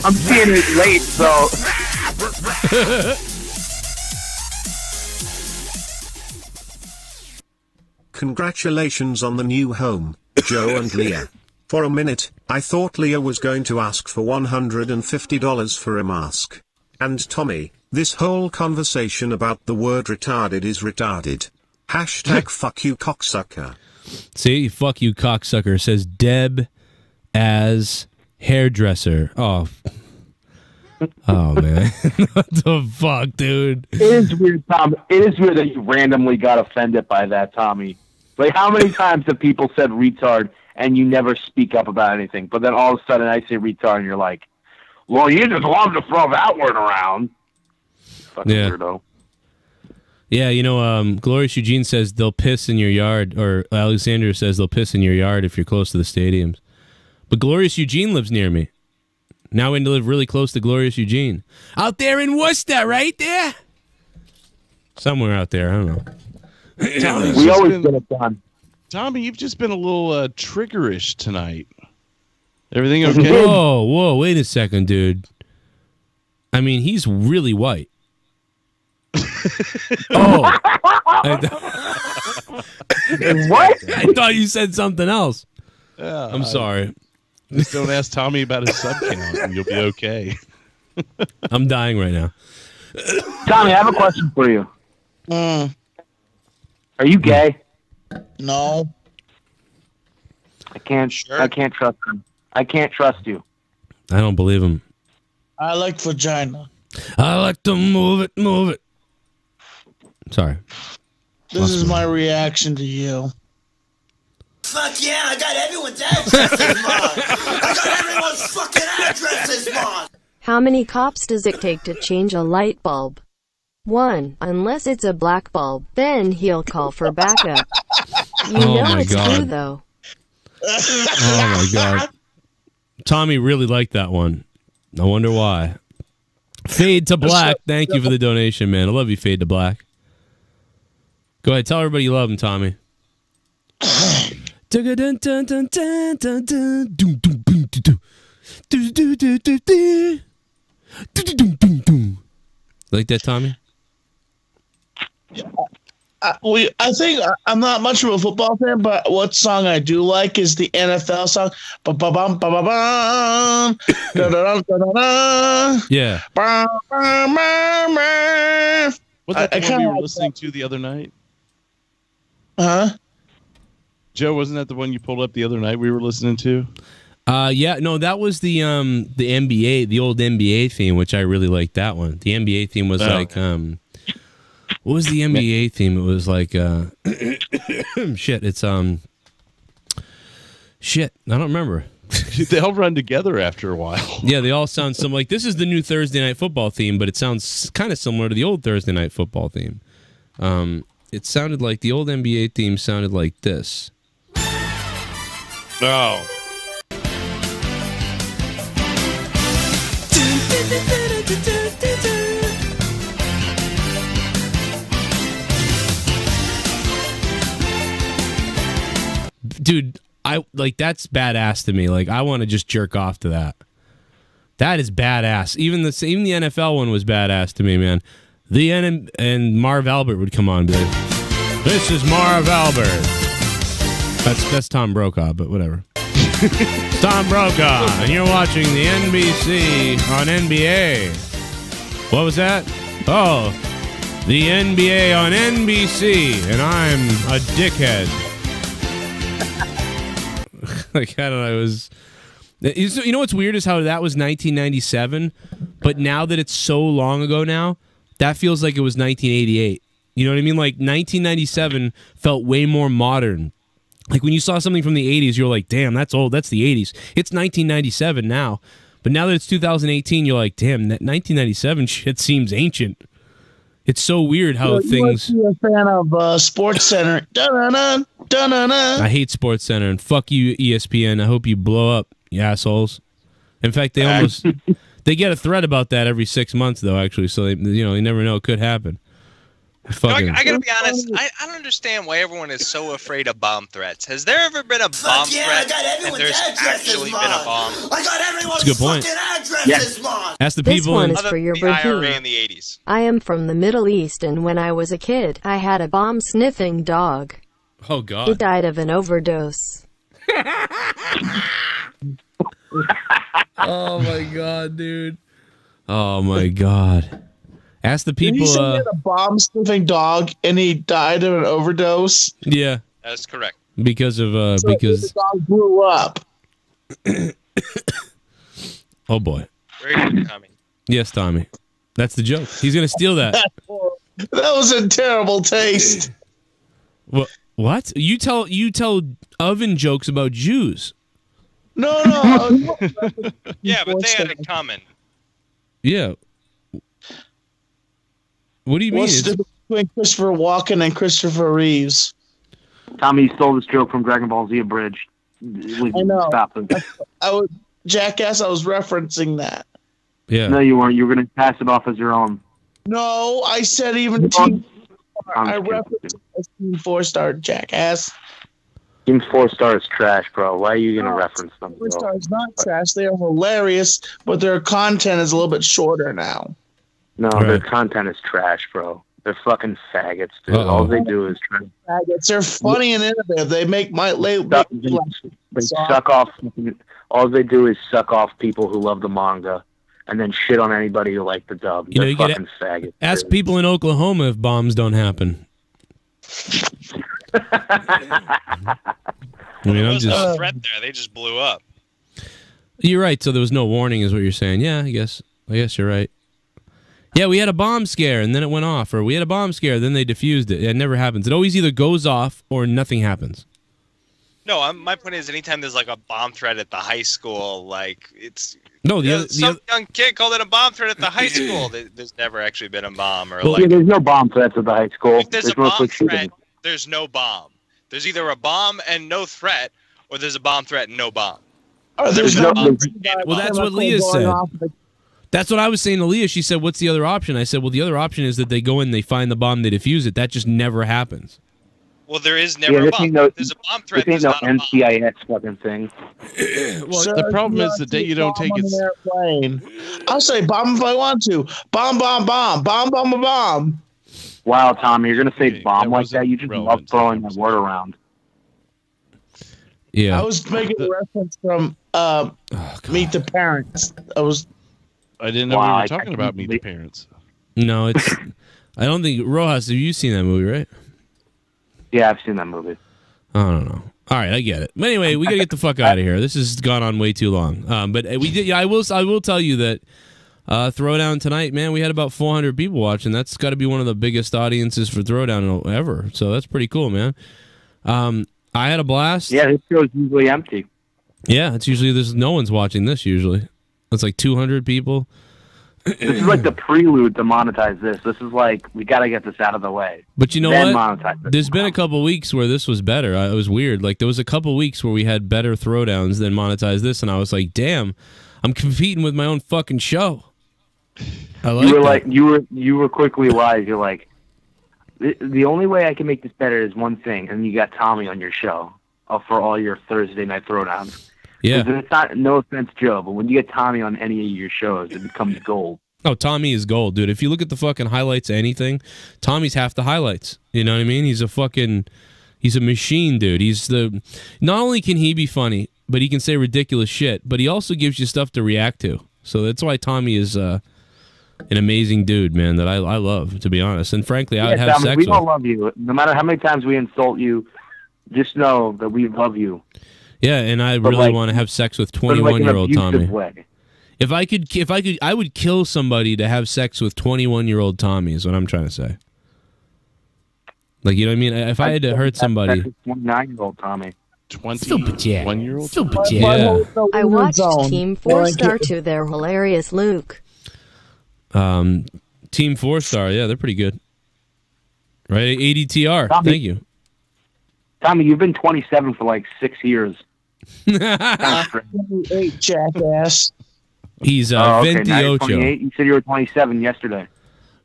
I'm seeing it late, so.
Congratulations on the new home, Joe and Leah. For a minute, I thought Leah was going to ask for $150 for a mask. And Tommy, this whole conversation about the word retarded is retarded. Hashtag fuck you cocksucker.
See, fuck you cocksucker, says Deb as hairdresser. Oh. Oh, man. What the fuck, dude?
It is weird, Tom. It is weird that you randomly got offended by that, Tommy. Like, how many times have people said retard and you never speak up about anything? But then all of a sudden I say retard and you're like, well, you just love to throw that word around. Fucking weirdo.
Yeah, you know, Glorious Eugene says they'll piss in your yard, or Alexander says they'll piss in your yard if you're close to the stadiums. But Glorious Eugene lives near me. Now we live really close to Glorious Eugene. Out there in Worcester, right there? Somewhere out there, I don't know.
Tommy,
we always get it done.
Tommy, you've just been a little triggerish tonight. Everything okay?
Whoa, wait a second, dude. I mean, he's really white.
What?
I thought you said something else.
Yeah,
I'm sorry.
Just don't ask Tommy about his sub count and you'll be okay.
I'm dying right now.
Tommy, I have a question for you. Are you gay?
No.
I can't trust him. I can't trust you.
I don't believe him.
I like vagina.
I like to move it, move it. Sorry.
This is my reaction to you.
Fuck yeah, I got everyone's addresses, Mon. I got everyone's fucking addresses, Mon.
How many cops does it take to change a light bulb? 1. Unless it's a black bulb, then he'll call for backup. You know it's true, though.
Oh my God. Tommy really liked that one. I wonder why. Fade to Black, thank you for the donation, man. I love you, Fade to Black. Go ahead, tell everybody you love him, Tommy. Like that, Tommy?
I think I'm not much of a football fan, but what song I do like is the NFL song. Ba-ba-bum, ba-ba-bum, da-da-da-da-da-da.
Yeah.
Was that the one we were listening to the other night?
Huh?
Joe, wasn't that the one you pulled up the other night we were listening to?
Yeah, no, that was the NBA, the old NBA theme, which I really liked that one. The NBA theme was like what was the NBA theme? It was like shit, it's shit, I don't remember.
They all run together after a while.
Yeah, they all sound some like this is the new Thursday Night Football theme, but it sounds kind of similar to the old Thursday Night Football theme. It sounded like the old NBA theme sounded like this.
Oh.
Dude, I like that's badass to me. Like I want to just jerk off to that. That is badass. Even the NFL one was badass to me, man. And Marv Albert would come on and be like, "This is Marv Albert." That's Tom Brokaw, but whatever. Tom Brokaw, and you're watching the NBC on NBA. What was that? Oh, the NBA on NBC, and I'm a dickhead. Like, I don't know, it was... You know what's weird is how that was 1997, but now that it's so long ago now, that feels like it was 1988. You know what I mean? Like, 1997 felt way more modern. Like, when you saw something from the 80s, you're like, damn, that's old, that's the 80s. It's 1997 now. But now that it's 2018, you're like, damn, that 1997 shit seems ancient. It's so weird how things...
You're a fan of Sports Center. Dun-dun-dun, dun-dun-dun.
I hate Sports Center, and fuck you, ESPN. I hope you blow up, you assholes. In fact, they almost... They get a threat about that every 6 months, though, actually, so, you never know. It could happen. Fucking.
I gotta be honest. I don't understand why everyone is so afraid of bomb threats. Has there ever been a bomb threat and there's actually been a bomb?
I got everyone's
That's a good point.
fucking addresses, Mon.
Ask the
This
people
one
in
is for your
the IRA
Bahia.
in the 80s.
I am from the Middle East, and when I was a kid, I had a bomb-sniffing dog.
Oh, God.
He died of an overdose.
Oh, my God, dude. Oh, my God. Ask the people.
Did you say he had a bomb-sniffing dog and he died of an overdose?
Yeah.
That's correct.
Because of
So
because
the dog blew up.
oh boy.
Very good, Tommy.
Yes, Tommy. That's the joke. He's gonna steal that.
That was a terrible taste.
What? You tell oven jokes about Jews.
No.
Yeah, but they had it common.
Yeah. What do you mean?
What's the difference between Christopher Walken and Christopher Reeves?
Tommy stole this joke from Dragon Ball Z Abridged.
I know.
Stop it.
I was jackass. I was referencing that.
Yeah.
No, you weren't. You were going to pass it off as your own.
No, I said even Team 4. I referenced Team 4-star jackass.
Team 4-star is trash, bro. Why are you going to reference them?
4-star is not trash. They are hilarious, but their content is a little bit shorter now.
No, their content is trash, bro. They're fucking faggots, dude. All they do is try.
Faggots. They're funny and innovative. They make my
They suck off. All they do is suck off people who love the manga, and then shit on anybody who like the dub.
You know,
They're
you
fucking
get
faggots.
ask
dude.
people in Oklahoma if bombs don't happen. I mean,
There
I'm
was no
just.
threat there. They just blew up.
You're right. So there was no warning, is what you're saying. Yeah, I guess you're right. Yeah, we had a bomb scare and then it went off, or we had a bomb scare, then they defused it. It never happens. It always either goes off or nothing happens.
No, my point is, anytime there's like a bomb threat at the high school, like it's
no,
some young kid called it a bomb threat at the high school. There's never actually been a bomb, or
Well,
like
there's no bomb threats at the high school.
if there's a
mostly
bomb threat,
shooting.
there's no bomb. There's either a bomb and no threat, or there's a bomb threat and no bomb.
Or
there's no bomb.
Well, that's what Leah said. That's what I was saying to Leah. She said, "What's the other option?" I said, "Well, the other option is that they go in, they find the bomb, they defuse it. That just never happens."
Well, there is never a bomb. There's a bomb threat.
This
There's
ain't no
not a bomb.
NCIS fucking thing.
Well,
the problem is the day you don't take it.
Airplane. I'll say bomb if I want to. Bomb, bomb, bomb, bomb, bomb, bomb, bomb.
Wow, Tommy, you're gonna say bomb like that? You just love throwing that word around.
Yeah.
I was making a reference from Meet the Parents.
I didn't know we were talking about Meet the Parents.
No, it's. I don't think Rojas. Have you seen that movie? Right?
Yeah, I've seen that movie.
I don't know. All right, I get it. But anyway, we gotta get the fuck out of here. This has gone on way too long. But we did. Yeah, I will tell you that Throwdown tonight, man. We had about 400 people watching. That's got to be one of the biggest audiences for Throwdown ever. So that's pretty cool, man. I had a blast.
Yeah, this show's usually empty.
Yeah, it's usually there's no one's watching this. Usually, it's like 200 people.
This is like the prelude to monetize this. This is like, we got to get this out of the way.
But you know
then
what?
Monetize this.
There's been a couple weeks where this was better. It was weird. Like there was a couple weeks where we had better throwdowns than monetize this, and I was like, damn, I'm competing with my own fucking show. I like
You were
that.
like, you were quickly wise. You're like, the only way I can make this better is one thing, and you got Tommy on your show for all your Thursday night throwdowns.
Yeah.
'Cause it's not, no offense, Joe, but when you get Tommy on any of your shows, it becomes gold.
Oh, Tommy is gold, dude. If you look at the fucking highlights of anything, Tommy's half the highlights. You know what I mean? He's a machine, dude. Not only can he be funny, but he can say ridiculous shit, but he also gives you stuff to react to. So that's why Tommy is an amazing dude, man, that I love, to be honest. And frankly, I would have
Tommy,
sex
we
with.
don't love you. No matter how many times we insult you, just know that we love you.
Yeah, and I
But
really
like-
want to have sex with
but like an
21-year-old
abusive
Tommy.
way.
If I could, I would kill somebody to have sex with 21-year-old Tommy. Is what I'm trying to say. Like, you know what I mean? If I had to hurt somebody,
29-year-old Tommy.
21-year-old.
Yeah.
I watched Team 4-Star 2. They're hilarious, Luke.
Team 4-Star, yeah, they're pretty good. Right, ADTR.
Tommy.
Thank you.
Tommy, you've been 27 for like 6 years.
28, jackass.
He's
Oh, okay, now you're
28.
28. You said you were 27 yesterday.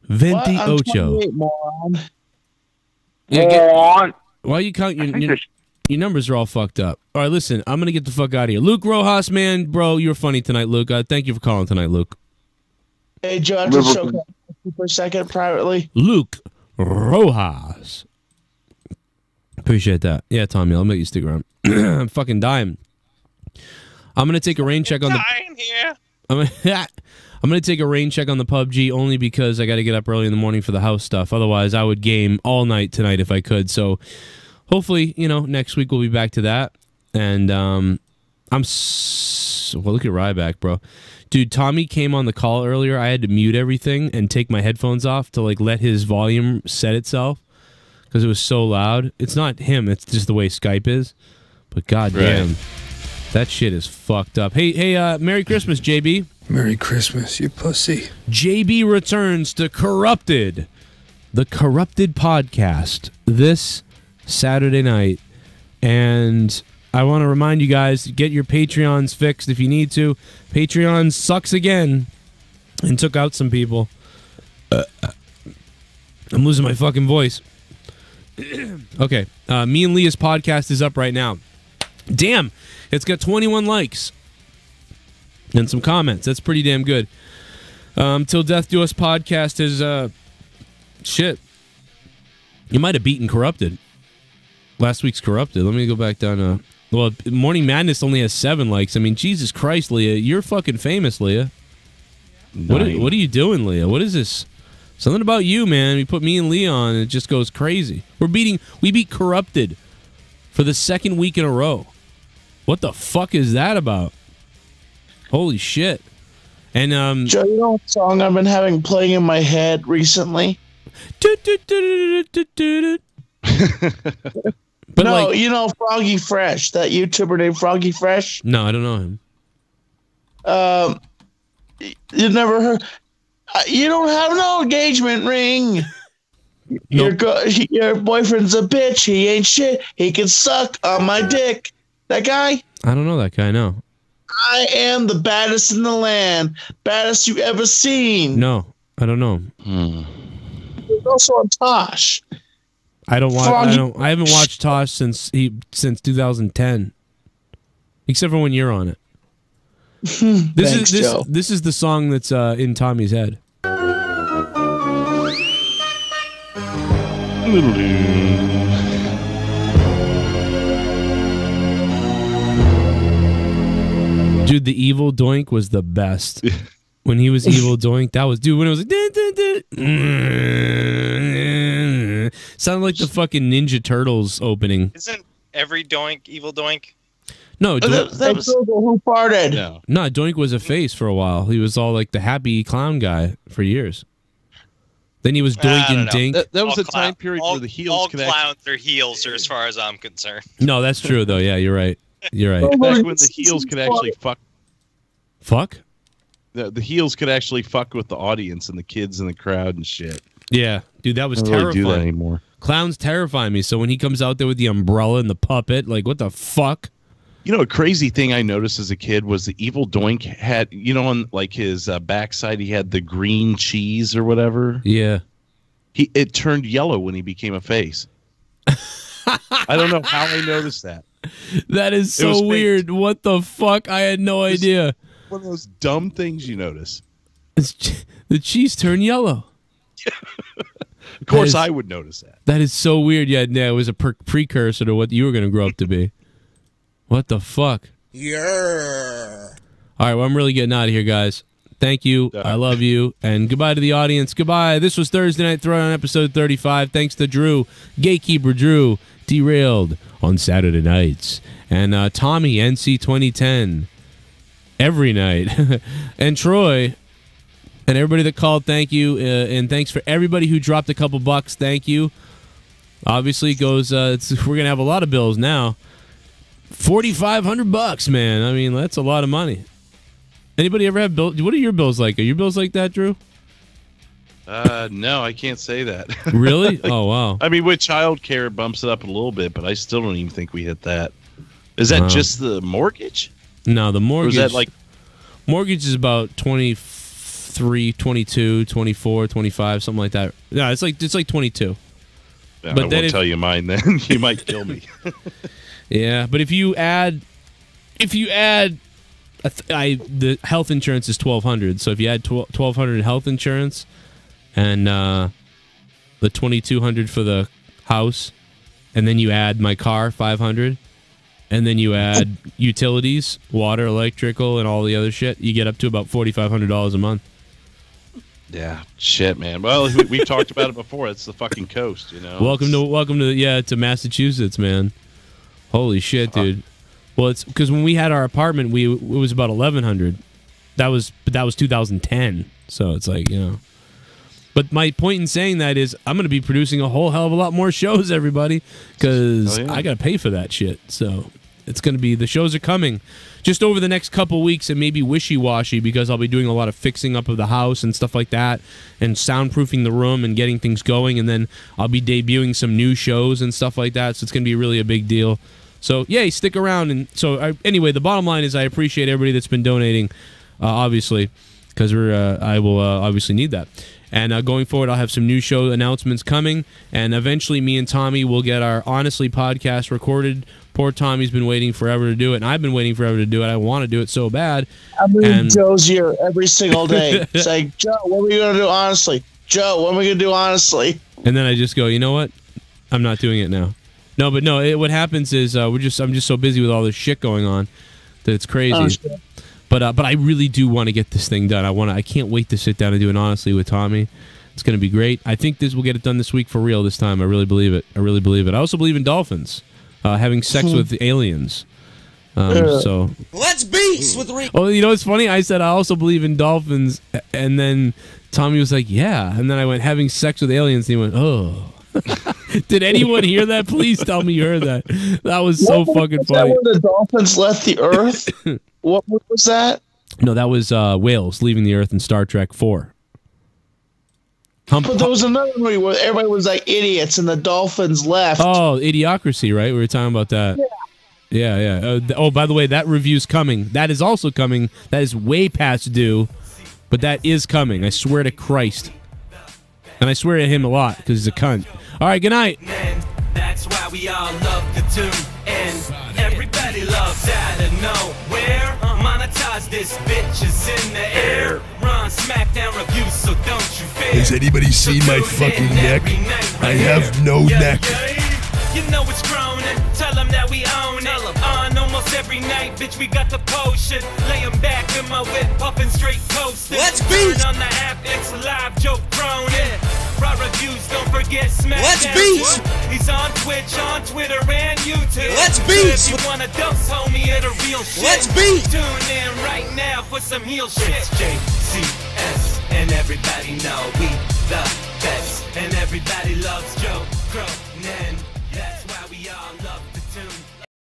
What? I'm 28, moron.
Yeah, why you count your numbers are all fucked up. All right, listen, I'm gonna get the fuck out of here. Luke Rojas, man, bro, you're funny tonight, Luke. Thank you for calling tonight, Luke.
Hey, Joe, I have to show for a second privately.
Luke Rojas. Appreciate that. Yeah, Tommy, I'll make you stick around. I'm fucking dying. I'm gonna take a rain check on the. I'm gonna take a rain check on the PUBG only because I got to get up early in the morning for the house stuff. Otherwise, I would game all night tonight if I could. So, hopefully, next week we'll be back to that. And well, look at Ryback, bro. Dude, Tommy came on the call earlier. I had to mute everything and take my headphones off to let his volume set itself because it was so loud. It's not him. It's just the way Skype is. But goddamn, that shit is fucked up. Hey, Merry Christmas, JB.
Merry Christmas, you pussy.
JB returns to Corrupted, the Corrupted podcast, this Saturday night. And I want to remind you guys, get your Patreons fixed if you need to. Patreon sucks again and took out some people. I'm losing my fucking voice. Okay, me and Leah's podcast is up right now. Damn, it's got 21 likes. And some comments. That's pretty damn good. Till Death Do Us podcast is, shit. You might have beaten Corrupted. Last week's Corrupted. Let me go back down. Well, Morning Madness only has 7 likes. I mean, Jesus Christ, Leah. You're fucking famous, Leah. What are you doing, Leah? What is this? Something about you, man. You put me and Leah on, and it just goes crazy. We beat Corrupted for the second week in a row. What the fuck is that about? Holy shit. And
Joe, you know what song I've been having playing in my head recently?
But
no, you know Froggy Fresh, that YouTuber named Froggy Fresh?
No, I don't know him.
You never heard? You don't have no engagement ring. Nope. Your boyfriend's a bitch. He ain't shit. He can suck on my dick. That guy?
I don't know that guy, no.
I am the baddest in the land. Baddest you ever seen.
No, I don't know.
There's also on Tosh.
I haven't watched Tosh since 2010. Except for when you're on it. This is the song that's in Tommy's head. Dude, the evil Doink was the best. When he was evil Doink, that was... Dude, when it was like... Sounded like the fucking Ninja Turtles opening.
Isn't every Doink evil Doink?
No,
that was who farted.
No, Doink was a face for a while. He was all like the happy clown guy for years. Then he was Doink and Dink.
That was a time period where the heels
all clowns are heels, as far as I'm concerned.
No, that's true though. Yeah, you're right. You're right.
Back when the heels could actually fuck.
Fuck?
The heels could actually fuck with the audience and the kids in the crowd and shit.
Yeah, dude, that was terrifying.
Don't really do that anymore.
Clowns terrify me. So when he comes out there with the umbrella and the puppet, like, what the fuck?
You know, a crazy thing I noticed as a kid was the evil Doink had, on like his backside, he had the green cheese or whatever.
Yeah.
It turned yellow when he became a face. I don't know how I noticed that.
That is so weird. What the fuck? I had no idea.
One of those dumb things you notice.
The cheese turned yellow.
Of course, I would notice that.
That is so weird. Yeah, it was a precursor to what you were going to grow up to be. What the fuck?
Yeah.
All right, well, I'm really getting out of here, guys. Thank you. I love you. And goodbye to the audience. Goodbye. This was Thursday Night Throwdown, episode 35. Thanks to Drew, Gatekeeper Drew, Derailed on Saturday nights. And Tommy, NC 2010, every night. And Troy, and everybody that called, thank you. And thanks for everybody who dropped a couple bucks. Thank you. Obviously, it goes. We're going to have a lot of bills now. $4,500, man. I mean, that's a lot of money. Anybody ever have bills? What are your bills like? Are your bills like that, Drew?
No, I can't say that.
Really? Oh, wow.
I mean, with childcare, bumps it up a little bit, but I still don't even think we hit that. Is that just the mortgage?
No, the mortgage.
Or is that like...
Mortgage is about 23, 22, 24, 25, something like that. Yeah, it's like 22.
I won't tell you mine then. You might kill me.
Yeah, but if you add the health insurance is $1,200. So if you add $1,200 in health insurance and the $2,200 for the house, and then you add my car $500, and then you add utilities, water, electrical, and all the other shit, you get up to about $4,500 a month.
Yeah, shit, man. Well, we've talked about it before. It's the fucking coast, you know.
Welcome to Massachusetts, man. Holy shit, dude. Well, it's because when we had our apartment, it was about $1,100. That was 2010. So it's like, you know. But my point in saying that is I'm going to be producing a whole hell of a lot more shows, everybody, because I got to pay for that shit. So it's going to be, the shows are coming just over the next couple weeks, and maybe wishy-washy, because I'll be doing a lot of fixing up of the house and stuff like that, and soundproofing the room and getting things going, and then I'll be debuting some new shows and stuff like that, so it's going to be really a big deal. So, yay, stick around. And so, anyway, the bottom line is I appreciate everybody that's been donating, obviously, because I will obviously need that. And going forward, I'll have some new show announcements coming, and eventually me and Tommy will get our Honestly podcast recorded. Poor Tommy's been waiting forever to do it, and I've been waiting forever to do it. I want to do it so bad.
I'm in Joe's ear every single day. It's like, Joe, what are we going to do honestly? Joe, what are we going to do honestly?
And then I just go, you know what? I'm not doing it now. No, but no, what happens is I'm just so busy with all this shit going on that it's crazy.
Oh, shit.
But I really do want to get this thing done. I can't wait to sit down and do it honestly with Tommy. It's going to be great. I think we'll get it done this week for real this time. I really believe it. I also believe in dolphins having sex with aliens. So
let's beast with Rico.
Oh, you know what's funny? I said I also believe in dolphins, and then Tommy was like, "Yeah," and then I went having sex with aliens, and he went, "Oh." Did anyone hear that? Please tell me you heard that. That was so fucking funny.
Was that when the dolphins left the Earth? What was that?
No, that was whales leaving the Earth in Star Trek 4.
But there was another movie where everybody was like idiots and the dolphins left.
Oh, Idiocracy, right? We were talking about that. Yeah. Oh, by the way, that review's coming. That is also coming. That is way past due, but that is coming. I swear to Christ. And I swear to him a lot because he's a cunt. All right, good night.
That's why we all love the tune, and everybody loves out of nowhere. Monetize this bitch is in the air. Run SmackDown reviews, so don't you fear.
Has anybody seen my fucking neck? I have no neck.
You know it's grown, and tell them that we own it. On almost every night, bitch, we got the potion. Laying back in my whip, puffing straight coasting.
Let's beast.
On the app, it's live, Joe Cronin. Raw reviews, don't forget SmackDown.
Let's beast.
He's on Twitch, on Twitter, and YouTube.
Let's beast.
So if you want a dose, homie, of the real shit.
Let's beast.
Tune in right now for some heel shit. It's JCS, and everybody know we the best, and everybody loves Joe Cronin.